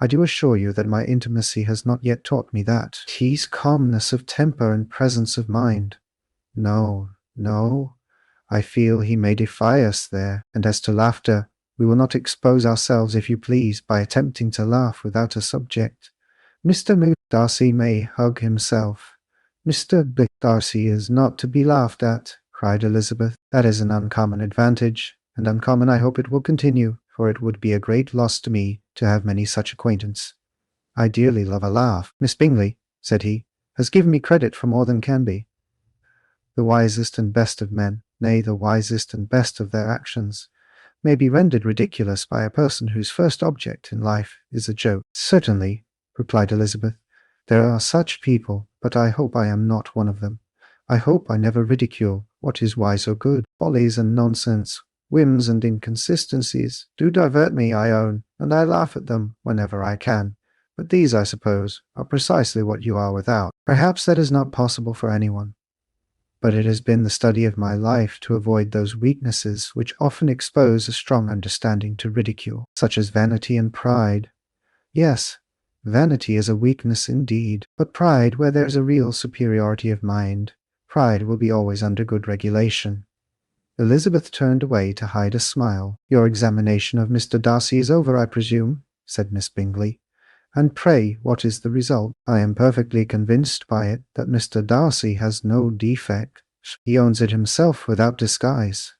I do assure you that my intimacy has not yet taught me that. Tease calmness of temper and presence of mind. No, no, I feel he may defy us there. And as to laughter, we will not expose ourselves, if you please, by attempting to laugh without a subject. Mr. Darcy may hug himself. Mr. Darcy is not to be laughed at," cried Elizabeth. "That is an uncommon advantage, and uncommon I hope it will continue, for it would be a great loss to me to have many such acquaintance. I dearly love a laugh. Miss Bingley," said he, "has given me credit for more than can be. The wisest and best of men, nay, the wisest and best of their actions, may be rendered ridiculous by a person whose first object in life is a joke." "Certainly," replied Elizabeth, "there are such people, but I hope I am not one of them. I hope I never ridicule what is wise or good. Follies and nonsense, whims and inconsistencies, do divert me, I own, and I laugh at them whenever I can. But these, I suppose, are precisely what you are without. Perhaps that is not possible for anyone. But it has been the study of my life to avoid those weaknesses which often expose a strong understanding to ridicule, such as vanity and pride. Yes, vanity is a weakness indeed, but pride, where there is a real superiority of mind, pride will be always under good regulation." Elizabeth turned away to hide a smile. "Your examination of Mr. Darcy is over, I presume," said Miss Bingley. "And pray, what is the result?" "I am perfectly convinced by it that Mr. Darcy has no defect. He owns it himself without disguise."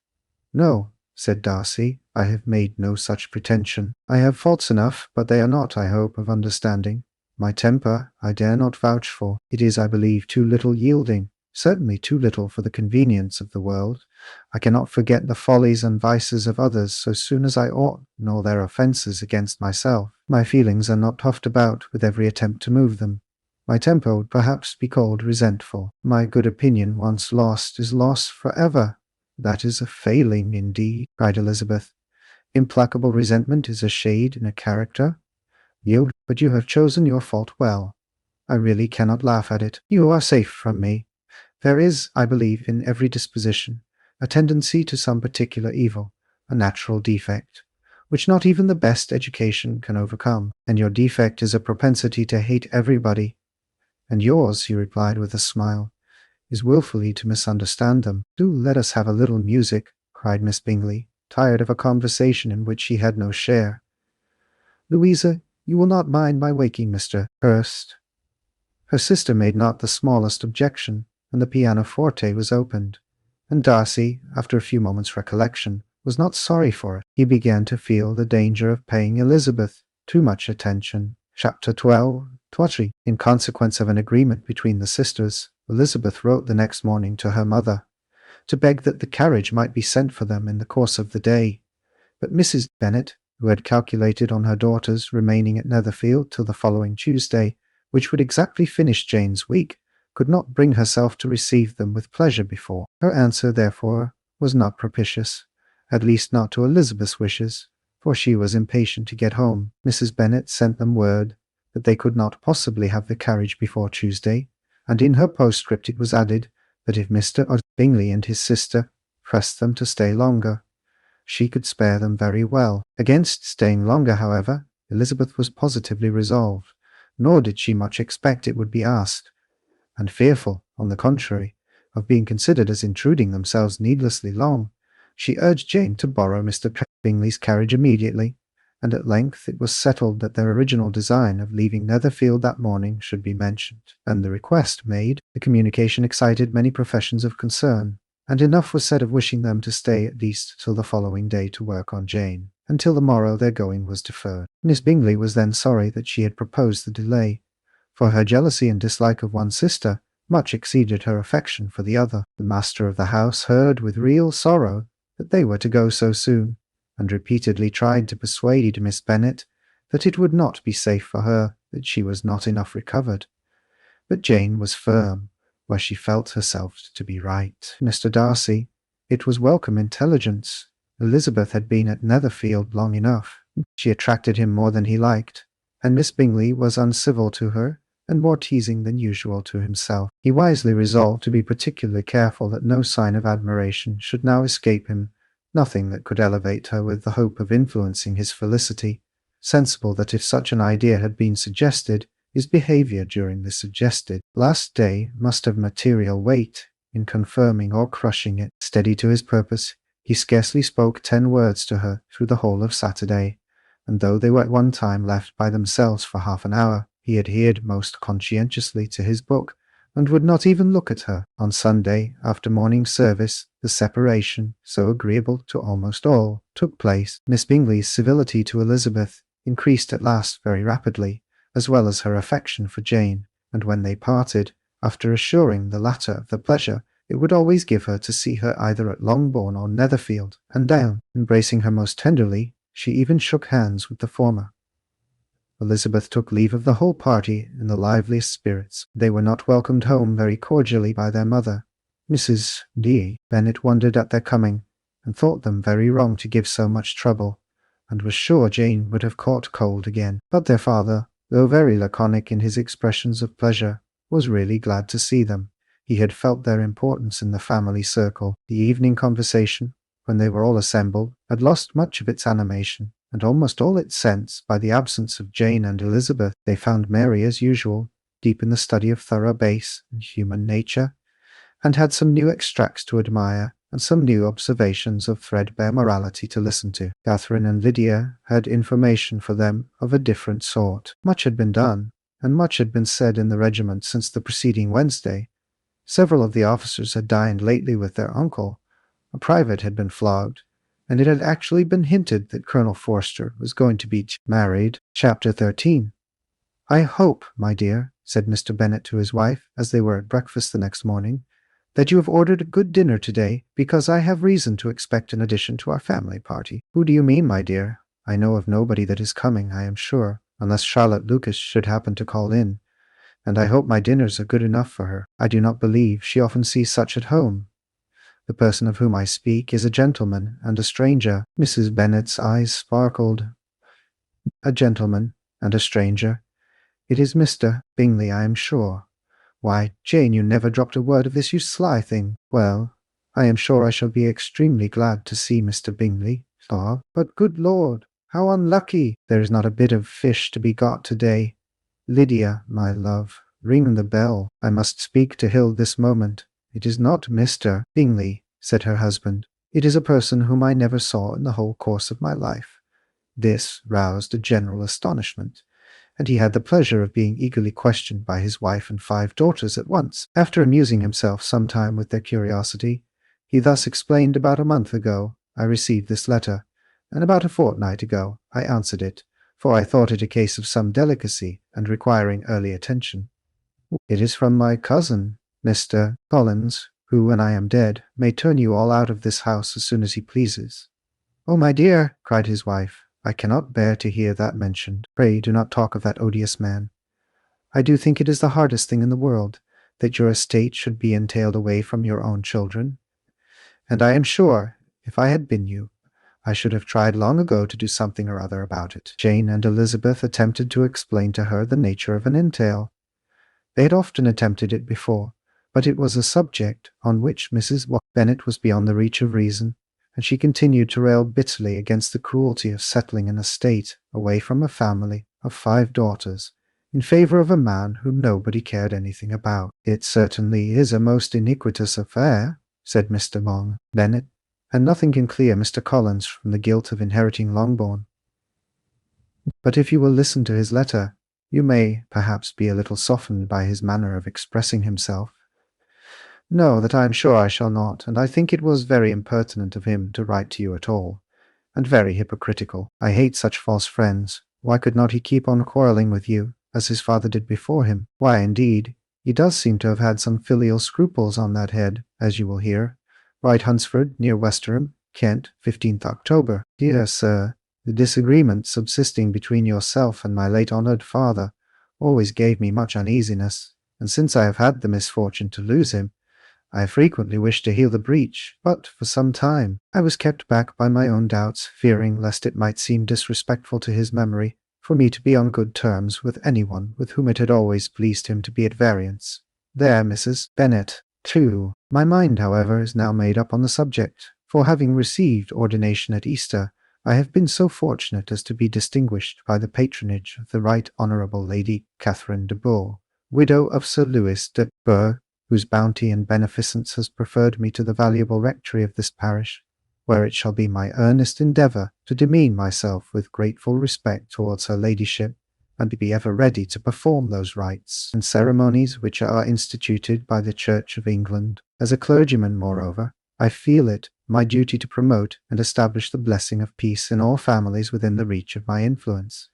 "No," said Darcy, "I have made no such pretension. I have faults enough, but they are not, I hope, of understanding. My temper I dare not vouch for. It is, I believe, too little yielding, certainly too little for the convenience of the world. I cannot forget the follies and vices of others so soon as I ought, nor their offences against myself. My feelings are not puffed about with every attempt to move them. My temper would perhaps be called resentful. My good opinion once lost is lost for ever. That is a failing indeed, cried Elizabeth. Implacable resentment is a shade in a character. But you have chosen your fault well. I really cannot laugh at it. You are safe from me. There is, I believe, in every disposition, a tendency to some particular evil, a natural defect, which not even the best education can overcome, and your defect is a propensity to hate everybody. And yours, he replied with a smile, is wilfully to misunderstand them. Do let us have a little music, cried Miss Bingley, tired of a conversation in which she had no share. Louisa, you will not mind my waking Mr. Hurst. Her sister made not the smallest objection, and the pianoforte was opened, and Darcy, after a few moments' recollection, was not sorry for it. He began to feel the danger of paying Elizabeth too much attention. Chapter 12. Twattry. In consequence of an agreement between the sisters, Elizabeth wrote the next morning to her mother, to beg that the carriage might be sent for them in the course of the day. But Mrs. Bennet, who had calculated on her daughters remaining at Netherfield till the following Tuesday, which would exactly finish Jane's week, could not bring herself to receive them with pleasure before. Her answer, therefore, was not propitious, at least not to Elizabeth's wishes, for she was impatient to get home. Mrs. Bennet sent them word that they could not possibly have the carriage before Tuesday, and in her postscript it was added that if Mr. Bingley and his sister pressed them to stay longer, she could spare them very well. Against staying longer, however, Elizabeth was positively resolved, nor did she much expect it would be asked, and fearful, on the contrary, of being considered as intruding themselves needlessly long, she urged Jane to borrow Mr. Bingley's carriage immediately, and at length it was settled that their original design of leaving Netherfield that morning should be mentioned, and the request made. The communication excited many professions of concern, and enough was said of wishing them to stay at least till the following day to work on Jane. Until the morrow their going was deferred. Miss Bingley was then sorry that she had proposed the delay, for her jealousy and dislike of one sister much exceeded her affection for the other. The master of the house heard with real sorrow that they were to go so soon, and repeatedly tried to persuade Miss Bennet that it would not be safe for her, that she was not enough recovered. But Jane was firm, where she felt herself to be right. Mr. Darcy, it was welcome intelligence. Elizabeth had been at Netherfield long enough. She attracted him more than he liked, and Miss Bingley was uncivil to her, and more teasing than usual to himself. He wisely resolved to be particularly careful that no sign of admiration should now escape him, nothing that could elevate her with the hope of influencing his felicity, sensible that if such an idea had been suggested, his behaviour during the suggested last day must have material weight in confirming or crushing it. Steady to his purpose, he scarcely spoke 10 words to her through the whole of Saturday, and though they were at one time left by themselves for half an hour, he adhered most conscientiously to his book, and would not even look at her. On Sunday, after morning service, the separation, so agreeable to almost all, took place. Miss Bingley's civility to Elizabeth increased at last very rapidly, as well as her affection for Jane, and when they parted, after assuring the latter of the pleasure it would always give her to see her either at Longbourn or Netherfield, and down, embracing her most tenderly, she even shook hands with the former. Elizabeth took leave of the whole party in the liveliest spirits. They were not welcomed home very cordially by their mother. Mrs. Bennet wondered at their coming, and thought them very wrong to give so much trouble, and was sure Jane would have caught cold again. But their father, though very laconic in his expressions of pleasure, was really glad to see them. He had felt their importance in the family circle. The evening conversation, when they were all assembled, had lost much of its animation, and almost all its sense, by the absence of Jane and Elizabeth. They found Mary, as usual, deep in the study of thorough base and human nature, and had some new extracts to admire, and some new observations of threadbare morality to listen to. Catherine and Lydia had information for them of a different sort. Much had been done, and much had been said in the regiment since the preceding Wednesday. Several of the officers had dined lately with their uncle, a private had been flogged, and it had actually been hinted that Colonel Forster was going to be married. Chapter 13. "I hope, my dear," said Mr. Bennet to his wife, as they were at breakfast the next morning, that you have ordered a good dinner today, because I have reason to expect an addition to our family party. Who do you mean, my dear? I know of nobody that is coming, I am sure, unless Charlotte Lucas should happen to call in, and I hope my dinners are good enough for her. I do not believe she often sees such at home. The person of whom I speak is a gentleman and a stranger. Mrs. Bennet's eyes sparkled. A gentleman and a stranger. It is Mr. Bingley, I am sure. Why, Jane, you never dropped a word of this, you sly thing. Well, I am sure I shall be extremely glad to see Mr. Bingley. Ah, but good Lord, how unlucky! There is not a bit of fish to be got today. Lydia, my love, ring the bell. I must speak to Hill this moment. It is not Mr. Bingley, said her husband. It is a person whom I never saw in the whole course of my life. This roused a general astonishment, and he had the pleasure of being eagerly questioned by his wife and 5 daughters at once. After amusing himself some time with their curiosity, he thus explained: about a month ago I received this letter, and about a fortnight ago I answered it, for I thought it a case of some delicacy and requiring early attention. It is from my cousin, Mr. Collins, who, when I am dead, may turn you all out of this house as soon as he pleases. Oh, my dear, cried his wife, I cannot bear to hear that mentioned. Pray do not talk of that odious man. I do think it is the hardest thing in the world, that your estate should be entailed away from your own children, and I am sure, if I had been you, I should have tried long ago to do something or other about it. Jane and Elizabeth attempted to explain to her the nature of an entail. They had often attempted it before, but it was a subject on which Mrs. Bennet was beyond the reach of reason, and she continued to rail bitterly against the cruelty of settling an estate away from a family of 5 daughters, in favour of a man whom nobody cared anything about. It certainly is a most iniquitous affair, said Mr. Bennet, and nothing can clear Mr. Collins from the guilt of inheriting Longbourn. But if you will listen to his letter, you may perhaps be a little softened by his manner of expressing himself. No, that I am sure I shall not, and I think it was very impertinent of him to write to you at all, and very hypocritical. I hate such false friends. Why could not he keep on quarrelling with you, as his father did before him? Why, indeed, he does seem to have had some filial scruples on that head, as you will hear. Write Hunsford, near Westerham, Kent, 15th October. Dear sir, the disagreement subsisting between yourself and my late honoured father always gave me much uneasiness, and since I have had the misfortune to lose him, I frequently wished to heal the breach, but for some time I was kept back by my own doubts, fearing lest it might seem disrespectful to his memory for me to be on good terms with anyone with whom it had always pleased him to be at variance. There, Mrs. Bennet, too. My mind, however, is now made up on the subject, for having received ordination at Easter, I have been so fortunate as to be distinguished by the patronage of the Right Honourable Lady Catherine de Bourgh, widow of Sir Louis de Bourgh, whose bounty and beneficence has preferred me to the valuable rectory of this parish, where it shall be my earnest endeavour to demean myself with grateful respect towards her ladyship, and be ever ready to perform those rites and ceremonies which are instituted by the Church of England. As a clergyman, moreover, I feel it my duty to promote and establish the blessing of peace in all families within the reach of my influence,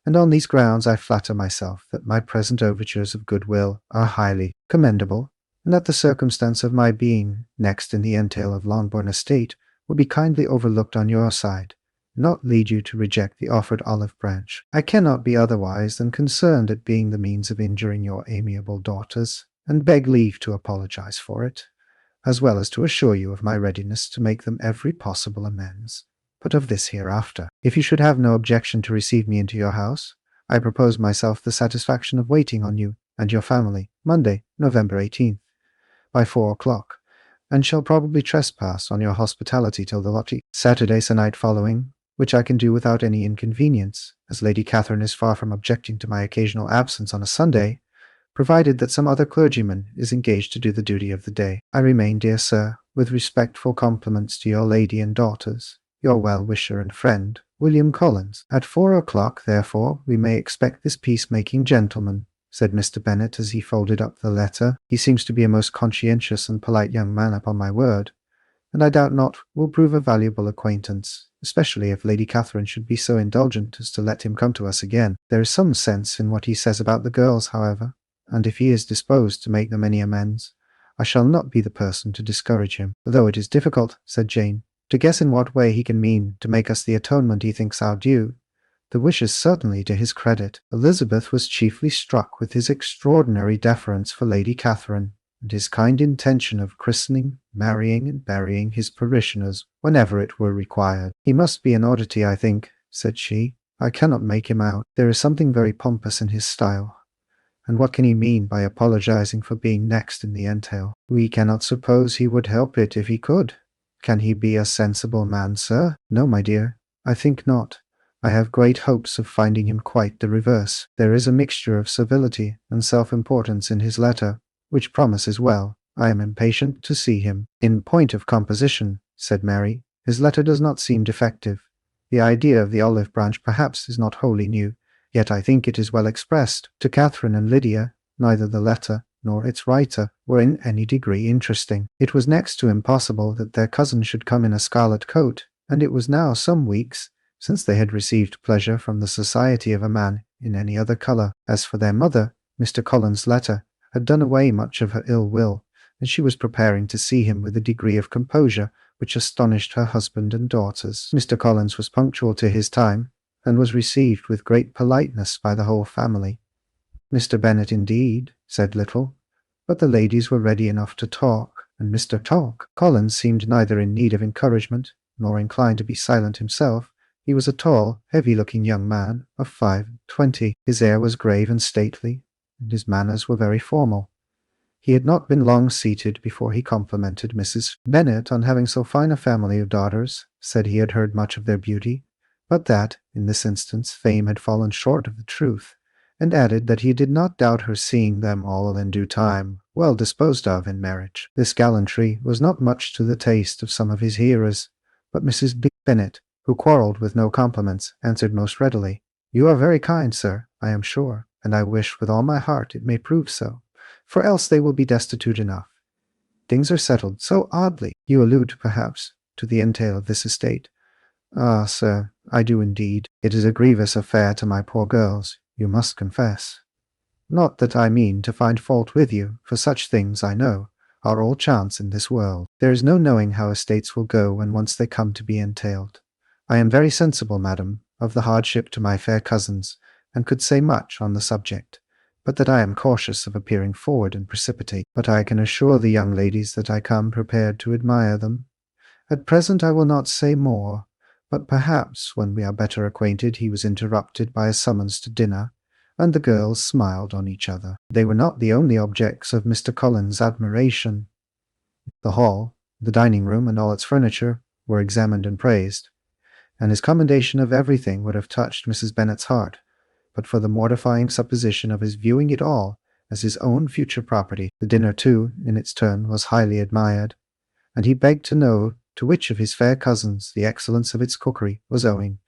and on these grounds I flatter myself that my present overtures of goodwill are highly commendable, and that the circumstance of my being next in the entail of Longbourn estate will be kindly overlooked on your side, and not lead you to reject the offered olive branch. I cannot be otherwise than concerned at being the means of injuring your amiable daughters, and beg leave to apologize for it, as well as to assure you of my readiness to make them every possible amends. But of this hereafter. If you should have no objection to receive me into your house, I propose myself the satisfaction of waiting on you and your family Monday, November 18th, by 4 o'clock, and shall probably trespass on your hospitality till the Saturday se'nnight following, which I can do without any inconvenience, as Lady Catherine is far from objecting to my occasional absence on a Sunday, provided that some other clergyman is engaged to do the duty of the day. I remain, dear sir, with respectful compliments to your lady and daughters, your well-wisher and friend, William Collins. At 4 o'clock, therefore, we may expect this peacemaking gentleman, said Mr. Bennet as he folded up the letter. He seems to be a most conscientious and polite young man, upon my word, and I doubt not will prove a valuable acquaintance, especially if Lady Catherine should be so indulgent as to let him come to us again. There is some sense in what he says about the girls, however, and if he is disposed to make them any amends, I shall not be the person to discourage him, though it is difficult," said Jane, "to guess in what way he can mean to make us the atonement he thinks our due. The wish is certainly to his credit." Elizabeth was chiefly struck with his extraordinary deference for Lady Catherine, and his kind intention of christening, marrying, and burying his parishioners whenever it were required. "He must be an oddity, I think," said she. "I cannot make him out. There is something very pompous in his style. And what can he mean by apologizing for being next in the entail? We cannot suppose he would help it if he could. Can he be a sensible man, sir? No, my dear, I think not. I have great hopes of finding him quite the reverse. There is a mixture of servility and self-importance in his letter, which promises well. I am impatient to see him." "In point of composition," said Mary, "his letter does not seem defective. The idea of the olive branch perhaps is not wholly new, yet I think it is well expressed. To Catherine and Lydia, neither the letter nor its writer were in any degree interesting. It was next to impossible that their cousin should come in a scarlet coat, and it was now some weeks since they had received pleasure from the society of a man in any other colour. As for their mother, Mr. Collins's letter had done away much of her ill will, and she was preparing to see him with a degree of composure which astonished her husband and daughters. Mr. Collins was punctual to his time, and was received with great politeness by the whole family. Mr. Bennet, indeed, said little, but the ladies were ready enough to talk, and Mr. Collins seemed neither in need of encouragement, nor inclined to be silent himself. He was a tall, heavy-looking young man of 25. His air was grave and stately, and his manners were very formal. He had not been long seated before he complimented Mrs. Bennet on having so fine a family of daughters, said he had heard much of their beauty, but that, in this instance, fame had fallen short of the truth, and added that he did not doubt her seeing them all in due time well disposed of in marriage. This gallantry was not much to the taste of some of his hearers, but Mrs. Bennet, who quarrelled with no compliments, answered most readily, "You are very kind, sir, I am sure, and I wish with all my heart it may prove so, for else they will be destitute enough. Things are settled so oddly. You allude, perhaps, to the entail of this estate." "Ah, sir, I do indeed. It is a grievous affair to my poor girls, you must confess. Not that I mean to find fault with you, for such things, I know, are all chance in this world. There is no knowing how estates will go when once they come to be entailed. I am very sensible, madam, of the hardship to my fair cousins, and could say much on the subject, but that I am cautious of appearing forward and precipitate. But I can assure the young ladies that I come prepared to admire them. At present I will not say more, but perhaps when we are better acquainted." He was interrupted by a summons to dinner, and the girls smiled on each other. They were not the only objects of Mr. Collins's admiration. The hall, the dining-room, and all its furniture were examined and praised, and his commendation of everything would have touched Mrs. Bennet's heart, but for the mortifying supposition of his viewing it all as his own future property. The dinner, too, in its turn, was highly admired, and he begged to know to which of his fair cousins the excellence of its cookery was owing,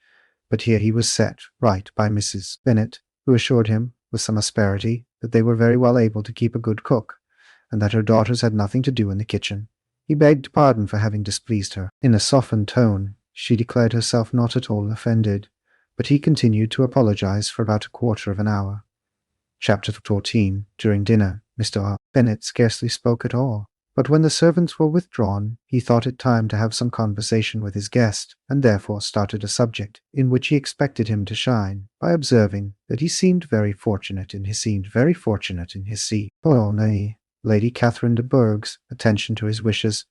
but here he was set right by Mrs. Bennet, who assured him, with some asperity, that they were very well able to keep a good cook, and that her daughters had nothing to do in the kitchen. He begged pardon for having displeased her. In a softened tone, she declared herself not at all offended, but he continued to apologize for about a quarter of an hour. Chapter 14. During dinner, Mr. Bennet scarcely spoke at all, but when the servants were withdrawn, he thought it time to have some conversation with his guest, and therefore started a subject in which he expected him to shine, by observing that he seemed very fortunate in his seat. Oh, nay, Lady Catherine de Bourgh's attention to his wishes,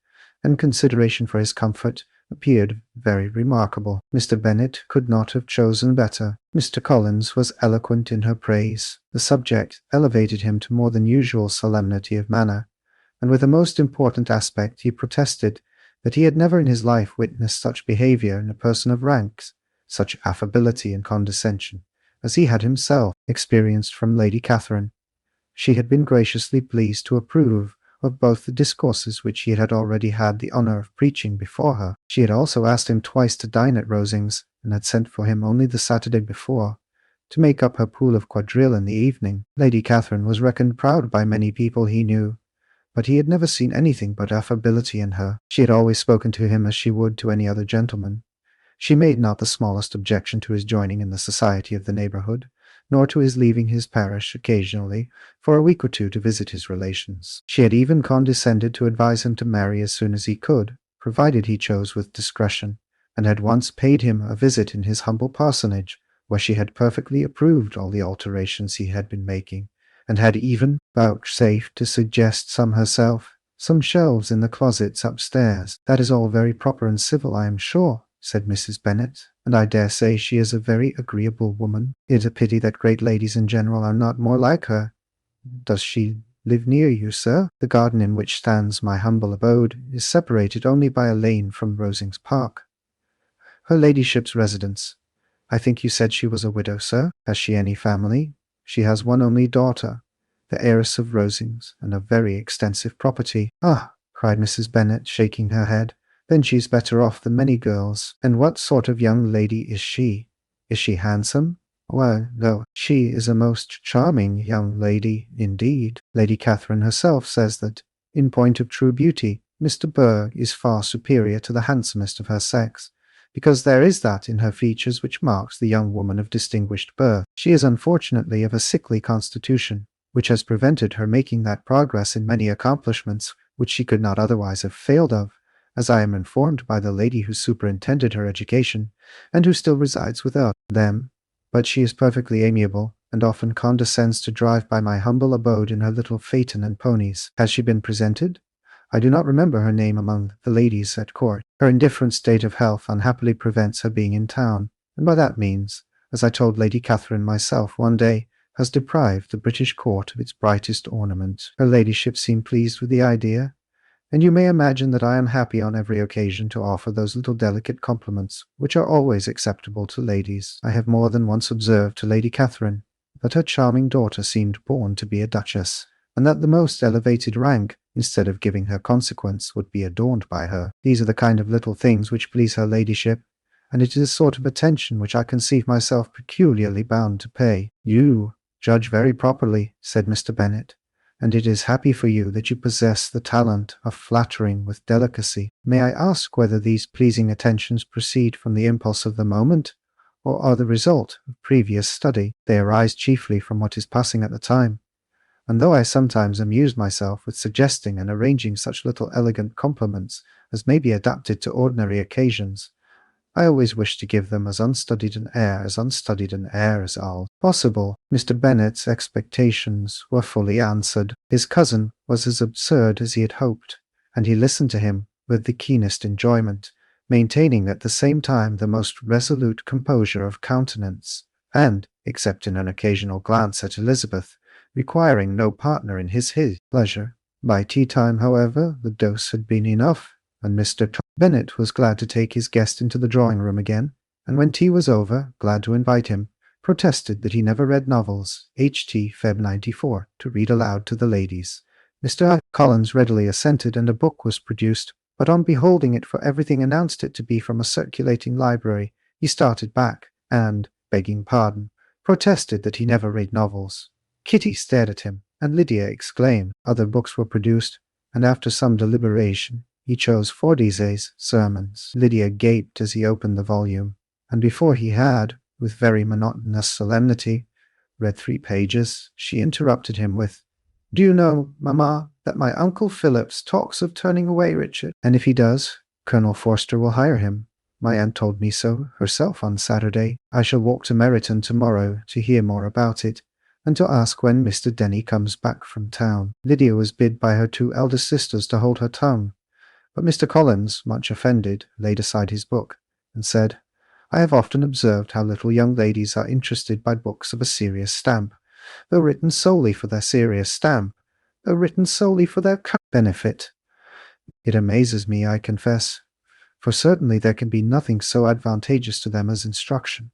and consideration for his comfort, appeared very remarkable. Mr. Bennet could not have chosen better. Mr. Collins was eloquent in her praise. The subject elevated him to more than usual solemnity of manner, and with a most important aspect he protested that he had never in his life witnessed such behaviour in a person of ranks, such affability and condescension, as he had himself experienced from Lady Catherine. She had been graciously pleased to approve of both the discourses which he had already had the honour of preaching before her. She had also asked him twice to dine at Rosings, and had sent for him only the Saturday before, to make up her pool of quadrille in the evening. Lady Catherine was reckoned proud by many people he knew, but he had never seen anything but affability in her. She had always spoken to him as she would to any other gentleman. She made not the smallest objection to his joining in the society of the neighbourhood, nor to his leaving his parish occasionally for a week or two to visit his relations. She had even condescended to advise him to marry as soon as he could, provided he chose with discretion, and had once paid him a visit in his humble parsonage, where she had perfectly approved all the alterations he had been making, and had even vouchsafed to suggest some herself. Some shelves in the closets upstairs. That is all very proper and civil, I am sure, said Mrs. Bennet, and I dare say she is a very agreeable woman. It is a pity that great ladies in general are not more like her. Does she live near you, sir? The garden in which stands my humble abode is separated only by a lane from Rosings Park. Her ladyship's residence. I think you said she was a widow, sir. Has she any family? She has one only daughter, the heiress of Rosings, and a very extensive property. Ah, cried Mrs. Bennet, shaking her head, then she's better off than many girls. And what sort of young lady is she? Is she handsome? Well, no, she is a most charming young lady indeed. Lady Catherine herself says that, in point of true beauty, Mr. Burgh is far superior to the handsomest of her sex, because there is that in her features which marks the young woman of distinguished birth. She is unfortunately of a sickly constitution, which has prevented her making that progress in many accomplishments which she could not otherwise have failed of, as I am informed by the lady who superintended her education, and who still resides without them. But she is perfectly amiable, and often condescends to drive by my humble abode in her little phaeton and ponies. Has she been presented? I do not remember her name among the ladies at court. Her indifferent state of health unhappily prevents her being in town, and by that means, as I told Lady Catherine myself one day, has deprived the British court of its brightest ornament. Her ladyship seemed pleased with the idea, and you may imagine that I am happy on every occasion to offer those little delicate compliments which are always acceptable to ladies. I have more than once observed to Lady Catherine that her charming daughter seemed born to be a duchess, and that the most elevated rank, instead of giving her consequence, would be adorned by her. These are the kind of little things which please her ladyship, and it is a sort of attention which I conceive myself peculiarly bound to pay. You judge very properly, said Mr. Bennet, and it is happy for you that you possess the talent of flattering with delicacy. May I ask whether these pleasing attentions proceed from the impulse of the moment, or are the result of previous study? They arise chiefly from what is passing at the time, and though I sometimes amuse myself with suggesting and arranging such little elegant compliments as may be adapted to ordinary occasions, I always wish to give them as unstudied an air as all possible. Mr. Bennet's expectations were fully answered. His cousin was as absurd as he had hoped, and he listened to him with the keenest enjoyment, maintaining at the same time the most resolute composure of countenance, and, except in an occasional glance at Elizabeth, requiring no partner in his pleasure. By tea-time, however, the dose had been enough, and Mr. Bennet was glad to take his guest into the drawing-room again, and when tea was over, glad to invite him, protested that he never read novels, H.T. Feb. 94, to read aloud to the ladies. Mr. Collins readily assented, and a book was produced, but on beholding it, for everything announced it to be from a circulating library, he started back, and, begging pardon, protested that he never read novels. Kitty stared at him, and Lydia exclaimed. Other books were produced, and after some deliberation, he chose Fordyce's Sermons. Lydia gaped as he opened the volume, and before he had, with very monotonous solemnity, read 3 pages, she interrupted him with, "Do you know, Mamma, that my Uncle Phillips talks of turning away Richard? And if he does, Colonel Forster will hire him. My aunt told me so herself on Saturday. I shall walk to Meryton tomorrow to hear more about it, and to ask when Mr. Denny comes back from town." Lydia was bid by her 2 eldest sisters to hold her tongue, but Mr. Collins, much offended, laid aside his book, and said, "I have often observed how little young ladies are interested by books of a serious stamp, though written solely for their benefit. It amazes me, I confess, for certainly there can be nothing so advantageous to them as instruction.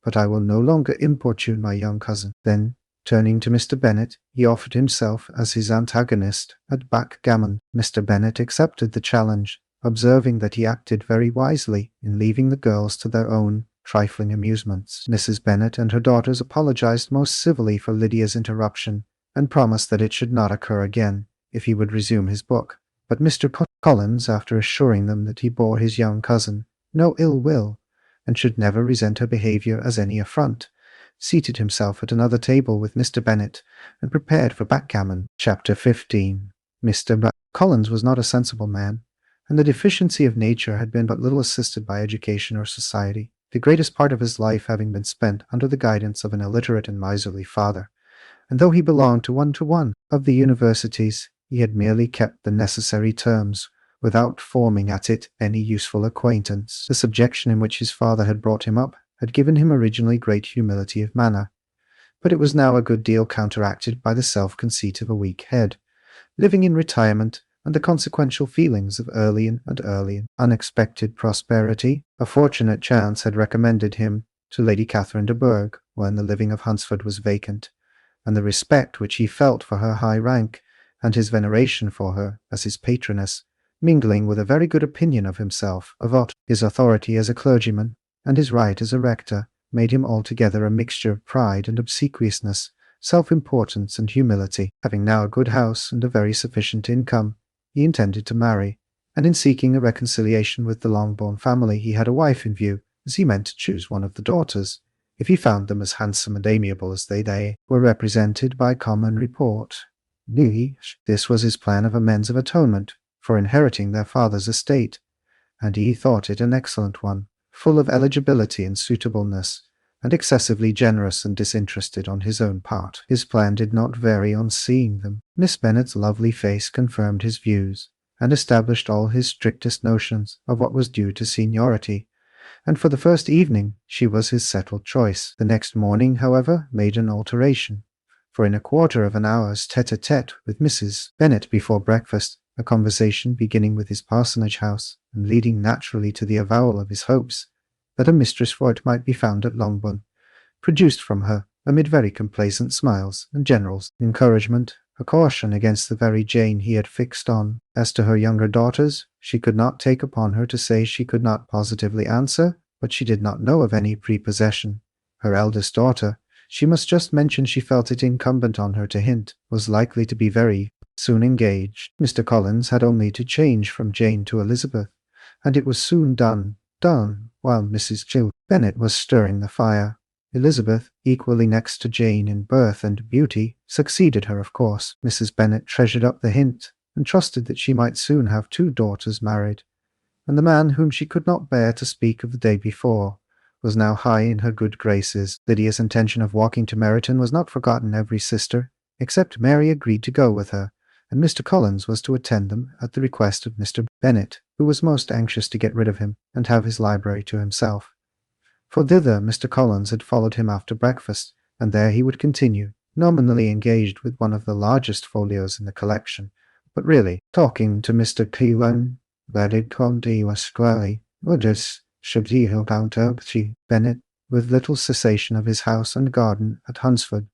But I will no longer importune my young cousin." Then, turning to Mr. Bennet, he offered himself as his antagonist at backgammon. Mr. Bennet accepted the challenge, observing that he acted very wisely in leaving the girls to their own trifling amusements. Mrs. Bennet and her daughters apologized most civilly for Lydia's interruption, and promised that it should not occur again, if he would resume his book. But Mr. Collins, after assuring them that he bore his young cousin no ill will, and should never resent her behaviour as any affront, seated himself at another table with Mr. Bennet, and prepared for backgammon. Chapter 15. Mr. Collins was not a sensible man, and the deficiency of nature had been but little assisted by education or society, the greatest part of his life having been spent under the guidance of an illiterate and miserly father. And though he belonged to one of the universities, he had merely kept the necessary terms, without forming at it any useful acquaintance. The subjection in which his father had brought him up had given him originally great humility of manner, but it was now a good deal counteracted by the self-conceit of a weak head, living in retirement, and the consequential feelings of early and unexpected prosperity. A fortunate chance had recommended him to Lady Catherine de Bourgh when the living of Hunsford was vacant, and the respect which he felt for her high rank, and his veneration for her as his patroness, mingling with a very good opinion of himself, of his authority as a clergyman, and his right as a rector, made him altogether a mixture of pride and obsequiousness, self-importance and humility. Having now a good house and a very sufficient income, he intended to marry, and in seeking a reconciliation with the Longbourn family he had a wife in view, as he meant to choose one of the daughters, if he found them as handsome and amiable as they were represented by common report. This was his plan of amends of atonement for inheriting their father's estate, and he thought it an excellent one, full of eligibility and suitableness, and excessively generous and disinterested on his own part. His plan did not vary on seeing them. Miss Bennet's lovely face confirmed his views, and established all his strictest notions of what was due to seniority, and for the first evening she was his settled choice. The next morning, however, made an alteration, for in a quarter of an hour's tete-a-tete with Mrs. Bennet before breakfast, a conversation beginning with his parsonage house, and leading naturally to the avowal of his hopes that a mistress for it might be found at Longbourn, produced from her, amid very complaisant smiles and general encouragement, a caution against the very Jane he had fixed on. As to her younger daughters, she could not take upon her to say she could not positively answer, but she did not know of any prepossession. Her eldest daughter, she must just mention she felt it incumbent on her to hint, was likely to be very soon engaged. Mr. Collins had only to change from Jane to Elizabeth, and it was soon done, while Mrs. Bennet was stirring the fire. Elizabeth, equally next to Jane in birth and beauty, succeeded her, of course. Mrs. Bennet treasured up the hint, and trusted that she might soon have 2 daughters married, and the man whom she could not bear to speak of the day before was now high in her good graces. Lydia's intention of walking to Meryton was not forgotten. Every sister, except Mary, agreed to go with her, and Mr. Collins was to attend them at the request of Mr. Bennet, who was most anxious to get rid of him and have his library to himself. For thither Mr. Collins had followed him after breakfast, and there he would continue, nominally engaged with one of the largest folios in the collection, but really talking to Mr. Kewan, Valid Conde Wasquari, Wooders, Shabdi Hilbount Bennet, with little cessation of his house and garden at Hunsford.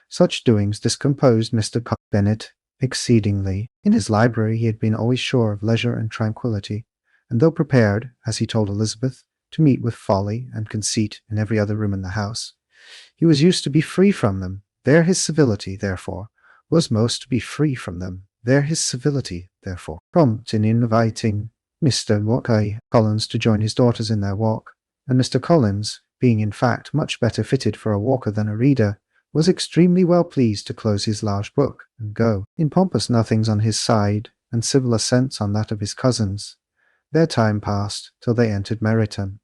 Such doings discomposed Mr. Bennet exceedingly. In his library he had been always sure of leisure and tranquillity, and though prepared, as he told Elizabeth, to meet with folly and conceit in every other room in the house, he was used to be free from them. There his civility, therefore, was most to be free from them. There his civility, therefore, prompt in inviting Mr. Collins to join his daughters in their walk, and Mr. Collins, being in fact much better fitted for a walker than a reader, was extremely well pleased to close his large book and go. In pompous nothings on his side, and civil assents on that of his cousins, their time passed till they entered Meryton.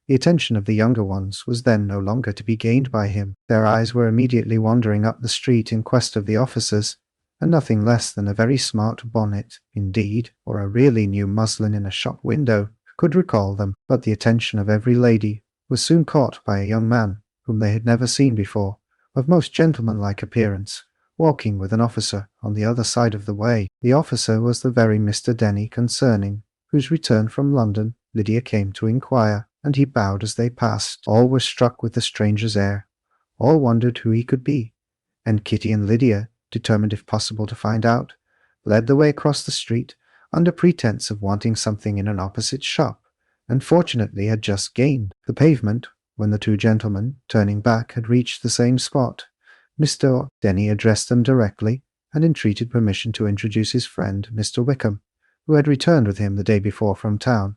The attention of the younger ones was then no longer to be gained by him. Their eyes were immediately wandering up the street in quest of the officers, and nothing less than a very smart bonnet, indeed, or a really new muslin in a shop window, could recall them. But the attention of every lady was soon caught by a young man whom they had never seen before, of most gentlemanlike appearance, walking with an officer on the other side of the way. The officer was the very Mr. Denny concerning whose return from London Lydia came to inquire, and he bowed as they passed. All were struck with the stranger's air. All wondered who he could be, and Kitty and Lydia, determined if possible to find out, led the way across the street under pretence of wanting something in an opposite shop, and fortunately had just gained the pavement when the 2 gentlemen, turning back, had reached the same spot. Mr. Denny addressed them directly, and entreated permission to introduce his friend, Mr. Wickham, who had returned with him the day before from town,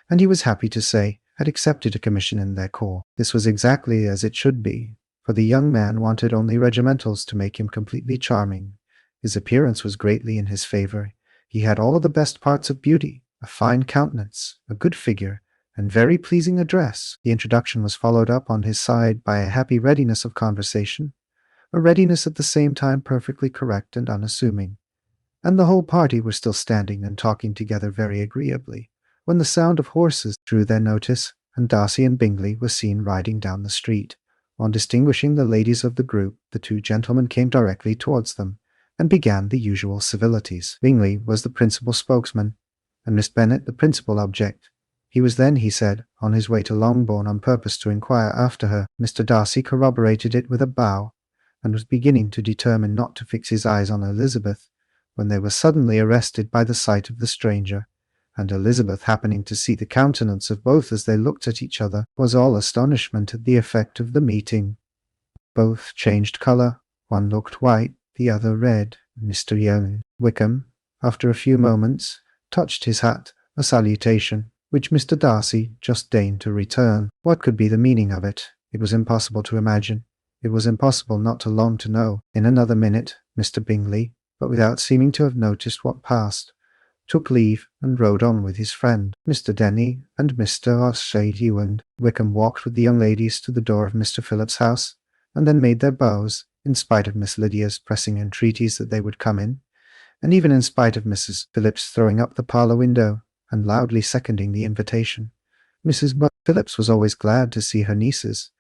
and he was happy to say had accepted a commission in their corps. This was exactly as it should be, for the young man wanted only regimentals to make him completely charming. His appearance was greatly in his favour. He had all the best parts of beauty, a fine countenance, a good figure, and very pleasing address. The introduction was followed up on his side by a happy readiness of conversation, a readiness at the same time perfectly correct and unassuming. And the whole party were still standing and talking together very agreeably, when the sound of horses drew their notice, and Darcy and Bingley were seen riding down the street. On distinguishing the ladies of the group, the two gentlemen came directly towards them, and began the usual civilities. Bingley was the principal spokesman, and Miss Bennet the principal object. He was then, he said, on his way to Longbourn on purpose to inquire after her. Mr. Darcy corroborated it with a bow, and was beginning to determine not to fix his eyes on Elizabeth, when they were suddenly arrested by the sight of the stranger, and Elizabeth, happening to see the countenance of both as they looked at each other, was all astonishment at the effect of the meeting. Both changed colour, one looked white, the other red. Mr. Young Wickham, after a few moments, touched his hat, a salutation, which Mr. Darcy just deigned to return. What could be the meaning of it? It was impossible to imagine. It was impossible not to long to know. In another minute, Mr. Bingley, but without seeming to have noticed what passed, took leave and rode on with his friend. Mr. Denny and Mr. O'Shea and Wickham walked with the young ladies to the door of Mr. Phillips's house, and then made their bows, in spite of Miss Lydia's pressing entreaties that they would come in, and even in spite of Mrs. Phillips throwing up the parlour window and loudly seconding the invitation. Mrs. Phillips was always glad to see her nieces,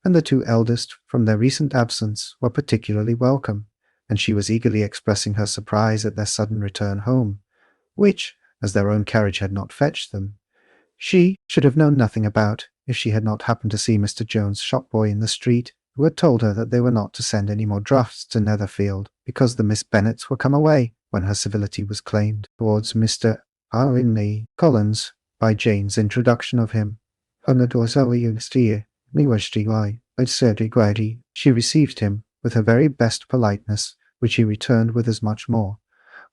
and the two eldest, from their recent absence, were particularly welcome, and she was eagerly expressing her surprise at their sudden return home, which, as their own carriage had not fetched them, she should have known nothing about if she had not happened to see Mr. Jones' shop-boy in the street, who had told her that they were not to send any more drafts to Netherfield, because the Miss Bennets were come away, when her civility was claimed towards Mr. R. Collins by Jane's introduction of him. She received him with her very best politeness, which he returned with as much more,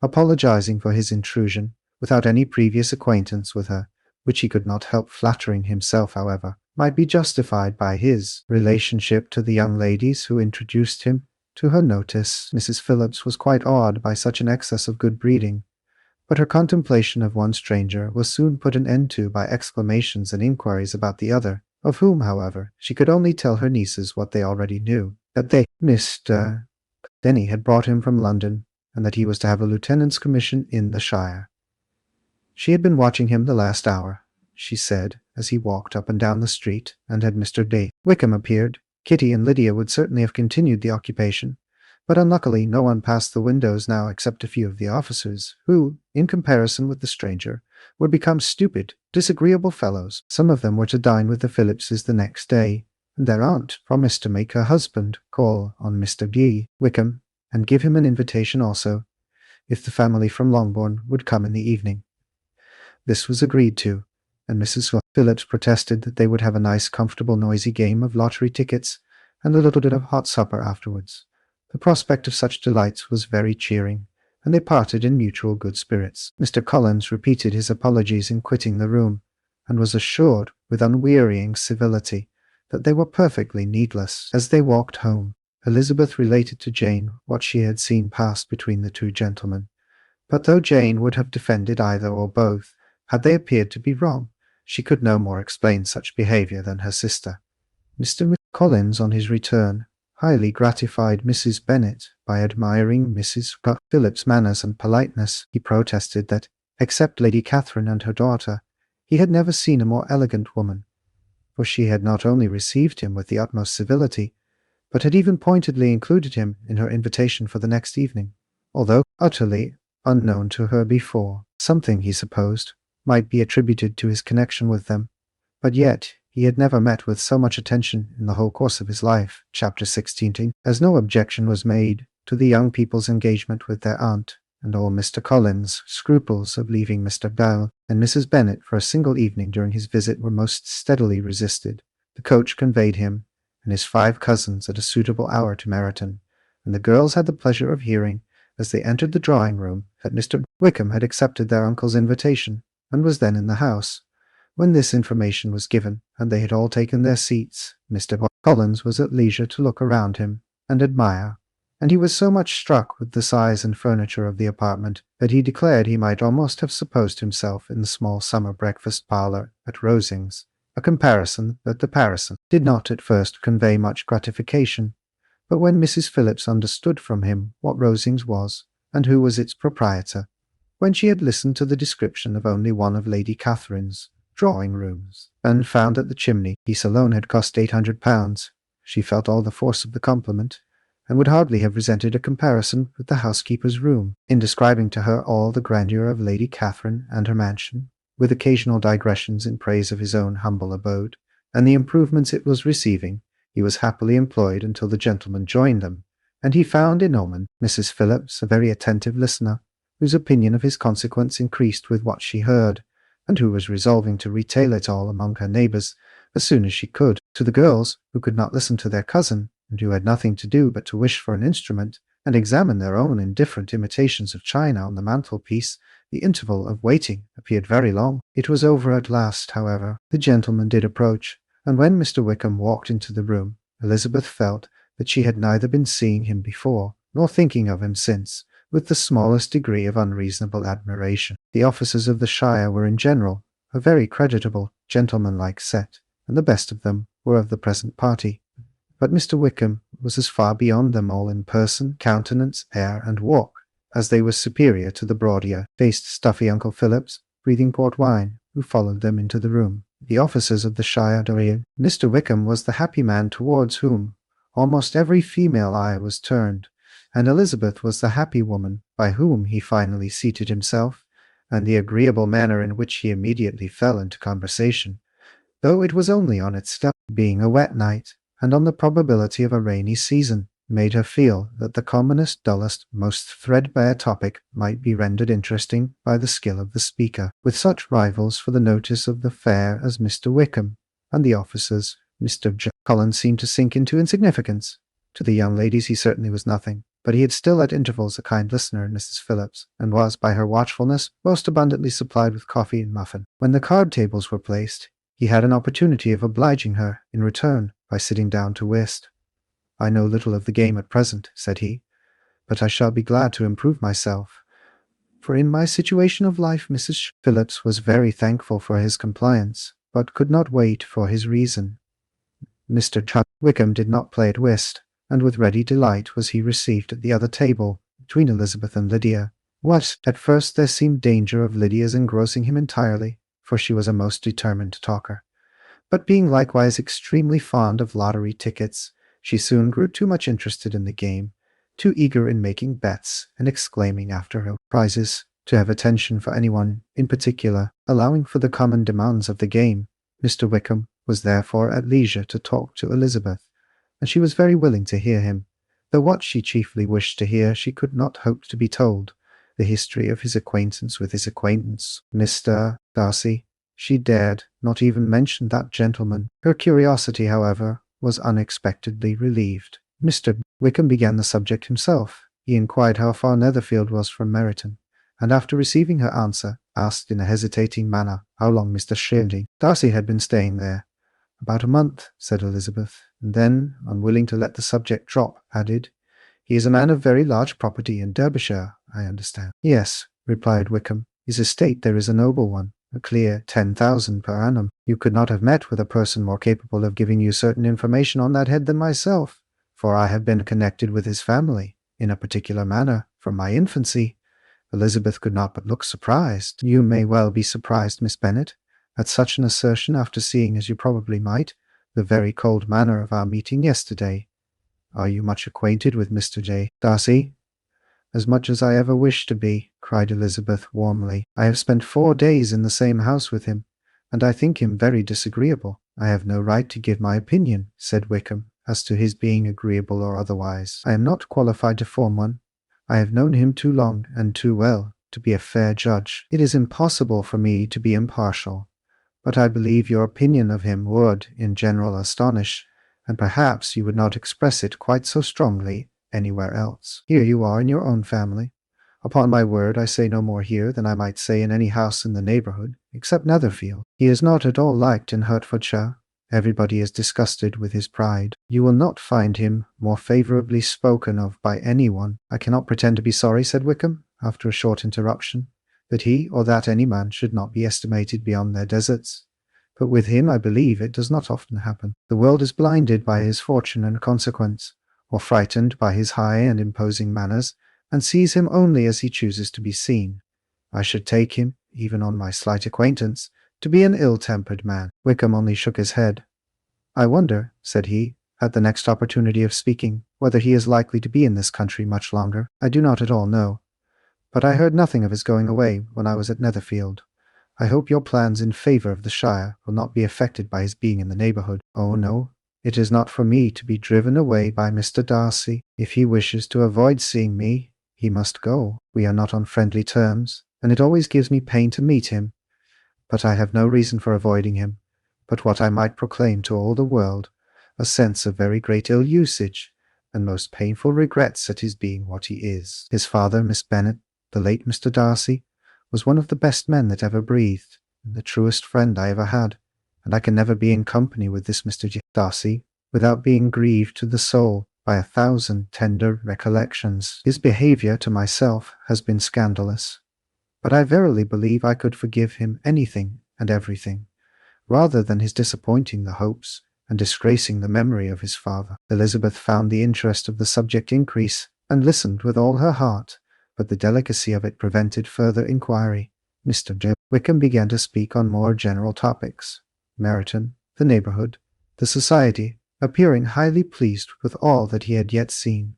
apologizing for his intrusion, without any previous acquaintance with her, which he could not help flattering himself, however, might be justified by his relationship to the young ladies who introduced him to her notice. Mrs. Phillips was quite awed by such an excess of good breeding, but her contemplation of one stranger was soon put an end to by exclamations and inquiries about the other, of whom, however, she could only tell her nieces what they already knew, that Mr. Denny had brought him from London, and that he was to have a lieutenant's commission in the shire. She had been watching him the last hour, she said, as he walked up and down the street, and had Mr. Wickham appeared, Kitty and Lydia would certainly have continued the occupation, but unluckily no one passed the windows now except a few of the officers, who, in comparison with the stranger, would become stupid, disagreeable fellows. Some of them were to dine with the Phillipses the next day, and their aunt promised to make her husband call on Mr. Wickham, and give him an invitation also, if the family from Longbourn would come in the evening. This was agreed to, and Mrs. Phillips protested that they would have a nice, comfortable, noisy game of lottery tickets, and a little bit of hot supper afterwards. The prospect of such delights was very cheering, and they parted in mutual good spirits. Mr. Collins repeated his apologies in quitting the room, and was assured, with unwearying civility, that they were perfectly needless. As they walked home, Elizabeth related to Jane what she had seen pass between the two gentlemen, but though Jane would have defended either or both, had they appeared to be wrong, she could no more explain such behaviour than her sister. Mr. Collins, on his return, highly gratified Mrs. Bennet by admiring Mrs. Phillips's manners and politeness. He protested that, except Lady Catherine and her daughter, he had never seen a more elegant woman, for she had not only received him with the utmost civility, but had even pointedly included him in her invitation for the next evening, although utterly unknown to her before. Something, he supposed, might be attributed to his connection with them, but yet he had never met with so much attention in the whole course of his life. Chapter 16. As no objection was made to the young people's engagement with their aunt, and all Mr. Collins' scruples of leaving Mr. Bell and Mrs. Bennet for a single evening during his visit were most steadily resisted, the coach conveyed him and his 5 cousins at a suitable hour to Meryton, and the girls had the pleasure of hearing, as they entered the drawing-room, that Mr. Wickham had accepted their uncle's invitation, and was then in the house. When this information was given, and they had all taken their seats, Mr. Collins was at leisure to look around him and admire, and he was so much struck with the size and furniture of the apartment that he declared he might almost have supposed himself in the small summer breakfast parlour at Rosings, a comparison that to Parison did not at first convey much gratification. But when Mrs. Phillips understood from him what Rosings was, and who was its proprietor, when she had listened to the description of only one of Lady Catherine's drawing-rooms, and found that the chimney-piece alone had cost £800, she felt all the force of the compliment, and would hardly have resented a comparison with the housekeeper's room, in describing to her all the grandeur of Lady Catherine and her mansion, with occasional digressions in praise of his own humble abode, and the improvements it was receiving. He was happily employed until the gentleman joined them, and he found in Oman Mrs. Phillips a very attentive listener, whose opinion of his consequence increased with what she heard, and who was resolving to retail it all among her neighbours as soon as she could. To the girls, who could not listen to their cousin, and who had nothing to do but to wish for an instrument, and examine their own indifferent imitations of china on the mantelpiece, the interval of waiting appeared very long. It was over at last, however. The gentleman did approach, and when Mr. Wickham walked into the room, Elizabeth felt that she had neither been seeing him before, nor thinking of him since, with the smallest degree of unreasonable admiration. The officers of the shire were in general a very creditable, gentlemanlike set, and the best of them were of the present party. But Mr. Wickham was as far beyond them all in person, countenance, air, and walk, as they were superior to the broad-faced, stuffy Uncle Phillips, breathing port wine, who followed them into the room. The officers of the shire d'Orient. Mr. Wickham was the happy man towards whom almost every female eye was turned, and Elizabeth was the happy woman by whom he finally seated himself, and the agreeable manner in which he immediately fell into conversation, though it was only on its step, being a wet night, and on the probability of a rainy season, made her feel that the commonest, dullest, most threadbare topic might be rendered interesting by the skill of the speaker, with such rivals for the notice of the fair as Mr. Wickham, and the officers. Mr. Collins seemed to sink into insignificance. To the young ladies he certainly was nothing, but he had still at intervals a kind listener in Mrs. Phillips, and was, by her watchfulness, most abundantly supplied with coffee and muffin. When the card tables were placed, he had an opportunity of obliging her, in return, by sitting down to whist. "I know little of the game at present," said he, "but I shall be glad to improve myself, for in my situation of life." Mrs. Phillips was very thankful for his compliance, but could not wait for his reason. Mr. Wickham did not play at whist, and with ready delight was he received at the other table, between Elizabeth and Lydia. At first there seemed danger of Lydia's engrossing him entirely, for she was a most determined talker. But being likewise extremely fond of lottery tickets, she soon grew too much interested in the game, too eager in making bets and exclaiming after her prizes, to have attention for anyone in particular. Allowing for the common demands of the game, Mr. Wickham was therefore at leisure to talk to Elizabeth, and she was very willing to hear him, though what she chiefly wished to hear she could not hope to be told, the history of his acquaintance with his acquaintance, Mr. Darcy. She dared not even mention that gentleman. Her curiosity, however, was unexpectedly relieved. Mr. Wickham began the subject himself. He inquired how far Netherfield was from Meryton, and after receiving her answer, asked in a hesitating manner how long Mr. Darcy had been staying there. "About a month," said Elizabeth, and then, unwilling to let the subject drop, added, "He is a man of very large property in Derbyshire, I understand." "Yes," replied Wickham. "His estate there is a noble one, a clear 10,000 per annum. You could not have met with a person more capable of giving you certain information on that head than myself, for I have been connected with his family, in a particular manner, from my infancy." Elizabeth could not but look surprised. "You may well be surprised, Miss Bennet, at such an assertion after seeing, as you probably might, the very cold manner of our meeting yesterday. Are you much acquainted with Mr. Darcy?" "As much as I ever wish to be," cried Elizabeth warmly. "I have spent 4 days in the same house with him, and I think him very disagreeable." "I have no right to give my opinion," said Wickham, "as to his being agreeable or otherwise. I am not qualified to form one. I have known him too long and too well to be a fair judge. It is impossible for me to be impartial, but I believe your opinion of him would, in general, astonish, and perhaps you would not express it quite so strongly anywhere else. Here you are in your own family. Upon my word, I say no more here than I might say in any house in the neighbourhood, except Netherfield. He is not at all liked in Hertfordshire, Everybody is disgusted with his pride. You will not find him more favourably spoken of by anyone. I cannot pretend to be sorry, said Wickham, after a short interruption, that he or that any man should not be estimated beyond their deserts. But with him, I believe, it does not often happen. The world is blinded by his fortune and consequence, or frightened by his high and imposing manners, and sees him only as he chooses to be seen. I should take him, even on my slight acquaintance, to be an ill-tempered man. Wickham only shook his head. I wonder, said he, at the next opportunity of speaking, whether he is likely to be in this country much longer. I do not at all know. But I heard nothing of his going away when I was at Netherfield. I hope your plans in favour of the Shire will not be affected by his being in the neighbourhood. Oh no, it is not for me to be driven away by Mr. Darcy. If he wishes to avoid seeing me, he must go. We are not on friendly terms, and it always gives me pain to meet him. But I have no reason for avoiding him, but what I might proclaim to all the world, a sense of very great ill-usage, and most painful regrets at his being what he is. His father, Miss Bennet, the late Mr. Darcy, was one of the best men that ever breathed, and the truest friend I ever had, and I can never be in company with this Mr. Darcy without being grieved to the soul by 1,000 tender recollections. His behaviour to myself has been scandalous, but I verily believe I could forgive him anything and everything, rather than his disappointing the hopes and disgracing the memory of his father. Elizabeth found the interest of the subject increase, and listened with all her heart, but the delicacy of it prevented further inquiry. Mr. Wickham began to speak on more general topics, Meryton, the neighbourhood, the society, appearing highly pleased with all that he had yet seen,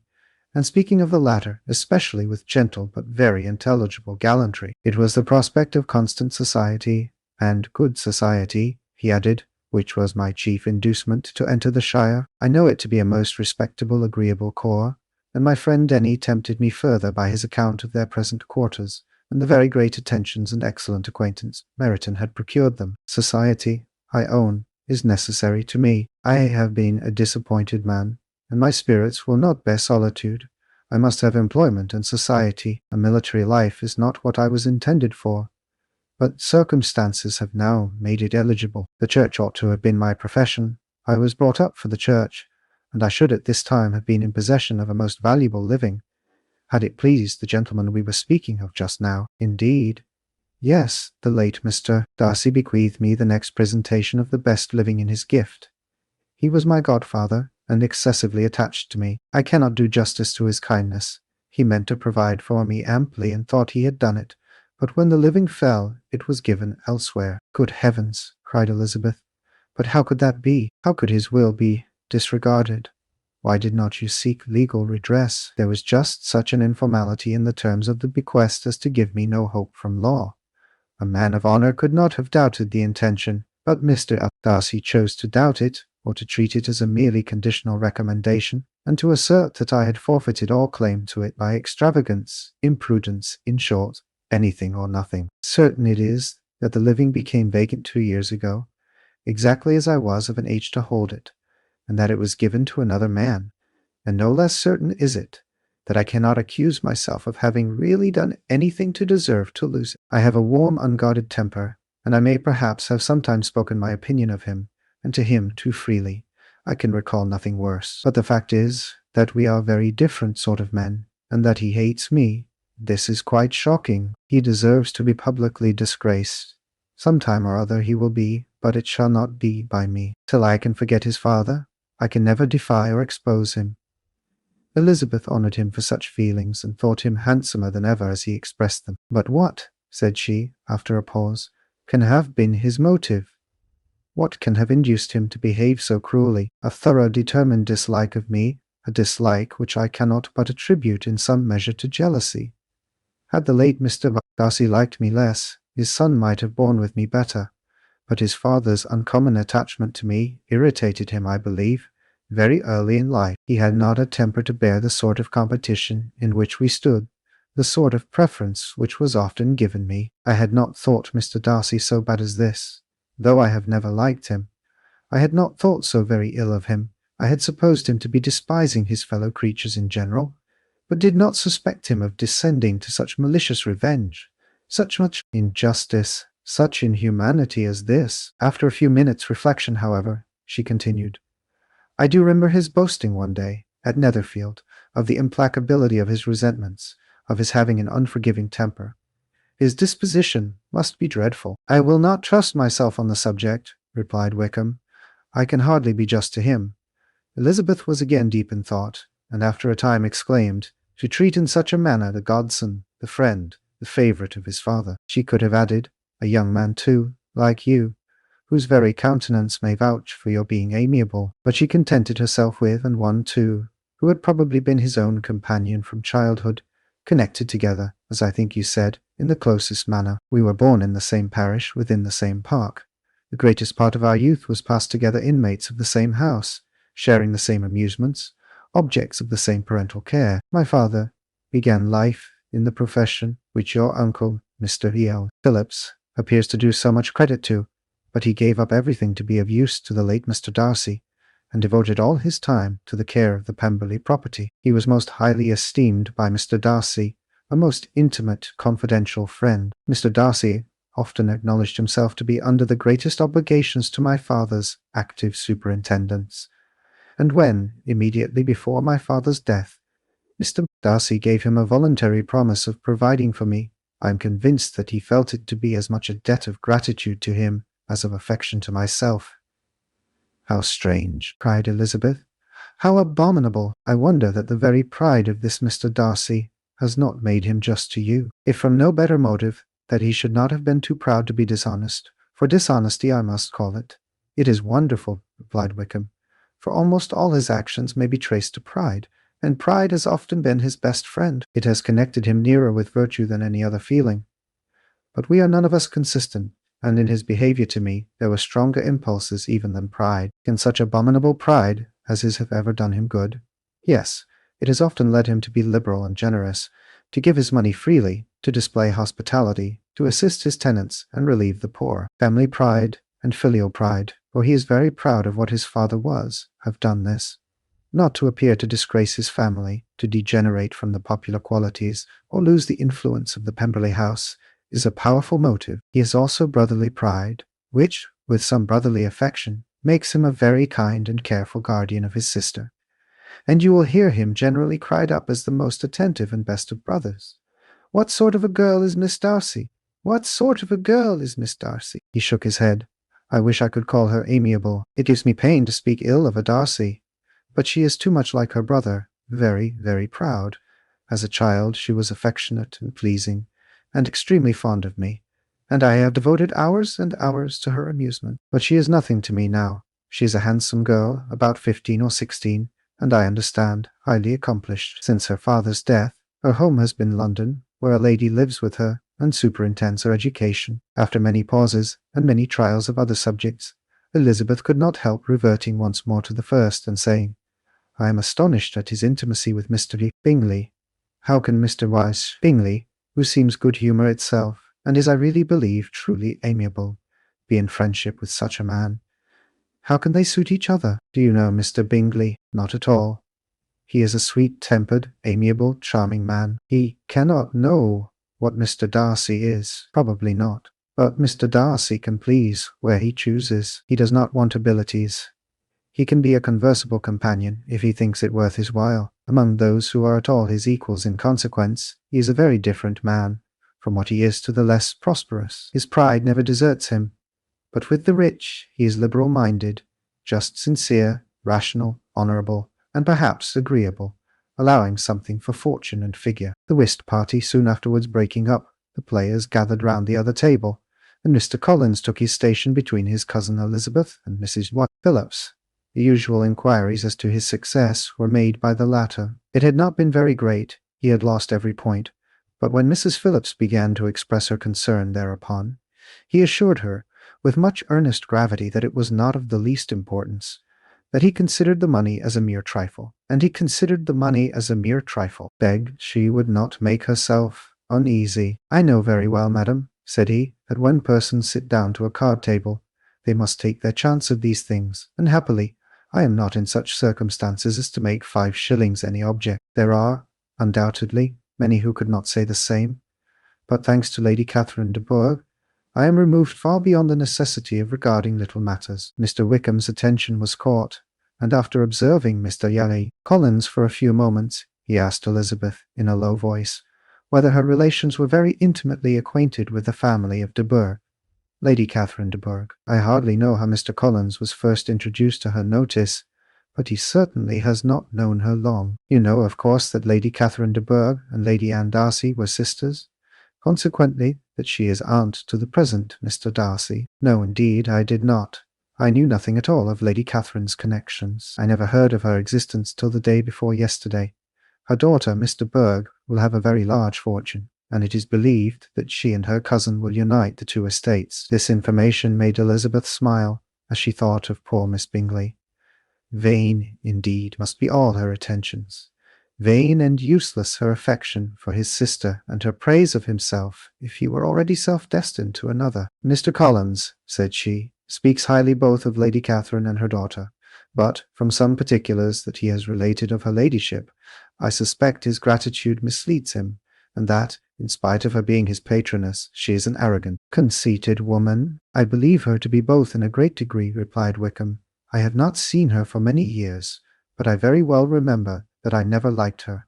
and speaking of the latter, especially with gentle but very intelligible gallantry. It was the prospect of constant society, and good society, he added, which was my chief inducement to enter the Shire. I know it to be a most respectable, agreeable corps, and my friend Denny tempted me further by his account of their present quarters, and the very great attentions and excellent acquaintance Meryton had procured them. Society, I own, is necessary to me. I have been a disappointed man, and my spirits will not bear solitude. I must have employment and society. A military life is not what I was intended for, but circumstances have now made it eligible. The church ought to have been my profession. I was brought up for the church, and I should at this time have been in possession of a most valuable living, had it pleased the gentleman we were speaking of just now. Indeed, yes, the late Mr. Darcy bequeathed me the next presentation of the best living in his gift. He was my godfather, and excessively attached to me. I cannot do justice to his kindness. He meant to provide for me amply, and thought he had done it, but when the living fell, it was given elsewhere. Good heavens, cried Elizabeth, but how could that be? How could his will be disregarded? Why did not you seek legal redress? There was just such an informality in the terms of the bequest as to give me no hope from law. A man of honour could not have doubted the intention, but Mr. Darcy chose to doubt it, or to treat it as a merely conditional recommendation, and to assert that I had forfeited all claim to it by extravagance, imprudence, in short, anything or nothing. Certain it is that the living became vacant 2 years ago, exactly as I was of an age to hold it, and that it was given to another man, and no less certain is it that I cannot accuse myself of having really done anything to deserve to lose it. I have a warm, unguarded temper, and I may perhaps have sometimes spoken my opinion of him, and to him too freely. I can recall nothing worse. But the fact is that we are very different sort of men, and that he hates me. This is quite shocking. He deserves to be publicly disgraced. Some time or other he will be, but it shall not be by me. Till I can forget his father, I can never defy or expose him. Elizabeth honoured him for such feelings, and thought him handsomer than ever as he expressed them. But what, said she, after a pause, can have been his motive? What can have induced him to behave so cruelly? A thorough determined dislike of me, a dislike which I cannot but attribute in some measure to jealousy. Had the late Mr. Darcy liked me less, his son might have borne with me better, but his father's uncommon attachment to me irritated him, I believe, very early in life. He had not a temper to bear the sort of competition in which we stood, the sort of preference which was often given me. I had not thought Mr. Darcy so bad as this, though I have never liked him. I had not thought so very ill of him. I had supposed him to be despising his fellow creatures in general, but did not suspect him of descending to such malicious revenge, such much injustice, such inhumanity as this. After a few minutes' reflection, however, she continued. I do remember his boasting one day, at Netherfield, of the implacability of his resentments, of his having an unforgiving temper. His disposition must be dreadful. I will not trust myself on the subject, replied Wickham. I can hardly be just to him. Elizabeth was again deep in thought, and after a time exclaimed, to treat in such a manner the godson, the friend, the favourite of his father. She could have added, a young man too, like you, whose very countenance may vouch for your being amiable, but she contented herself with, and one too, who had probably been his own companion from childhood, connected together, as I think you said, in the closest manner. We were born in the same parish, within the same park. The greatest part of our youth was passed together inmates of the same house, sharing the same amusements, objects of the same parental care. My father began life in the profession which your uncle, Mr. E.L. Phillips, appears to do so much credit to, but he gave up everything to be of use to the late Mr. Darcy, and devoted all his time to the care of the Pemberley property. He was most highly esteemed by Mr. Darcy, a most intimate, confidential friend. Mr. Darcy often acknowledged himself to be under the greatest obligations to my father's active superintendence, and when, immediately before my father's death, Mr. Darcy gave him a voluntary promise of providing for me, I am convinced that he felt it to be as much a debt of gratitude to him as of affection to myself. How strange, cried Elizabeth. How abominable! I wonder that the very pride of this Mr. Darcy has not made him just to you, if from no better motive, that he should not have been too proud to be dishonest. For dishonesty I must call it. It is wonderful, replied Wickham, for almost all his actions may be traced to pride, and pride has often been his best friend. It has connected him nearer with virtue than any other feeling. But we are none of us consistent, and in his behaviour to me there were stronger impulses even than pride. Can such abominable pride as his have ever done him good? Yes, it has often led him to be liberal and generous, to give his money freely, to display hospitality, to assist his tenants and relieve the poor. Family pride and filial pride, for he is very proud of what his father was, have done this. Not to appear to disgrace his family, to degenerate from the popular qualities, or lose the influence of the Pemberley house, is a powerful motive. He has also brotherly pride, which, with some brotherly affection, makes him a very kind and careful guardian of his sister. And you will hear him generally cried up as the most attentive and best of brothers. What sort of a girl is Miss Darcy? What sort of a girl is Miss Darcy? He shook his head. I wish I could call her amiable. It gives me pain to speak ill of a Darcy, but she is too much like her brother, very, very proud. As a child she was affectionate and pleasing, and extremely fond of me, and I have devoted hours and hours to her amusement. But she is nothing to me now. She is a handsome girl, about 15 or 16, and I understand, highly accomplished. Since her father's death, her home has been London, where a lady lives with her and superintends her education. After many pauses and many trials of other subjects, Elizabeth could not help reverting once more to the first and saying, I am astonished at his intimacy with Mr. Bingley. How can Mr. Wyse Bingley, who seems good humour itself, and is, I really believe, truly amiable, be in friendship with such a man? How can they suit each other? Do you know Mr. Bingley? Not at all. He is a sweet-tempered, amiable, charming man. He cannot know what Mr. Darcy is. Probably not. But Mr. Darcy can please where he chooses. He does not want abilities. He can be a conversable companion if he thinks it worth his while. Among those who are at all his equals in consequence, he is a very different man from what he is to the less prosperous. His pride never deserts him. But with the rich he is liberal-minded, just, sincere, rational, honourable, and perhaps agreeable, allowing something for fortune and figure. The whist party soon afterwards breaking up, the players gathered round the other table, and Mr. Collins took his station between his cousin Elizabeth and Mrs. Phillips. The usual inquiries as to his success were made by the latter. It had not been very great, he had lost every point, but when Mrs. Phillips began to express her concern thereupon, he assured her, with much earnest gravity, that it was not of the least importance, that he considered the money as a mere trifle, begged she would not make herself uneasy. I know very well, madam, said he, that when persons sit down to a card table, they must take their chance of these things, and happily, I am not in such circumstances as to make 5 shillings any object. There are, undoubtedly, many who could not say the same, but thanks to Lady Catherine de Bourgh, I am removed far beyond the necessity of regarding little matters. Mr. Wickham's attention was caught, and after observing Mr. Yale Collins for a few moments, he asked Elizabeth, in a low voice, whether her relations were very intimately acquainted with the family of de Bourgh. Lady Catherine de Bourgh. I hardly know how Mr. Collins was first introduced to her notice, but he certainly has not known her long. You know, of course, that Lady Catherine de Bourgh and Lady Anne Darcy were sisters, consequently that she is aunt to the present Mr. Darcy. No, indeed, I did not. I knew nothing at all of Lady Catherine's connections. I never heard of her existence till the day before yesterday. Her daughter, Miss de Bourgh, will have a very large fortune, and it is believed that she and her cousin will unite the two estates. This information made Elizabeth smile, as she thought of poor Miss Bingley. Vain, indeed, must be all her attentions. Vain and useless her affection for his sister, and her praise of himself, if he were already self-destined to another. Mr. Collins, said she, speaks highly both of Lady Catherine and her daughter, but, from some particulars that he has related of her ladyship, I suspect his gratitude misleads him, and that, in spite of her being his patroness, she is an arrogant, conceited woman. I believe her to be both in a great degree, replied Wickham. I have not seen her for many years, but I very well remember that I never liked her,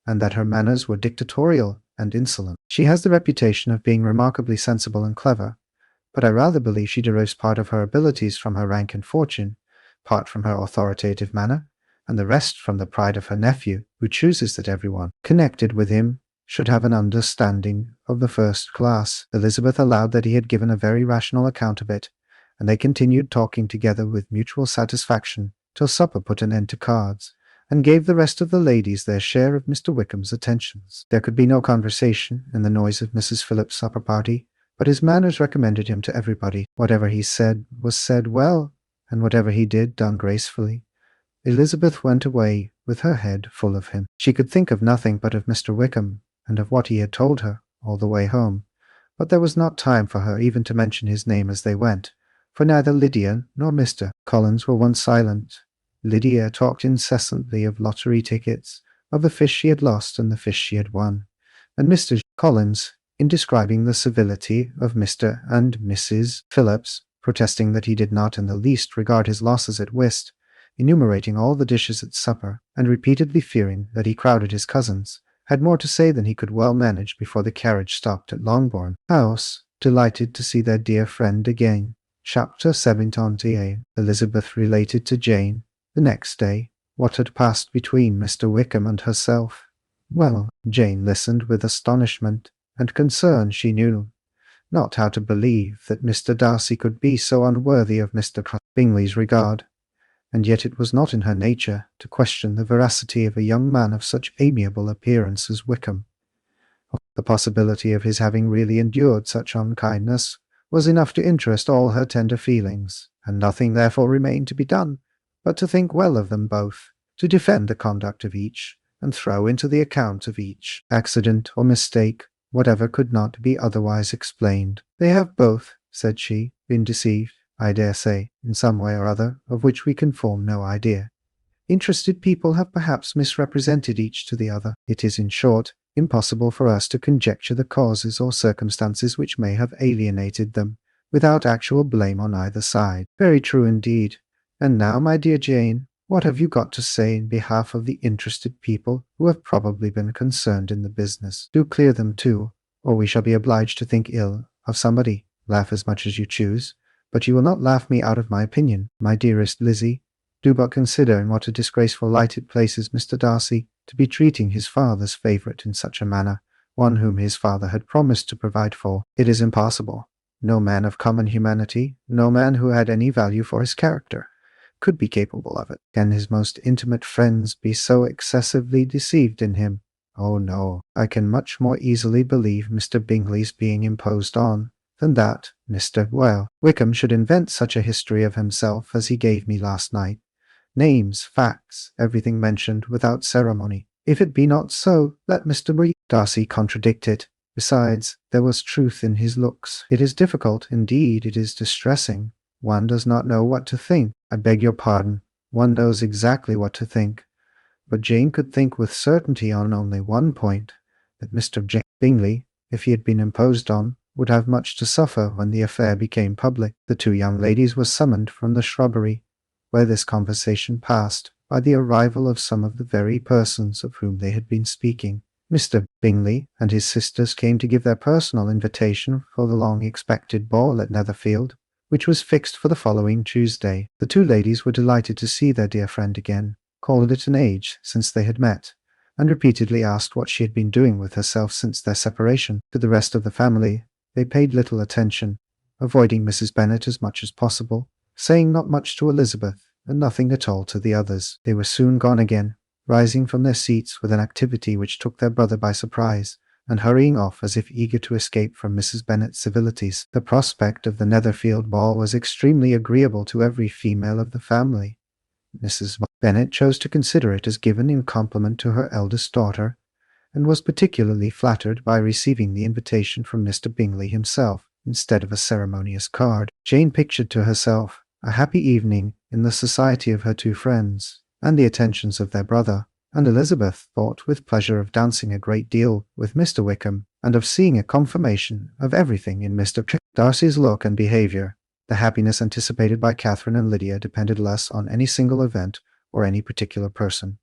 and that her manners were dictatorial and insolent. She has the reputation of being remarkably sensible and clever, but I rather believe she derives part of her abilities from her rank and fortune, part from her authoritative manner, and the rest from the pride of her nephew, who chooses that everyone connected with him should have an understanding of the first class. Elizabeth allowed that he had given a very rational account of it, and they continued talking together with mutual satisfaction till supper put an end to cards, and gave the rest of the ladies their share of Mr. Wickham's attentions. There could be no conversation in the noise of Mrs. Phillips's supper party, but his manners recommended him to everybody. Whatever he said was said well, and whatever he did done gracefully. Elizabeth went away with her head full of him. She could think of nothing but of Mr. Wickham, and of what he had told her all the way home, but there was not time for her even to mention his name as they went, for neither Lydia nor Mr. Collins were once silent. Lydia talked incessantly of lottery tickets, of the fish she had lost and the fish she had won, and Mr. Collins, in describing the civility of Mr. and Mrs. Phillips, protesting that he did not in the least regard his losses at whist, enumerating all the dishes at supper, and repeatedly fearing that he crowded his cousins, had more to say than he could well manage before the carriage stopped at Longbourn House, delighted to see their dear friend again. Chapter 78. Elizabeth related to Jane, the next day, what had passed between Mr. Wickham and herself. Well, Jane listened with astonishment and concern. She knew not how to believe that Mr. Darcy could be so unworthy of Mr. Bingley's regard, and yet it was not in her nature to question the veracity of a young man of such amiable appearance as Wickham. The possibility of his having really endured such unkindness was enough to interest all her tender feelings, and nothing therefore remained to be done but to think well of them both, to defend the conduct of each, and throw into the account of each accident or mistake whatever could not be otherwise explained. They have both, said she, been deceived, I dare say, in some way or other, of which we can form no idea. Interested people have perhaps misrepresented each to the other. It is, in short, impossible for us to conjecture the causes or circumstances which may have alienated them, without actual blame on either side. Very true indeed. And now, my dear Jane, what have you got to say in behalf of the interested people who have probably been concerned in the business? Do clear them too, or we shall be obliged to think ill of somebody. Laugh as much as you choose, but you will not laugh me out of my opinion. My dearest Lizzie, do but consider in what a disgraceful light it places Mr. Darcy to be treating his father's favourite in such a manner, one whom his father had promised to provide for. It is impossible. No man of common humanity, no man who had any value for his character, could be capable of it. Can his most intimate friends be so excessively deceived in him? Oh no, I can much more easily believe Mr. Bingley's being imposed on than that Wickham should invent such a history of himself as he gave me last night. Names, facts, everything mentioned without ceremony. If it be not so, let Mr. Darcy contradict it. Besides, there was truth in his looks. It is difficult, indeed, it is distressing. One does not know what to think. I beg your pardon. One knows exactly what to think. But Jane could think with certainty on only one point, that Mr. Bingley, if he had been imposed on, would have much to suffer when the affair became public. The two young ladies were summoned from the shrubbery, where this conversation passed, by the arrival of some of the very persons of whom they had been speaking. Mr. Bingley and his sisters came to give their personal invitation for the long-expected ball at Netherfield, which was fixed for the following Tuesday. The two ladies were delighted to see their dear friend again, called it an age since they had met, and repeatedly asked what she had been doing with herself since their separation. To the rest of the family they paid little attention, avoiding Mrs. Bennet as much as possible, saying not much to Elizabeth, and nothing at all to the others. They were soon gone again, rising from their seats with an activity which took their brother by surprise, and hurrying off as if eager to escape from Mrs. Bennet's civilities. The prospect of the Netherfield ball was extremely agreeable to every female of the family. Mrs. Bennet chose to consider it as given in compliment to her eldest daughter, and was particularly flattered by receiving the invitation from Mr. Bingley himself, instead of a ceremonious card. Jane pictured to herself a happy evening in the society of her two friends, and the attentions of their brother, and Elizabeth thought with pleasure of dancing a great deal with Mr. Wickham, and of seeing a confirmation of everything in Mr. Darcy's look and behaviour. The happiness anticipated by Catherine and Lydia depended less on any single event or any particular person.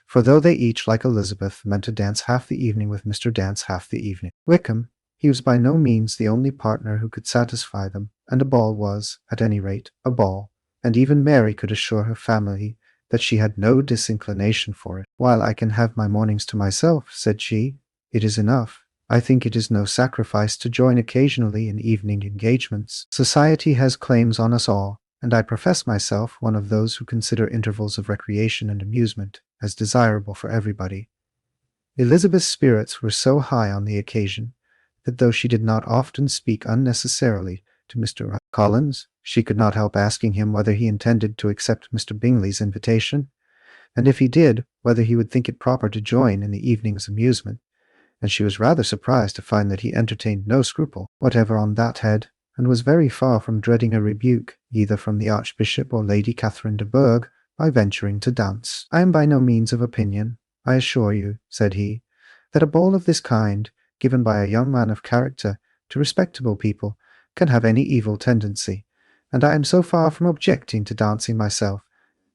For though they each, like Elizabeth, meant to dance half the evening with Mr. Dance half the evening, Wickham, he was by no means the only partner who could satisfy them, and a ball was, at any rate, a ball, and even Mary could assure her family that she had no disinclination for it. "While I can have my mornings to myself," said she, "it is enough. I think it is no sacrifice to join occasionally in evening engagements. Society has claims on us all, and I profess myself one of those who consider intervals of recreation and amusement as desirable for everybody." Elizabeth's spirits were so high on the occasion that though she did not often speak unnecessarily to Mr. Collins, she could not help asking him whether he intended to accept Mr. Bingley's invitation, and if he did, whether he would think it proper to join in the evening's amusement, and she was rather surprised to find that he entertained no scruple whatever on that head, and was very far from dreading a rebuke, either from the Archbishop or Lady Catherine de Bourgh, by venturing to dance. "I am by no means of opinion, I assure you," said he, "that a ball of this kind, given by a young man of character to respectable people, can have any evil tendency, and I am so far from objecting to dancing myself,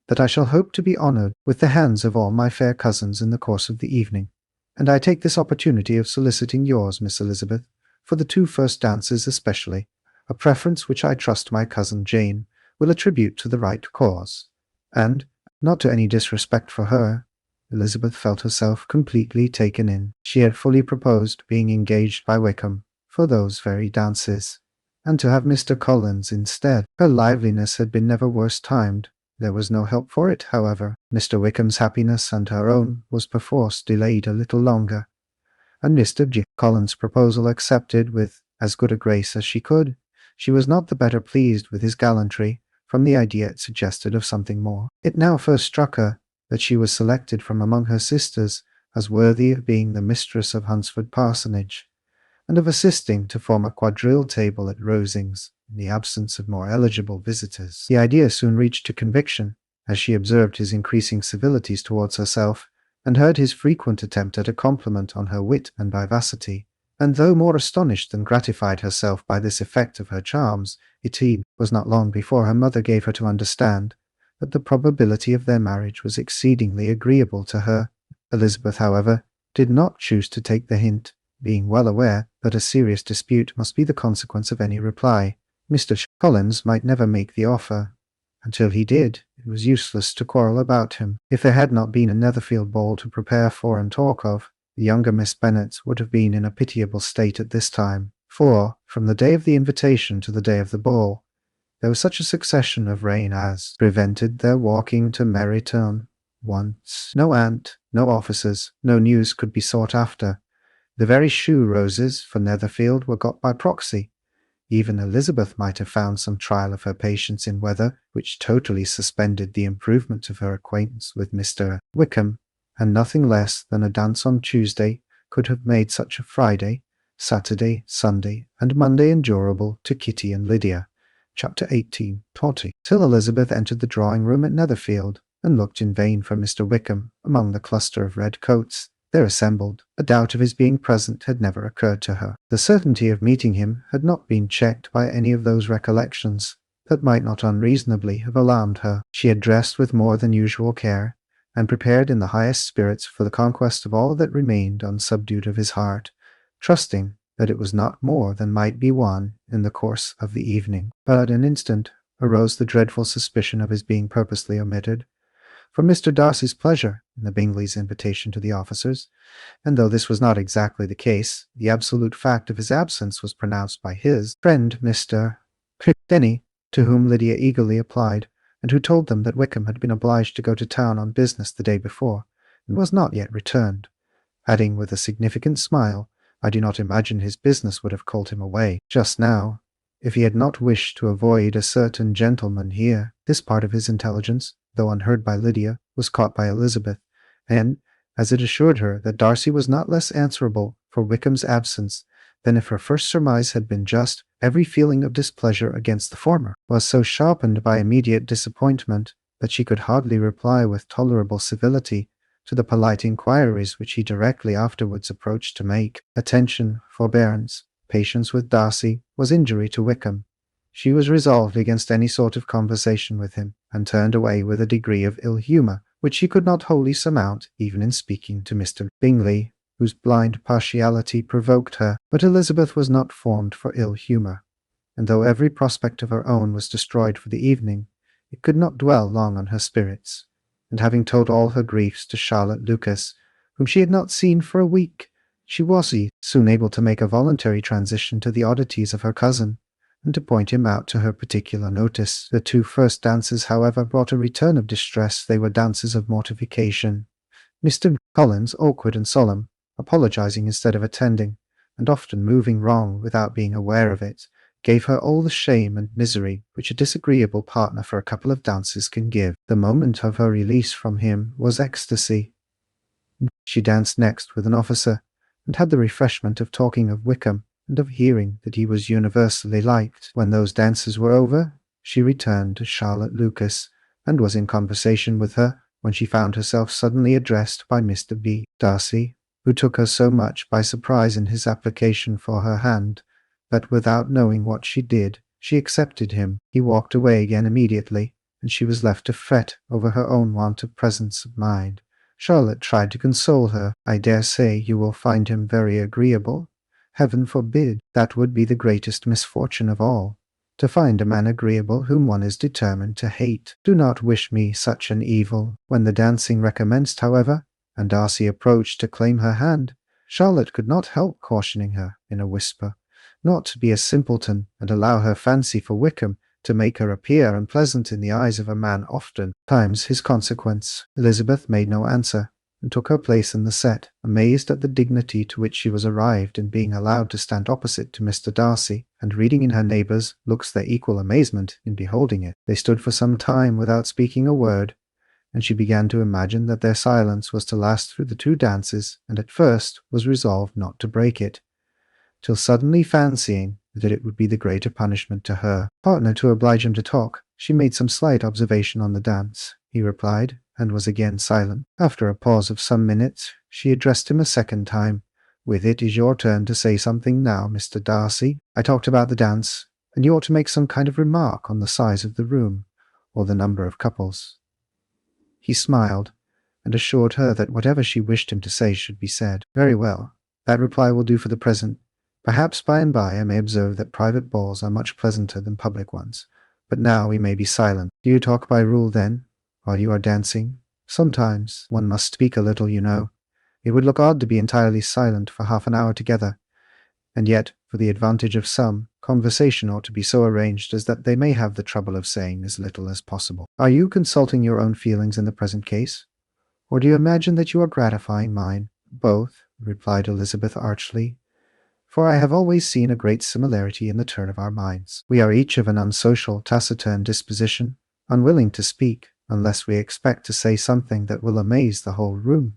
that I shall hope to be honoured with the hands of all my fair cousins in the course of the evening, and I take this opportunity of soliciting yours, Miss Elizabeth, for the two first dances especially, a preference which I trust my cousin Jane will attribute to the right cause, and, not to any disrespect for her." Elizabeth felt herself completely taken in. She had fully proposed being engaged by Wickham for those very dances, and to have Mr. Collins instead. Her liveliness had been never worse timed. There was no help for it, however. Mr. Wickham's happiness and her own was perforce delayed a little longer, and Mr. Collins' proposal accepted with as good a grace as she could. She was not the better pleased with his gallantry, from the idea it suggested of something more. It now first struck her that she was selected from among her sisters as worthy of being the mistress of Hunsford Parsonage, and of assisting to form a quadrille table at Rosings, in the absence of more eligible visitors. The idea soon reached to conviction, as she observed his increasing civilities towards herself, and heard his frequent attempt at a compliment on her wit and vivacity, and though more astonished than gratified herself by this effect of her charms, it was not long before her mother gave her to understand that the probability of their marriage was exceedingly agreeable to her. Elizabeth, however, did not choose to take the hint, being well aware that a serious dispute must be the consequence of any reply. Mr. Collins might never make the offer. Until he did, it was useless to quarrel about him. If there had not been a Netherfield ball to prepare for and talk of, the younger Miss Bennet would have been in a pitiable state at this time, for, from the day of the invitation to the day of the ball, there was such a succession of rain as prevented their walking to Meryton once. No aunt, no officers, no news could be sought after. The very shoe roses for Netherfield were got by proxy. Even Elizabeth might have found some trial of her patience in weather which totally suspended the improvement of her acquaintance with Mr. Wickham, and nothing less than a dance on Tuesday could have made such a Friday, Saturday, Sunday, and Monday endurable to Kitty and Lydia. Chapter 18. Totty. Till Elizabeth entered the drawing-room at Netherfield, and looked in vain for Mr. Wickham among the cluster of red coats, there assembled. A doubt of his being present had never occurred to her. The certainty of meeting him had not been checked by any of those recollections that might not unreasonably have alarmed her. She had dressed with more than usual care, and prepared in the highest spirits for the conquest of all that remained unsubdued of his heart, trusting that it was not more than might be won in the course of the evening. But at an instant arose the dreadful suspicion of his being purposely omitted, for Mr. Darcy's pleasure in the Bingleys' invitation to the officers, and though this was not exactly the case, the absolute fact of his absence was pronounced by his friend Mr. Bennet, to whom Lydia eagerly applied, and who told them that Wickham had been obliged to go to town on business the day before, and was not yet returned, adding with a significant smile, "I do not imagine his business would have called him away just now, if he had not wished to avoid a certain gentleman here." This part of his intelligence, though unheard by Lydia, was caught by Elizabeth, and, as it assured her that Darcy was not less answerable for Wickham's absence than if her first surmise had been just, every feeling of displeasure against the former was so sharpened by immediate disappointment that she could hardly reply with tolerable civility to the polite inquiries which he directly afterwards approached to make. Attention, forbearance, patience with Darcy was injury to Wickham. She was resolved against any sort of conversation with him, and turned away with a degree of ill-humour which she could not wholly surmount even in speaking to Mr. Bingley, whose blind partiality provoked her. But Elizabeth was not formed for ill-humour, and though every prospect of her own was destroyed for the evening, it could not dwell long on her spirits, and having told all her griefs to Charlotte Lucas, whom she had not seen for a week, she was soon able to make a voluntary transition to the oddities of her cousin, and to point him out to her particular notice. The 2 first dances, however, brought a return of distress. They were dances of mortification. Mr. Collins, awkward and solemn, apologizing instead of attending, and often moving wrong without being aware of it, gave her all the shame and misery which a disagreeable partner for a couple of dances can give. The moment of her release from him was ecstasy. She danced next with an officer, and had the refreshment of talking of Wickham, and of hearing that he was universally liked. When those dances were over, she returned to Charlotte Lucas, and was in conversation with her, when she found herself suddenly addressed by Mr. B. Darcy, who took her so much by surprise in his application for her hand, that without knowing what she did, she accepted him. He walked away again immediately, and she was left to fret over her own want of presence of mind. Charlotte tried to console her. "I dare say you will find him very agreeable." "Heaven forbid! That would be the greatest misfortune of all, to find a man agreeable whom one is determined to hate. Do not wish me such an evil." When the dancing recommenced, however, and Darcy approached to claim her hand, Charlotte could not help cautioning her, in a whisper, not to be a simpleton and allow her fancy for Wickham to make her appear unpleasant in the eyes of a man often times his consequence. Elizabeth made no answer, and took her place in the set, amazed at the dignity to which she was arrived in being allowed to stand opposite to Mr. Darcy, and reading in her neighbours' looks their equal amazement in beholding it. They stood for some time without speaking a word, and she began to imagine that their silence was to last through the 2 dances, and at first was resolved not to break it, till suddenly fancying that it would be the greater punishment to her partner to oblige him to talk, she made some slight observation on the dance. He replied, and was again silent. After a pause of some minutes, she addressed him a second time. "With it is your turn to say something now, Mr. Darcy. I talked about the dance, and you ought to make some kind of remark on the size of the room, or the number of couples." He smiled, and assured her that whatever she wished him to say should be said. "Very well, that reply will do for the present. Perhaps by and by I may observe that private balls are much pleasanter than public ones, but now we may be silent. Do you talk by rule, then, while you are dancing?" "Sometimes. One must speak a little, you know. It would look odd to be entirely silent for half an hour together, and yet, for the advantage of some, conversation ought to be so arranged as that they may have the trouble of saying as little as possible." "Are you consulting your own feelings in the present case, or do you imagine that you are gratifying mine?" "Both," replied Elizabeth archly, "for I have always seen a great similarity in the turn of our minds. We are each of an unsocial, taciturn disposition, unwilling to speak, unless we expect to say something that will amaze the whole room,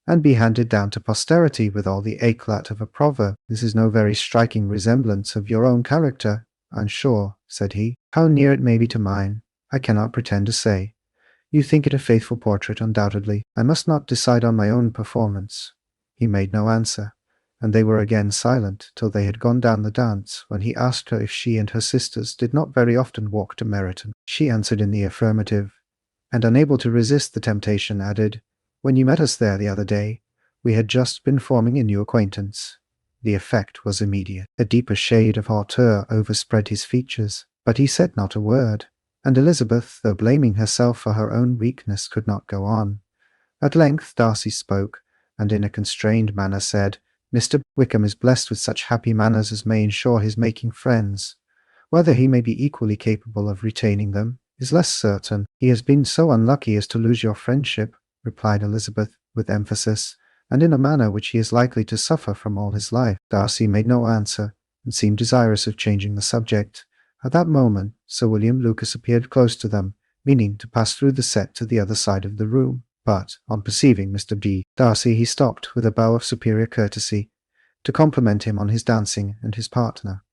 and be handed down to posterity with all the éclat of a proverb. This is no very striking resemblance of your own character, I'm sure," said he. "How near it may be to mine, I cannot pretend to say. You think it a faithful portrait, undoubtedly. I must not decide on my own performance. He made no answer, and they were again silent till they had gone down the dance, when he asked her if she and her sisters did not very often walk to Meryton. She answered in the affirmative, and unable to resist the temptation, added, "When you met us there the other day, we had just been forming a new acquaintance." The effect was immediate. A deeper shade of hauteur overspread his features, but he said not a word, and Elizabeth, though blaming herself for her own weakness, could not go on. At length Darcy spoke, and in a constrained manner said, "Mr. Wickham is blessed with such happy manners as may ensure his making friends. Whether he may be equally capable of retaining them is less certain." "He has been so unlucky as to lose your friendship," replied Elizabeth, with emphasis, "and in a manner which he is likely to suffer from all his life." Darcy made no answer, and seemed desirous of changing the subject. At that moment Sir William Lucas appeared close to them, meaning to pass through the set to the other side of the room. But, on perceiving Mr. Darcy, he stopped with a bow of superior courtesy, to compliment him on his dancing and his partner.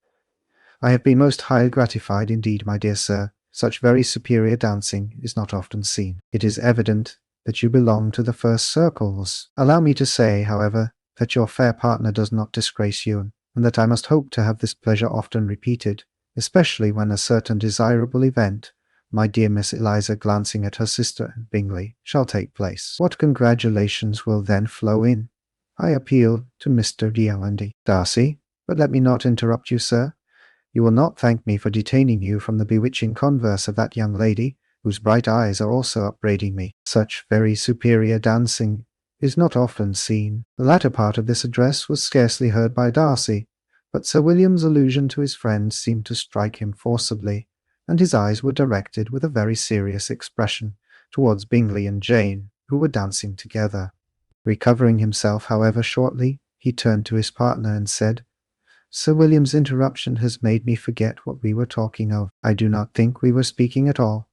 "I have been most highly gratified indeed, my dear sir. Such very superior dancing is not often seen. It is evident that you belong to the first circles. Allow me to say, however, that your fair partner does not disgrace you, and that I must hope to have this pleasure often repeated, especially when a certain desirable event," my dear Miss Eliza, glancing at her sister and Bingley, "shall take place. What congratulations will then flow in! I appeal to Mr. Darcy, but let me not interrupt you, sir. You will not thank me for detaining you from the bewitching converse of that young lady, whose bright eyes are also upbraiding me. Such very superior dancing is not often seen." The latter part of this address was scarcely heard by Darcy, but Sir William's allusion to his friend seemed to strike him forcibly, and his eyes were directed with a very serious expression towards Bingley and Jane, who were dancing together. Recovering himself, however, shortly, he turned to his partner and said, "Sir William's interruption has made me forget what we were talking of. I do not think we were speaking at all."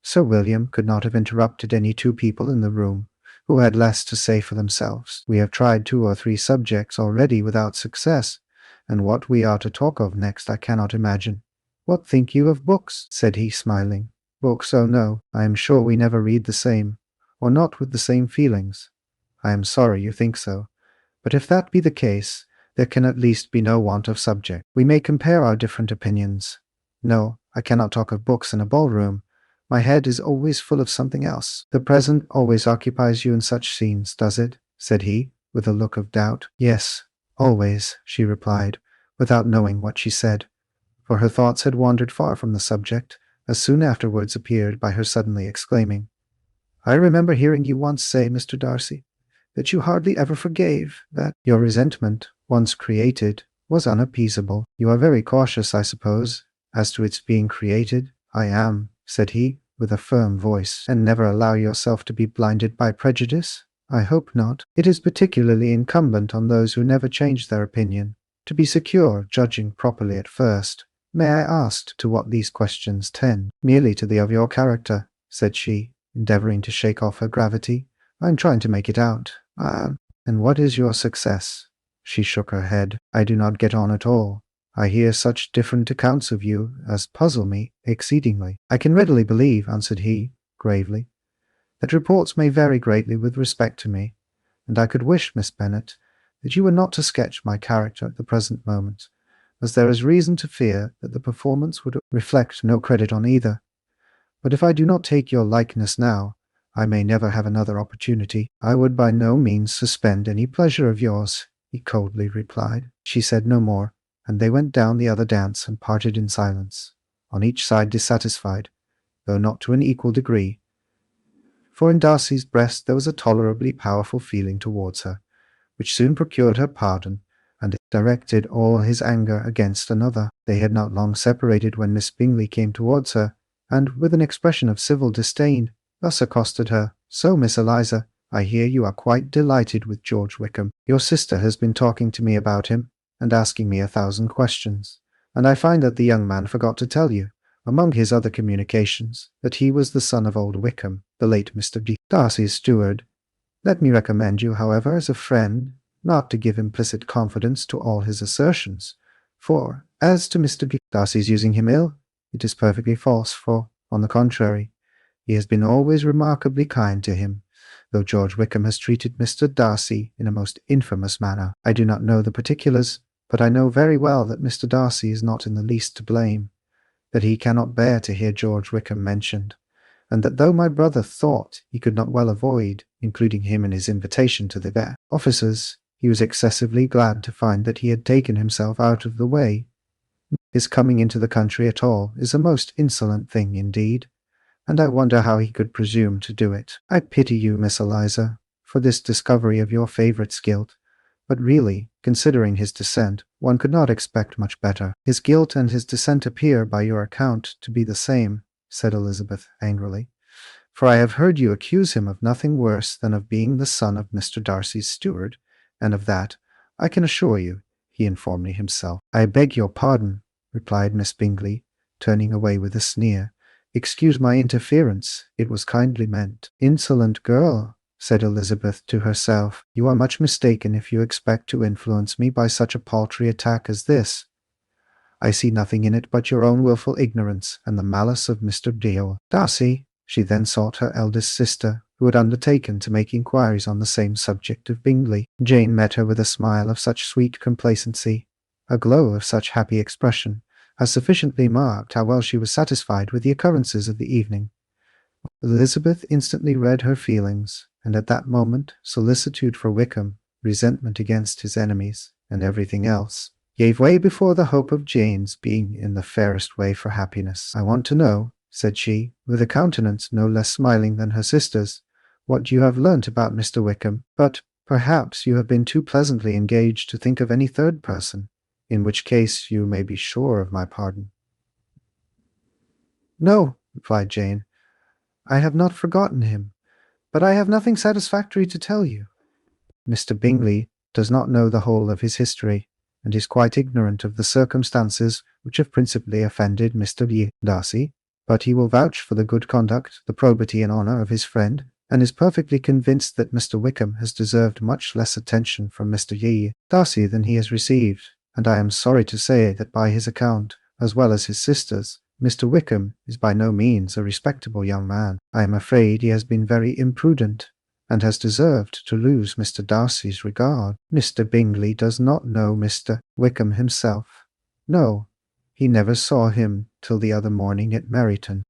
Sir William could not have interrupted any two people in the room who had less to say for themselves. "We have tried 2 or 3 subjects already without success, and what we are to talk of next I cannot imagine. What think you of books?" said he, smiling. "Books, oh no, I am sure we never read the same, or not with the same feelings." "I am sorry you think so, but if that be the case, there can at least be no want of subject. We may compare our different opinions. No, I cannot talk of books in a ballroom. My head is always full of something else." "The present always occupies you in such scenes, does it?" said he, with a look of doubt. "Yes, always," she replied, without knowing what she said, for her thoughts had wandered far from the subject, as soon afterwards appeared by her suddenly exclaiming, "I remember hearing you once say, Mr. Darcy, that you hardly ever forgave, that your resentment, once created, was unappeasable. You are very cautious, I suppose, as to its being created." "I am," said he, with a firm voice. "And never allow yourself to be blinded by prejudice?" "I hope not. It is particularly incumbent on those who never change their opinion, to be secure of judging properly at first. May I ask to what these questions tend?" "Merely to the of your character," said she, endeavouring to shake off her gravity. "I am trying to make it out." "And what is your success?" She shook her head. "I do not get on at all. I hear such different accounts of you as puzzle me exceedingly." "I can readily believe," answered he, gravely, "that reports may vary greatly with respect to me, and I could wish, Miss Bennet, that you were not to sketch my character at the present moment, as there is reason to fear that the performance would reflect no credit on either. But if I do not take your likeness now, I may never have another opportunity." "I would by no means suspend any pleasure of yours," he coldly replied. She said no more, and they went down the other dance and parted in silence, on each side dissatisfied, though not to an equal degree, for in Darcy's breast there was a tolerably powerful feeling towards her, which soon procured her pardon, and directed all his anger against another. They had not long separated when Miss Bingley came towards her, and, with an expression of civil disdain, thus accosted her, "So, Miss Eliza, I hear you are quite delighted with George Wickham. Your sister has been talking to me about him, and asking me 1,000 questions, and I find that the young man forgot to tell you, among his other communications, that he was the son of old Wickham, the late Mr. Darcy's steward. Let me recommend you, however, as a friend, not to give implicit confidence to all his assertions, for, as to Mr. Darcy's using him ill, it is perfectly false, for, on the contrary, he has been always remarkably kind to him, though George Wickham has treated Mr. Darcy in a most infamous manner. I do not know the particulars, but I know very well that Mr. Darcy is not in the least to blame, that he cannot bear to hear George Wickham mentioned, and that though my brother thought he could not well avoid including him in his invitation to the officers, he was excessively glad to find that he had taken himself out of the way. His coming into the country at all is a most insolent thing indeed, and I wonder how he could presume to do it. I pity you, Miss Eliza, for this discovery of your favourite's guilt, but really, considering his descent, one could not expect much better. His guilt and his descent appear, by your account, to be the same, said Elizabeth angrily, for I have heard you accuse him of nothing worse than of being the son of Mr. Darcy's steward, and of that, I can assure you, he informed me himself. I beg your pardon, replied Miss Bingley, turning away with a sneer. Excuse my interference, it was kindly meant. Insolent girl, said Elizabeth to herself, you are much mistaken if you expect to influence me by such a paltry attack as this. I see nothing in it but your own wilful ignorance and the malice of Mr. Darcy. She then sought her eldest sister, who had undertaken to make inquiries on the same subject of Bingley. Jane met her with a smile of such sweet complacency, a glow of such happy expression, as sufficiently marked how well she was satisfied with the occurrences of the evening. Elizabeth instantly read her feelings, and at that moment solicitude for Wickham, resentment against his enemies, and everything else, gave way before the hope of Jane's being in the fairest way for happiness. I want to know, said she, with a countenance no less smiling than her sister's, what you have learnt about Mr. Wickham, but perhaps you have been too pleasantly engaged to think of any third person, in which case you may be sure of my pardon. No, replied Jane, I have not forgotten him, but I have nothing satisfactory to tell you. Mr. Bingley does not know the whole of his history, and is quite ignorant of the circumstances which have principally offended Mr. Darcy, but he will vouch for the good conduct, the probity and honour of his friend, and is perfectly convinced that Mr. Wickham has deserved much less attention from Mr. Darcy than he has received, and I am sorry to say that by his account, as well as his sister's, Mr. Wickham is by no means a respectable young man. I am afraid he has been very imprudent, and has deserved to lose Mr. Darcy's regard. Mr. Bingley does not know Mr. Wickham himself. No, he never saw him till the other morning at Meryton.